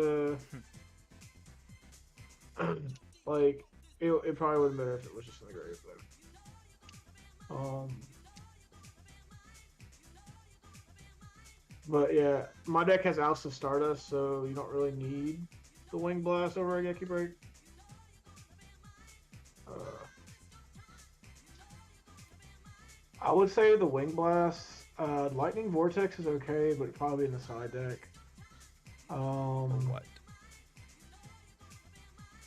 like it probably would have been better if it was just in the grave, but but yeah, my deck has Oust of Stardust, so you don't really need the Wing Blast over a Geki Break. I would say the Wing Blast. Lightning Vortex is okay, but it'd probably be in the side deck. For what?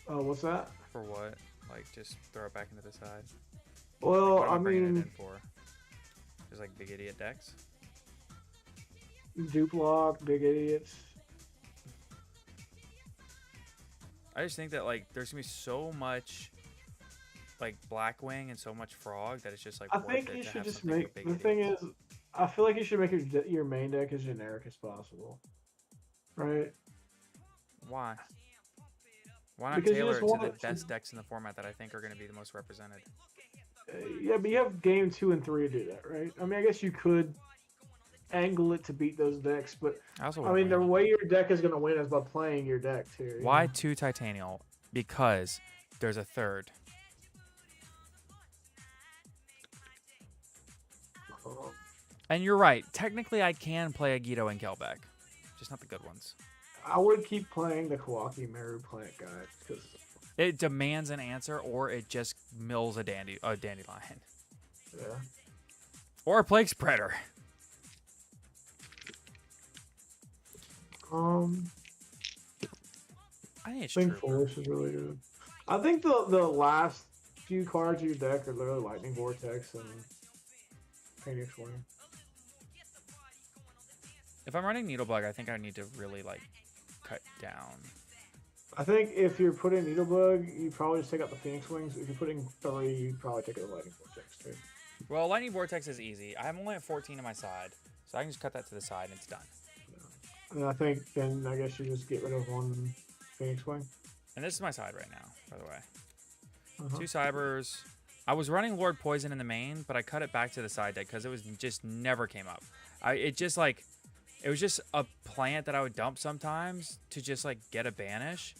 What's that? For what? Like, just throw it back into the side? Well, What am I bringing mean, it in for? Just like big idiot decks? Dupe lock, big idiots. I just think that like there's gonna be so much like Blackwing and so much Frog that it's just like I worth think it you to should have just something with make big the idiots. thing is, I feel like you should make your main deck as generic as possible, right? Why? Why not Because you tailor just it to want the it to, best decks in the format that I think are going to be the most represented? yeah, but you have game 2 and 3 to do that, right? I mean, I guess you could angle it to beat those decks, but I also I want to mean, the win. way your deck is going to win is by playing your deck too. You Why know? 2 Titanial? Because there's a third. And you're right. Technically, I can play a Guido and Kelbeck. Just not the good ones. I would keep playing the Kawaki Meru Plant guy because It demands an answer, or it just mills a dandelion. yeah. Or a Plague Spreader. I think it's Think true. Force is really good. I think the last few cards of your deck are literally Lightning Vortex and Phoenix Wing. If I'm running Needlebug, I think I need to really like cut down. I think if you're putting Needlebug, you probably just take out the Phoenix Wings. If you're putting 3, you probably take out the Lightning Vortex too. Well, Lightning Vortex is easy. I'm only at 14 on my side, so I can just cut that to the side and it's done. And I think then I guess you just get rid of 1 Phoenix Wing. And this is my side right now, by the way. 2 Cybers. I was running Lord Poison in the main, but I cut it back to the side deck because it was just never came up. It was just a plant that I would dump sometimes to just like get a banish,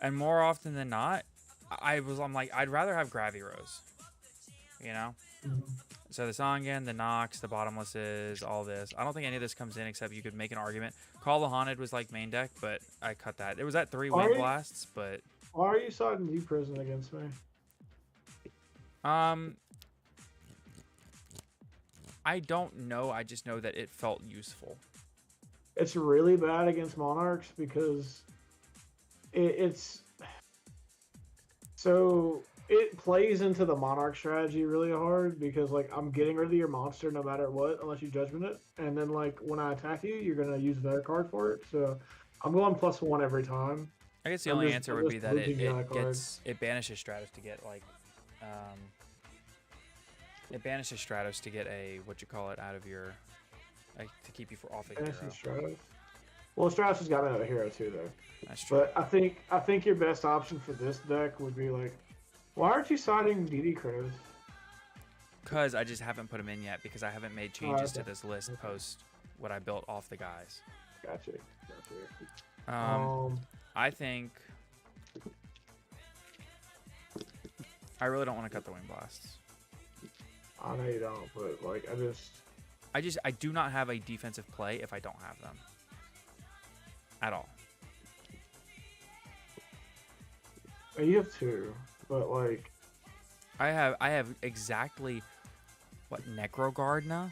and more often than not, I'm like I'd rather have Gravirose, you know. So the Songan, the Nox, the Bottomlesses, all this. I don't think any of this comes in except you could make an argument. Call the Haunted was like main deck, but I cut that. It was at 3 Wind Blasts, but Why are you siding U-Prison against me? I don't know. I just know that it felt useful. It's really bad against Monarchs because it's so it plays into the Monarch strategy really hard because like I'm getting rid of your monster no matter what unless you judgment it, and then like when I attack you, you're gonna use their card for it. So I'm going +1 every time. I guess the only answer would be that it banishes Stratos to get like it banishes Stratos to get a out of your to keep you off a hero. Stratos. Well, Stratos has got another hero too, though. That's true. But I think your best option for this deck would be like, why aren't you siding DD Crows? Because I just haven't put them in yet because I haven't made changes to this list post what I built off the guys. Gotcha. I think I really don't want to cut the Wing Blasts. I know you don't, but like I do not have a defensive play if I don't have them. At all. You have 2, but like I have exactly what Necro Guard now?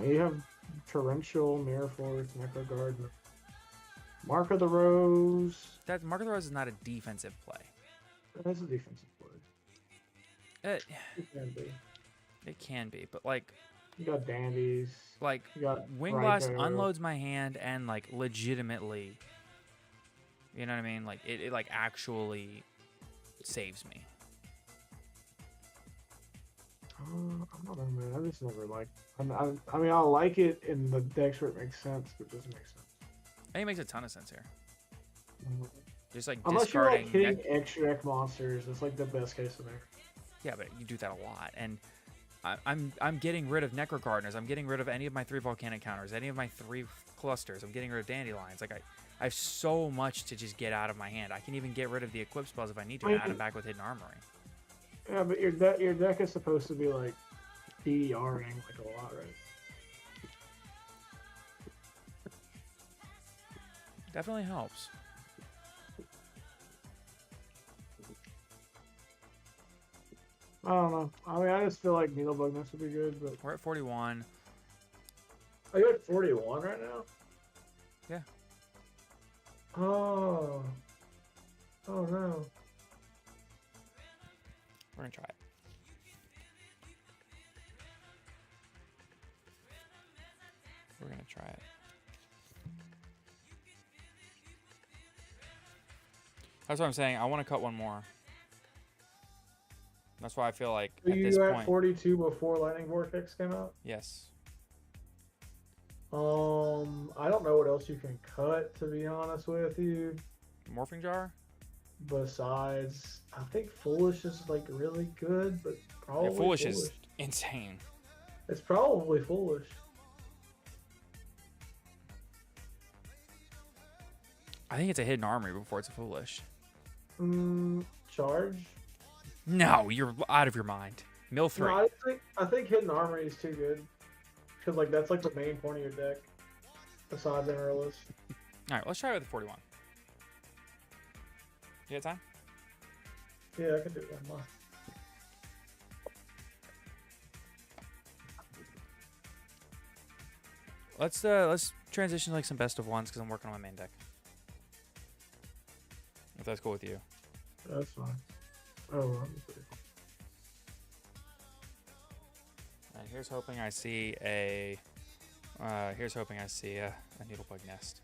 you have Torrential, Mirror Force, Necro Guard, Mark of the Rose. That Mark of the Rose is not a defensive play. That's a defensive play. It can be. It can be, but like you got Dandies. Like Wing Blast unloads my hand and like legitimately, you know what I mean? Like it like actually saves me. I don't know, man. I just never like. I mean, I like it in the decks where it makes sense, but it doesn't make sense. I think it makes a ton of sense here. Just like unless you're like discarding hitting extra deck monsters, it's like the best case scenario. Yeah, but you do that a lot, and I'm getting rid of Necro Gardeners. I'm getting rid of any of my 3 volcanic counters, any of my 3 clusters. I'm getting rid of dandelions. Like I have so much to just get out of my hand. I can even get rid of the equip spells if I need to and add them back with hidden armory. Yeah, but your deck is supposed to be like DDRing like a lot, right? Definitely helps. I don't know. I mean, I just feel like Needlebug Nest would be good, but We're at 41. are you at 41 right now? Yeah. Oh. Oh no. We're gonna try it. We're gonna try it. That's what I'm saying. I want to cut one more. That's why I feel like Were at you this at point. 42 before Lightning Vortex came out? Yes. I don't know what else you can cut, to be honest with you. Morphing jar? Besides, I think Foolish is like really good, but probably Yeah, Foolish is insane. It's probably Foolish. I think it's a hidden armory before it's a Foolish. Charge? No, you're out of your mind. Mill 3. No, I think Hidden Armory is too good. Because like that's like the main point of your deck. Besides Amaryllis. Alright, let's try it with the 41. You got time? Yeah, I can do one more. Let's transition to like some best of ones because I'm working on my main deck. If that's cool with you. That's fine. Oh, And here's hoping I see a needlebug nest.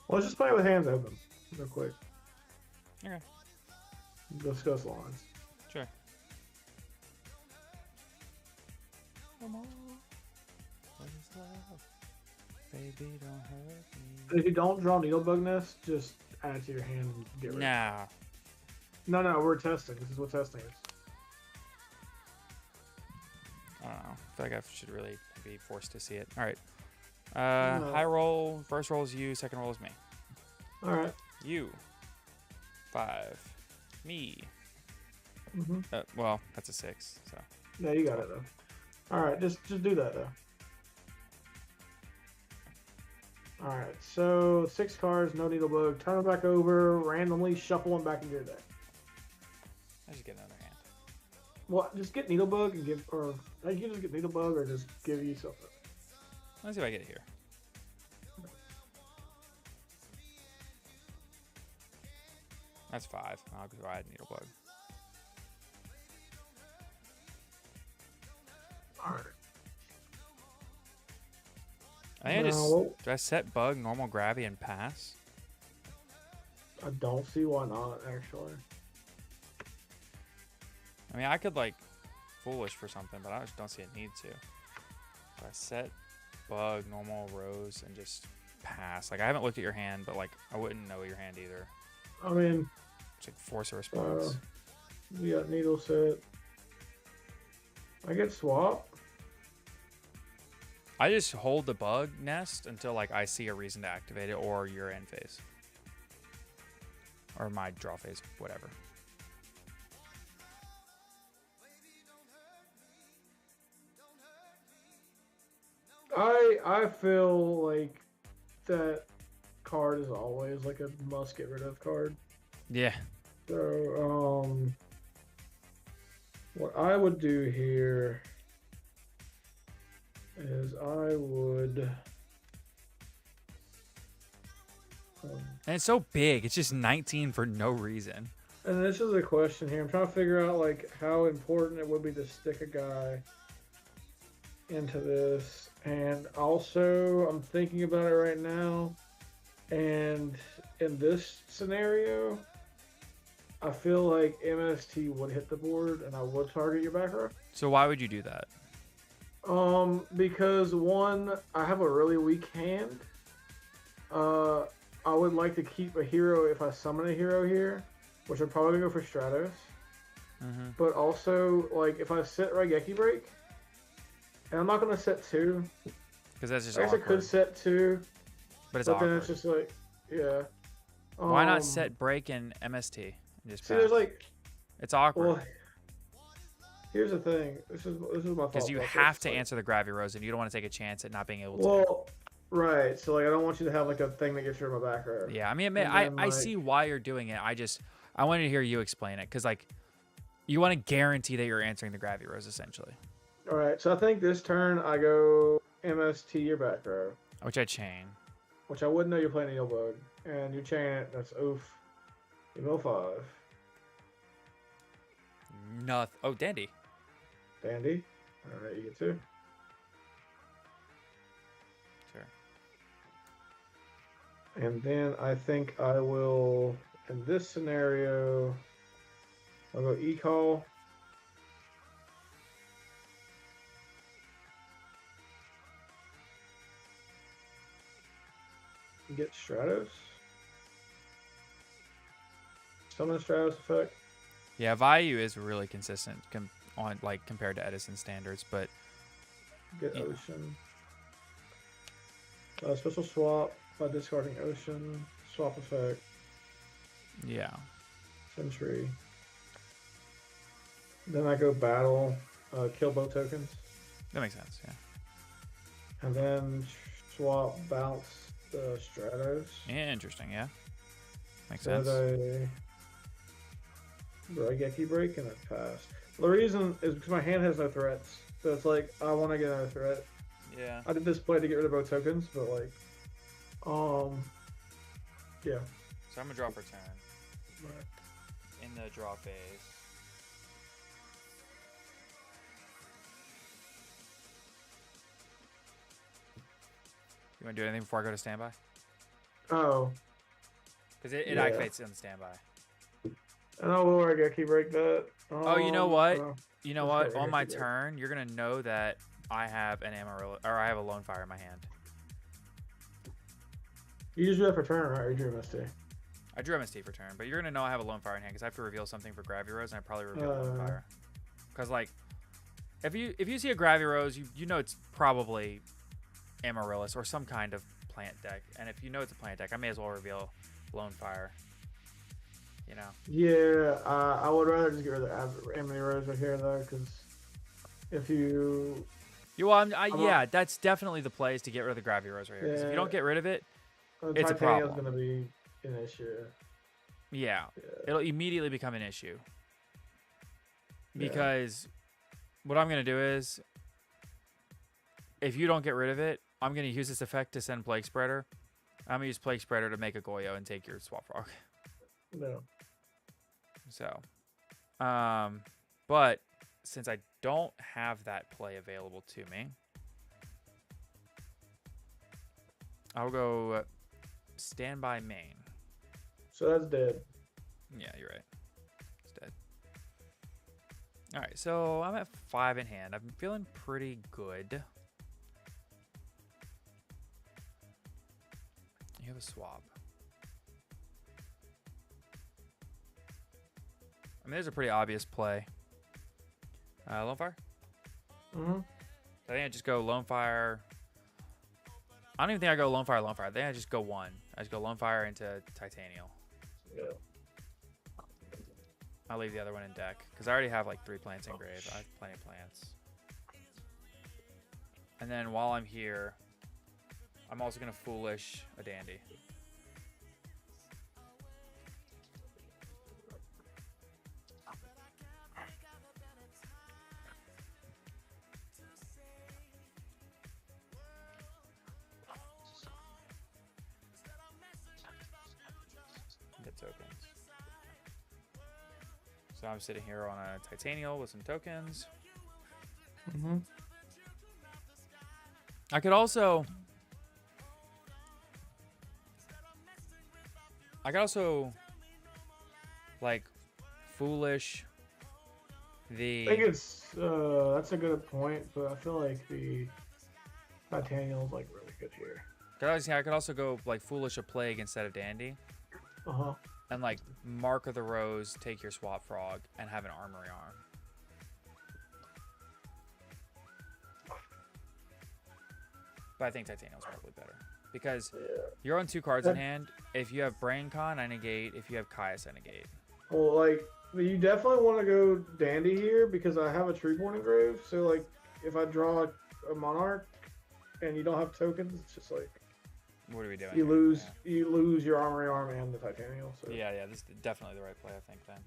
let's just play with hands open, real quick. Okay. Discuss lines. Sure. Come on. What is love? Baby, don't hurt me. If you don't draw Needlebug Nest, just add it to your hand and get rid of it. Nah. No, we're testing. This is what testing is. I don't know. I feel like I should really be forced to see it. All right. High roll. First roll is you. Second roll is me. All right. You. 5. Me. Mm-hmm. Well, that's a 6. So. Yeah, you got it though. All right, just do that though. All right, so 6 cards, no Needlebug. Turn them back over. Randomly shuffle them back into your deck. I just get another hand. Well, just get Needlebug and give, or you can just get Needlebug or just give yourself a. Let's see if I get it here. That's 5. I'll go ahead and needlebug. All right. I think No. do I set bug, normal gravity, and pass? I don't see why not, actually. I mean, I could like foolish for something, but I just don't see a need to. So I set bug, normal, rose, and just pass. Like I haven't looked at your hand, but like I wouldn't know your hand either. I mean, Just like force a response. you got Needle set. I get swap. I just hold the bug nest until like I see a reason to activate it, or your end phase, or my draw phase, whatever. I feel like that card is always like a must get rid of card. Yeah. So what I would do here is I would. And it's so big. It's just 19 for no reason. And this is a question here. I'm trying to figure out like how important it would be to stick a guy into this. And also, I'm thinking about it right now. And in this scenario, I feel like MST would hit the board, and I would target your back row. So why would you do that? Because one, I have a really weak hand. I would like to keep a hero if I summon a hero here, which I'm probably gonna go for Stratos. Mm-hmm. But also, like, if I set Raigeki Break, and I'm not gonna set 2. Because that's just I guess awkward. I could set 2, but it's but awkward. then it's just like, yeah. Why not set break and MST? And just See, pass? there's like, It's awkward. well, here's the thing. This is my thought. Because you have to answer the Gravity Rose, and you don't want to take a chance at not being able to. Well, right. So like, I don't want you to have like a thing that gets rid of my back row. Yeah, I mean, And I then, see why you're doing it. I wanted to hear you explain it, because like, you want to guarantee that you're answering the Gravity Rose essentially. All right. So I think this turn I go MST your back row, Which I chain. which I wouldn't know you're playing Needlebug, and you chain it. That's oof. You go 5. Nothing. Oh, dandy. Dandy. All right, you get 2. And then I think I will, in this scenario, I'll go E-Call. Get Stratos. Summon Stratos effect. Yeah, value is really consistent on like compared to Edison standards, but Get Ocean. Special swap by discarding Ocean. Swap effect. Yeah. Sentry. Then I go battle. Kill both tokens. That makes sense, yeah. And then swap bounce the Stratos. Yeah, interesting, yeah. Makes so sense. Do I Geki break and it pass? The reason is because my hand has no threats. So it's like I want to get another threat. Yeah. I did this play to get rid of both tokens, but like yeah. So I'm gonna draw for turn. Right. In the draw phase. You wanna do anything before I go to standby? Oh. Because it Yeah. activates on standby. I know where I Geki break that. Oh, you know what? You know let's what? go On my Geki break. turn, you're gonna know that I have an Amarillo, or I have a Lone Fire in my hand. You just do that for turn, right? Or you drew MST? I drew MST for turn, but you're gonna know I have a Lone Fire in hand because I have to reveal something for Gravity Rose, and I probably reveal Lone Fire. Because like, if you see a Gravity Rose, you know it's probably Amaryllis or some kind of plant deck, and if you know it's a plant deck, I may as well reveal Lone Fire. You know. Yeah, I would rather just get rid of the Amity Rose right here though, because if you. Well, yeah, that's definitely the play is to get rid of the Gravity Rose right here. Because if you don't get rid of it, it's a problem. Titanium's gonna be an issue. Yeah, it'll immediately become an issue. Because what I'm gonna do is, if you don't get rid of it, I'm gonna use this effect to send Plague Spreader. I'm gonna use Plague Spreader to make a Goyo and take your Swap Frog. No. So, but since I don't have that play available to me, I'll go standby main. So that's dead. Yeah, you're right. It's dead. All right, so I'm at 5 in hand. I'm feeling pretty good. You have a swap. I mean, there's a pretty obvious play. Lone Fire? Mm-hmm. I think I just go Lone Fire. I don't even think I go Lone Fire, Lone Fire. I think I just go one. I just go Lone Fire into Titanial. Yeah. I'll leave the other one in deck. Because I already have like 3 plants in grave. I have plenty of plants. And then while I'm here, I'm also going to Foolish a Dandy. Tokens. So I'm sitting here on a Titanial with some tokens. Mm-hmm. I could also like Foolish the. I think it's that's a good point, but I feel like the Titanial is like really good here. I could also go like Foolish a Plague instead of Dandy. Uh-huh. And like Mark of the Rose, take your Swap Frog, and have an Armory Arm. But I think Titanial's probably better. Because you're on 2 cards in hand. If you have Brain Con, I negate. If you have Caius, I negate. Well, like, you definitely want to go Dandy here because I have a Treeborn Engrave. So, like, if I draw a Monarch and you don't have tokens, it's just like... What are we doing? You lose your Armory Arm and the Titanial. So. Yeah, this is definitely the right play, I think, then.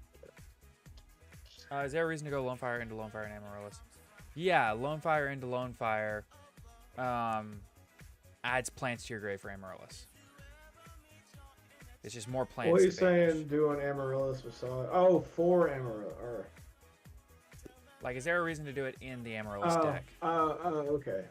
Is there a reason to go Lone Fire into Lone Fire and Amaryllis? Yeah, Lone Fire into Lone Fire adds plants to your grave for Amaryllis. It's just more plants. What are you saying doing Amaryllis beside? Oh, for Amaryllis. Or... Like, is there a reason to do it in the Amaryllis deck? Okay.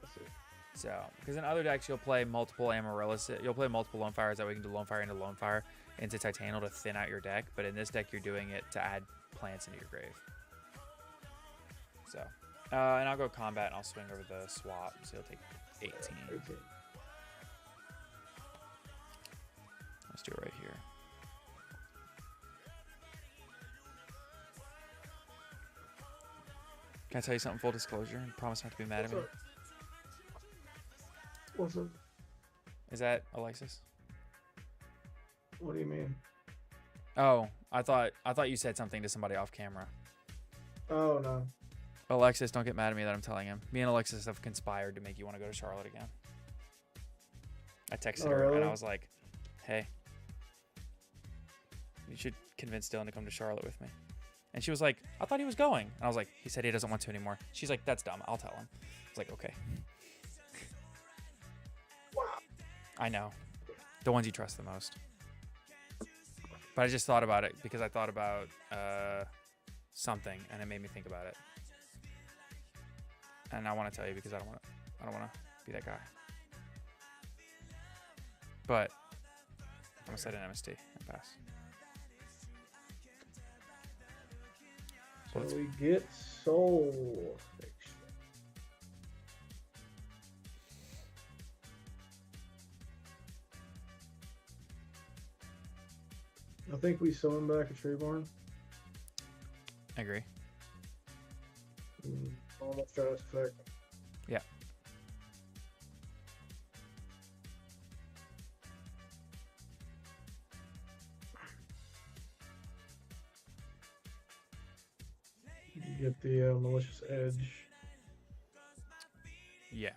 Let's see. So, because in other decks, you'll play multiple Amaryllis. You'll play multiple Lone Fires. That way you can do Lone Fire into Lone Fire into Titanial to thin out your deck. But in this deck, you're doing it to add plants into your grave. So, and I'll go combat and I'll swing over the swap. So you'll take 18. Let's do it right here. Can I tell you something? Full disclosure. And promise not to be mad at me. What's up? Is that Alexis? What do you mean? Oh, I thought you said something to somebody off camera. Oh no. Alexis, don't get mad at me that I'm telling him. Me and Alexis have conspired to make you want to go to Charlotte again. I texted her really? and I was like, hey, you should convince Dylan to come to Charlotte with me. And she was like, I thought he was going. And I was like, he said he doesn't want to anymore. She's like, that's dumb. I'll tell him. I was like, okay. I know. The ones you trust the most. But I just thought about it because I thought about something and it made me think about it. And I want to tell you because I don't want to be that guy. But I'm gonna set an MST and pass. So we get Soul Fiction. I think we summon back a Treeborn. I agree. Almost Stratus effect. Yeah. You get the Malicious Edge. Yeah.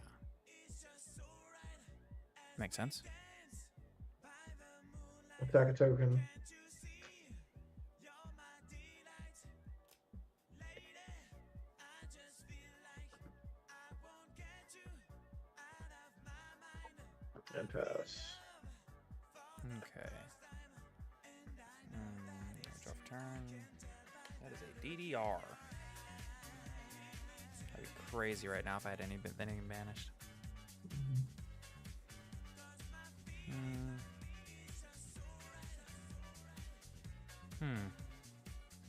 Makes sense. Attack a token. And pass. Okay. Draw for turn. That is a DDR. That'd be crazy right now if I had anything banished.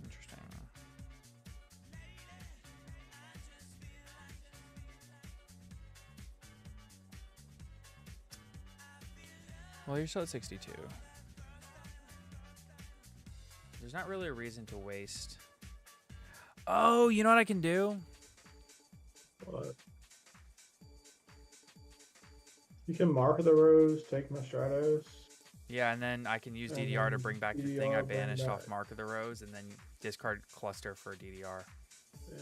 Interesting. Well, you're still at 62. There's not really a reason to waste. Oh, you know what I can do? What? You can mark the rows, take my Stratos. Yeah, and then I can use And DDR to then bring back the DDR thing I bring banished back. off Mark of the Rose, and then discard Cluster for DDR. Yeah.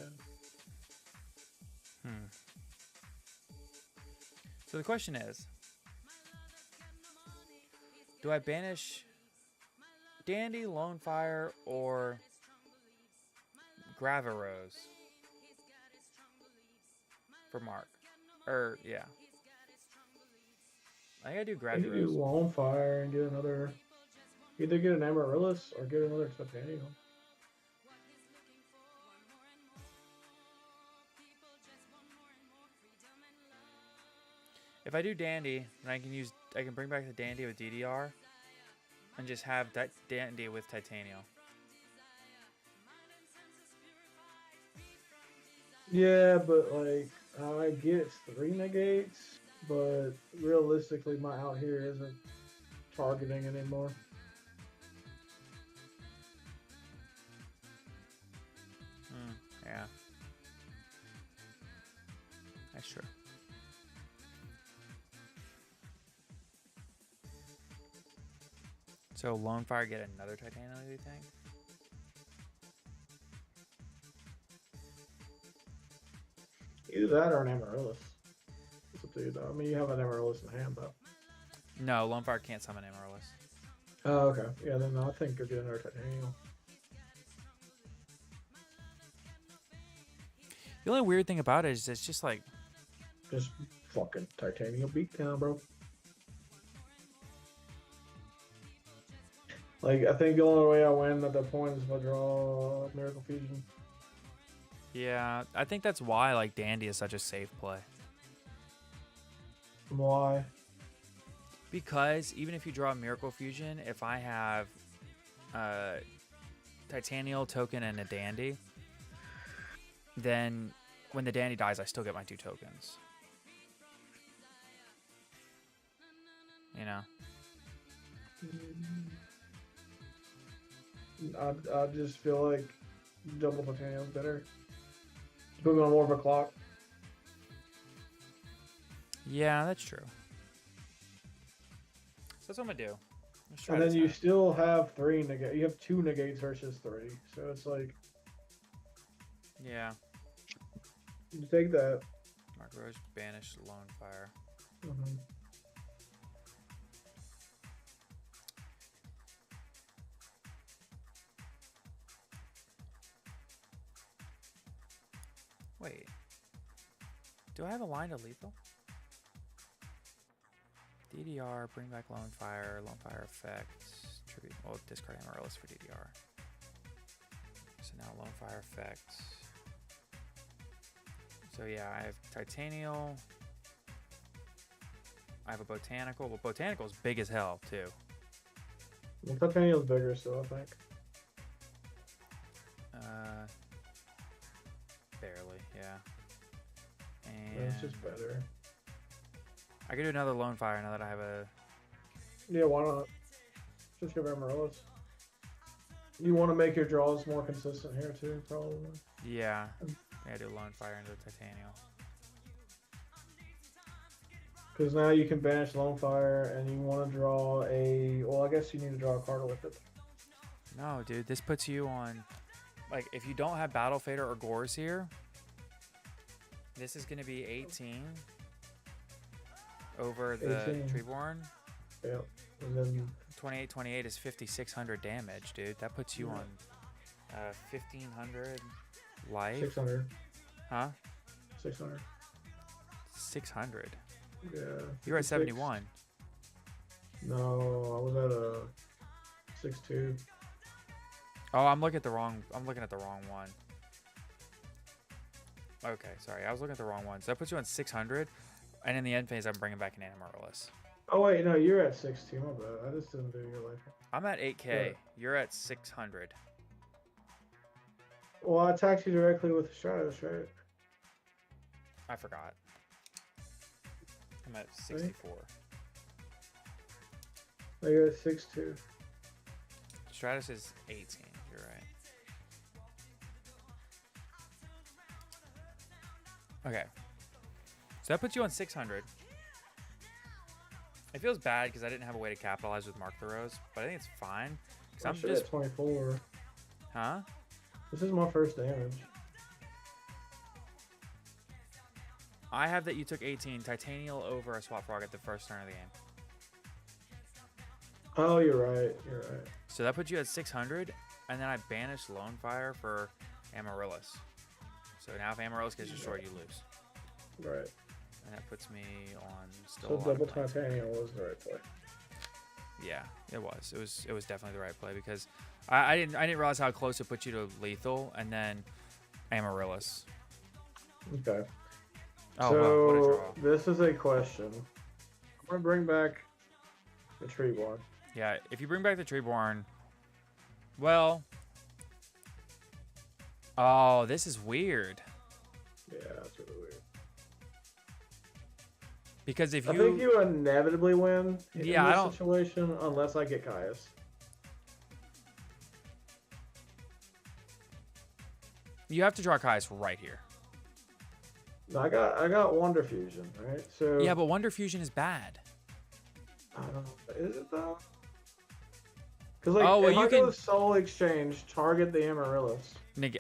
So the question is, do I banish Dandy, Lone Fire, or Gravarose for Mark? Or, yeah. I think I do You can do Gravarose. Lone Fire and get another. Either get an Amaryllis or get another Titanium. If I do Dandy, then I can bring back the Dandy with DDR and just have that Dandy with Titanium. Yeah, but like I get it's 3 negates, but realistically my out here isn't targeting anymore. Yeah. That's true. So Lone Fire get another Titanium, do you think? Either that or an Amaryllis. It's up to you though. I mean you have an Amaryllis in hand though. No, Lone Fire can't summon Amaryllis. Oh, okay. Yeah, then I think you'll get another Titanium. The only weird thing about it is it's just like... Just fucking Titanium beatdown, bro. Like, I think the only way I win at that point is if I draw Miracle Fusion. Yeah, I think that's why like Dandy is such a safe play. Why? Because even if you draw a Miracle Fusion, if I have Titanial, Token, and a Dandy, then when the Dandy dies, I still get my 2 tokens. You know? I just feel like double Titanium is better. Put me on more of a clock. Yeah, that's true. So that's what I'm gonna do. Let's try And then this you out. still have 3 negate. You have 2 negates versus 3. So it's like, Yeah. you take that. Mark Rose, banish Lone Fire. Mm-hmm. Wait. Do I have a line to lethal? DDR, bring back Lone Fire effects. Tribute. Well, discard Amaryllis for DDR. So now Lone Fire effects. So yeah, I have Titanial. I have a Botanical. Well, Botanical's big as hell, too. Well, Titanium's bigger still, I think. Barely, yeah. Yeah, And it's just better. I could do another Lone Fire now that I have a... Yeah, why not? Just give Amaryllis. You want to make your draws more consistent here, too, probably. Yeah. Yeah, do Lone Fire into Titanial. Because now you can banish Lone Fire, and you want to draw a... Well, I guess you need to draw a card with it. No, dude, this puts you on... Like, if you don't have Battle Fader or Gores here, this is going to be 18 over the 18. Treeborn. Yep. And then 28 is 5,600 damage, dude. That puts you on 1,500 life. 600. Huh? 600. 600. Yeah. You were at 56. 71. No, I was at a 6-2. Oh, I'm looking at the wrong one. Okay, sorry. I was looking at the wrong one. So that puts you on 600. And in the end phase, I'm bringing back an Amaryllis. Oh, wait, no, you're at 6-2. My bad. I just didn't do your life. I'm at 8K. Yeah. You're at 600. Well, I attacked you directly with the Stratus, right? I forgot. I'm at 64. No, you're at 6-2. Stratus is 18. You're right. Okay. So that puts you on 600. It feels bad because I didn't have a way to capitalize with Mark the Rose, but I think it's fine. Because I'm just... at 24. Huh? This is my first damage. I have that you took 18. Titanial over a Swap Frog at the first turn of the game. Oh, you're right. You're right. So that puts you at 600, and then I banished Lone Fire for Amaryllis. So now if Amaryllis gets destroyed, you lose. Right. And that puts me on still So a lot double of points. Titanium was the right play. Yeah, it was. It was definitely the right play because I didn't realize how close it put you to lethal, and then Amaryllis. Okay. Oh, so wow, what a draw. this is a question. I'm gonna bring back the Treeborn. Yeah, if you bring back the Treeborn, well, oh, this is weird. Yeah, that's really weird. Because if I think you inevitably win in this situation unless I get Caius. You have to draw Caius right here. No, I got Wonder Fusion, right? So Yeah, but Wonder Fusion is bad. I don't know. Is it though? Because like, Oh, well, if you I go can- Soul Exchange, target the Amaryllis.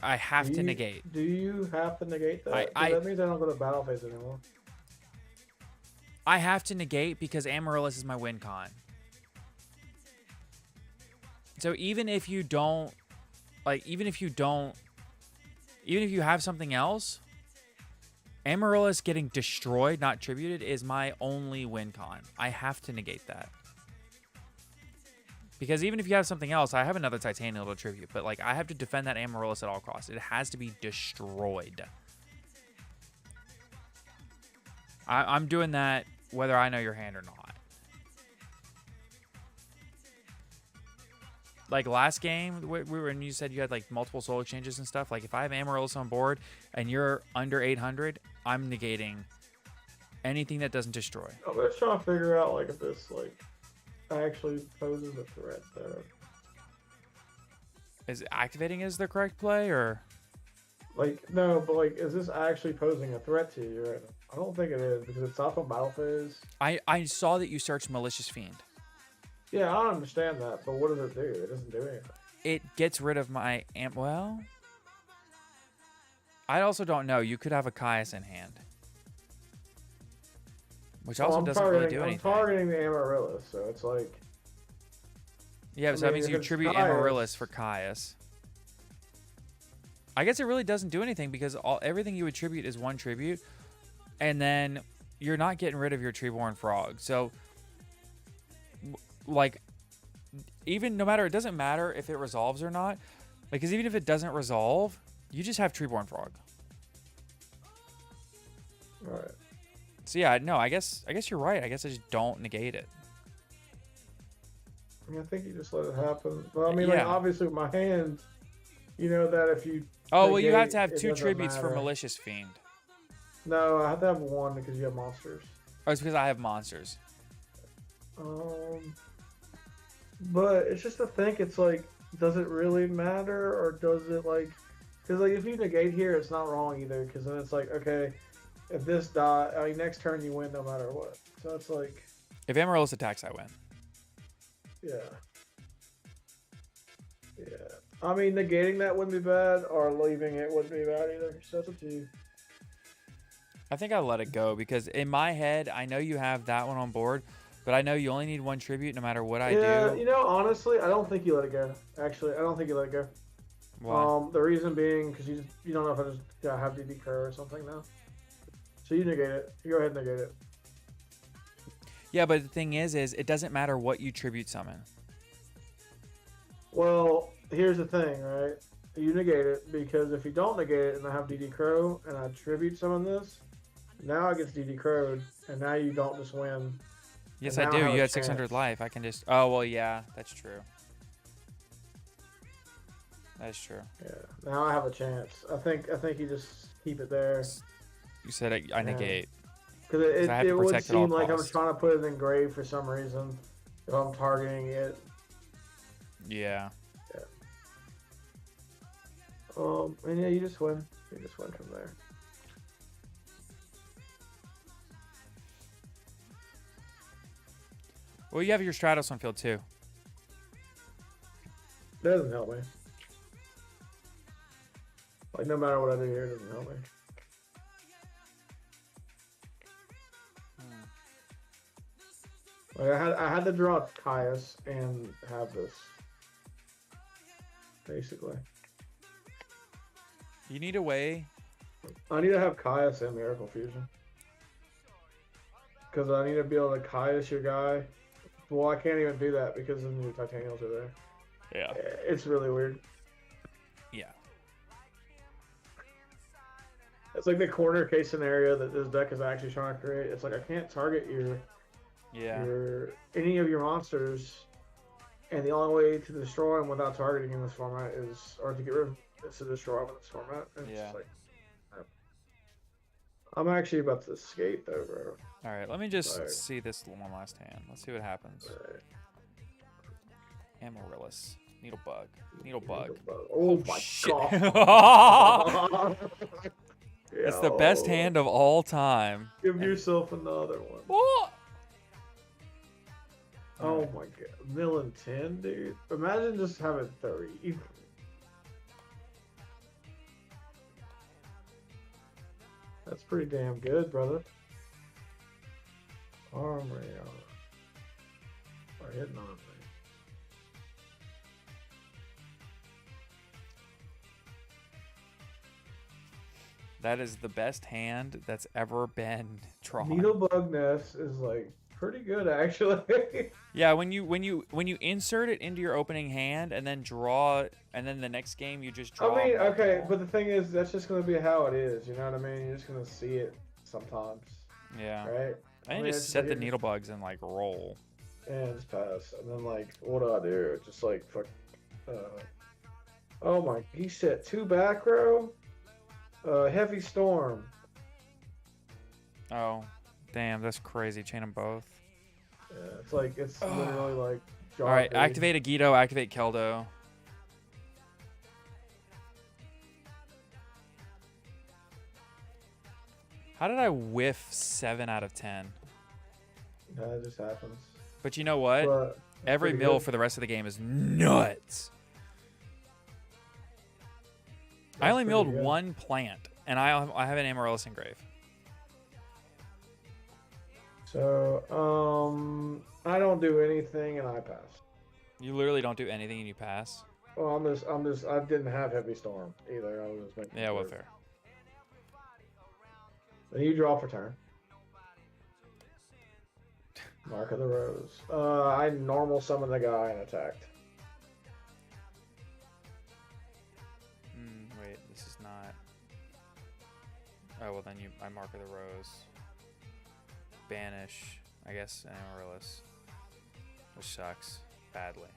I have to negate. Do you have to negate that? I- That means I don't go to battle phase anymore. I have to negate because Amaryllis is my win con. So even if you don't, even if you have something else, Amaryllis getting destroyed, not tributed, is my only win con. I have to negate that. Because even if you have something else, I have another Titanial to tribute, but I have to defend that Amaryllis at all costs. It has to be destroyed. I'm doing that whether I know your hand or not. Like last game, we were, and you said you had like multiple soul exchanges and stuff. Like if I have Amaryllis on board and you're under 800, I'm negating anything that doesn't destroy. I'm just trying to figure out like if this like actually poses a threat though. Is activating is the correct play, or like no? But like, is this actually posing a threat to you right now? I don't think it is because it's off on battle phase. I saw that you searched Malicious Fiend. Yeah, I understand that, but what does it do? It doesn't do anything. It gets rid of my well. I also don't know. You could have a Caius in hand, which also doesn't really do anything. I'm targeting the Amaryllis, so it's like. Yeah, so that means you tribute Amaryllis for Caius. I guess it really doesn't do anything because everything you would tribute is one tribute, and then you're not getting rid of your Treeborn Frog. So, like, even no matter, it doesn't matter if it resolves or not. Like, because even if it doesn't resolve, you just have Treeborn Frog. All right. So yeah, no, I guess you're right. I guess I just don't negate it. I mean, I think you just let it happen. But I mean, like, obviously with my hand, you know that if you. Oh, well, you have to have 2 tributes for Malicious Fiend. No, I have to have 1 because you have monsters. Oh, it's because I have monsters. But it's just to think, it's like, does it really matter, or does it like, because like if you negate here, it's not wrong either, because then it's like, okay, if this die, I mean, next turn you win no matter what. So it's like, if Amaryllis attacks, I win. Yeah. Yeah. I mean, negating that wouldn't be bad, or leaving it wouldn't be bad either. So that's up to you. I think I'll let it go because in my head, I know you have that one on board, but I know you only need 1 tribute no matter what I do. Yeah, you know, honestly, I don't think you let it go. Actually, I don't think you let it go. Why? The reason being because you don't know if I just have DD Crow or something now. So you negate it. You go ahead and negate it. Yeah, but the thing is it doesn't matter what you tribute summon. Well, here's the thing, right? You negate it because if you don't negate it and I have DD Crow and I tribute summon this, now it gets DD Crowed, and now you don't just win. Yes, I do. You had 600 life. I can just. Oh well, yeah, that's true. That's true. Yeah. Now I have a chance. I think you just keep it there. You said I negate. Because it would seem like I'm trying to put it in grave for some reason if I'm targeting it. Yeah. Yeah. And yeah, you just win. You just win from there. Well, you have your Stratos on field too. It doesn't help me. Like, no matter what I do here, it doesn't help me. Like, I had to draw Caius and have this. Basically. You need a way. I need to have Caius and Miracle Fusion. Because I need to be able to Caius your guy. Well, I can't even do that because the new Titanials are there. Yeah. It's really weird. Yeah. It's like the corner case scenario that this deck is actually trying to create. It's like I can't target any of your monsters, and the only way to destroy them without targeting in this format is, or to get rid of, is to destroy them in this format. And it's just like, I'm actually about to skate though, bro. All right, let me just see this one last hand. Let's see what happens. Right. Amaryllis. Needlebug. Needlebug. Oh my god. It's the best hand of all time. Give yourself another one. What? Oh my god. Million 10, dude. Imagine just having 30. That's pretty damn good, brother. Armory are hitting on me. That is the best hand that's ever been drawn. Needlebug Nest is like pretty good actually. Yeah, when you insert it into your opening hand and then draw, and then the next game you just draw. I mean, okay, but the thing is, that's just gonna be how it is. You know what I mean? You're just gonna see it sometimes. Yeah. Right. I need to it's set the weird. needle bugs and like roll. And just pass. And then, like, what do I do? Just, like, fuck. Oh my, he set 2 back row? Heavy storm. Oh, damn, that's crazy. Chain them both. Yeah, it's like, it's literally like. All right, jockey. activate Agido, activate Keldo. How did I whiff 7 out of 10? Yeah, it just happens. But you know what? But Every pretty mill good. for the rest of the game is nuts. I That's only pretty milled good. 1 plant, and I have an Amaryllis engrave. So, I don't do anything and I pass. You literally don't do anything and you pass. Well, I didn't have heavy storm either. I was just making Yeah, well, sure. fair. Then you draw for turn. Mark of the Rose. I normal summoned the guy and attacked. Wait, this is not. Oh well, then I Mark of the Rose. Banish, I guess, an Amaryllis, which sucks badly.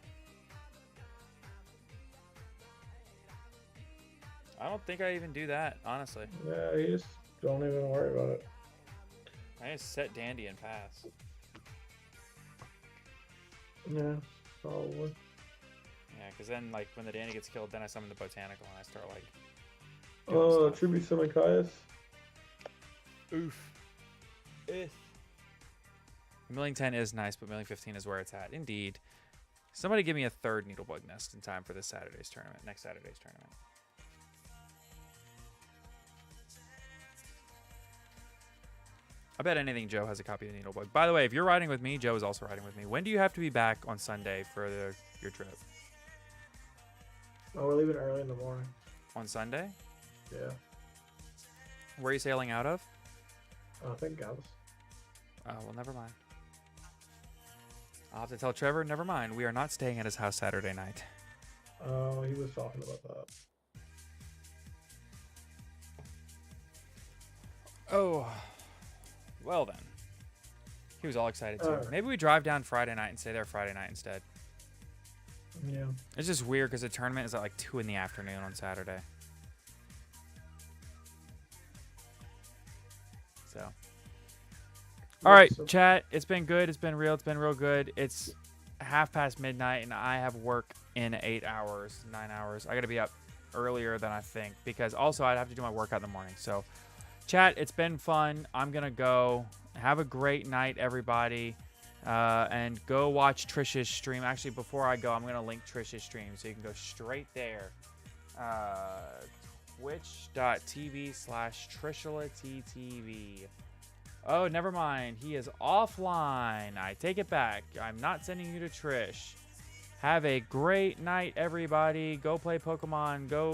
I don't think I even do that, honestly. Yeah, you just don't even worry about it. I just set Dandy and pass. Yeah, probably. Yeah, because then, like, when the Dandy gets killed, then I summon the Botanical and I start, like, doing stuff. Tribute summon Caius. Oof. Milling 10 is nice, but milling 15 is where it's at. Indeed. Somebody give me a 3rd Needlebug Nest in time for this Saturday's tournament. Next Saturday's tournament. I bet anything Joe has a copy of the Needlebug. By the way, if you're riding with me, Joe is also riding with me. When do you have to be back on Sunday for your trip? Oh, we're leaving early in the morning. On Sunday? Yeah. Where are you sailing out of? I think Gauss. Oh, well, never mind. I'll have to tell Trevor, never mind. We are not staying at his house Saturday night. Oh, he was talking about that. Oh, well then. He was all excited too. Alright. Maybe we drive down Friday night and stay there Friday night instead. Yeah. It's just weird because the tournament is at like 2 in the afternoon on Saturday. So. All right, chat. It's been good. It's been real. It's been real good. It's midnight midnight, and I have work in 8 hours, 9 hours. I got to be up earlier than I think because also I'd have to do my workout in the morning. So, chat, it's been fun. I'm going to go. Have a great night, everybody. And go watch Trish's stream. Actually, before I go, I'm going to link Trish's stream so you can go straight there. Twitch.tv/TrishalaTTV. Oh, never mind. He is offline. I take it back. I'm not sending you to Trish. Have a great night, everybody. Go play Pokemon. Go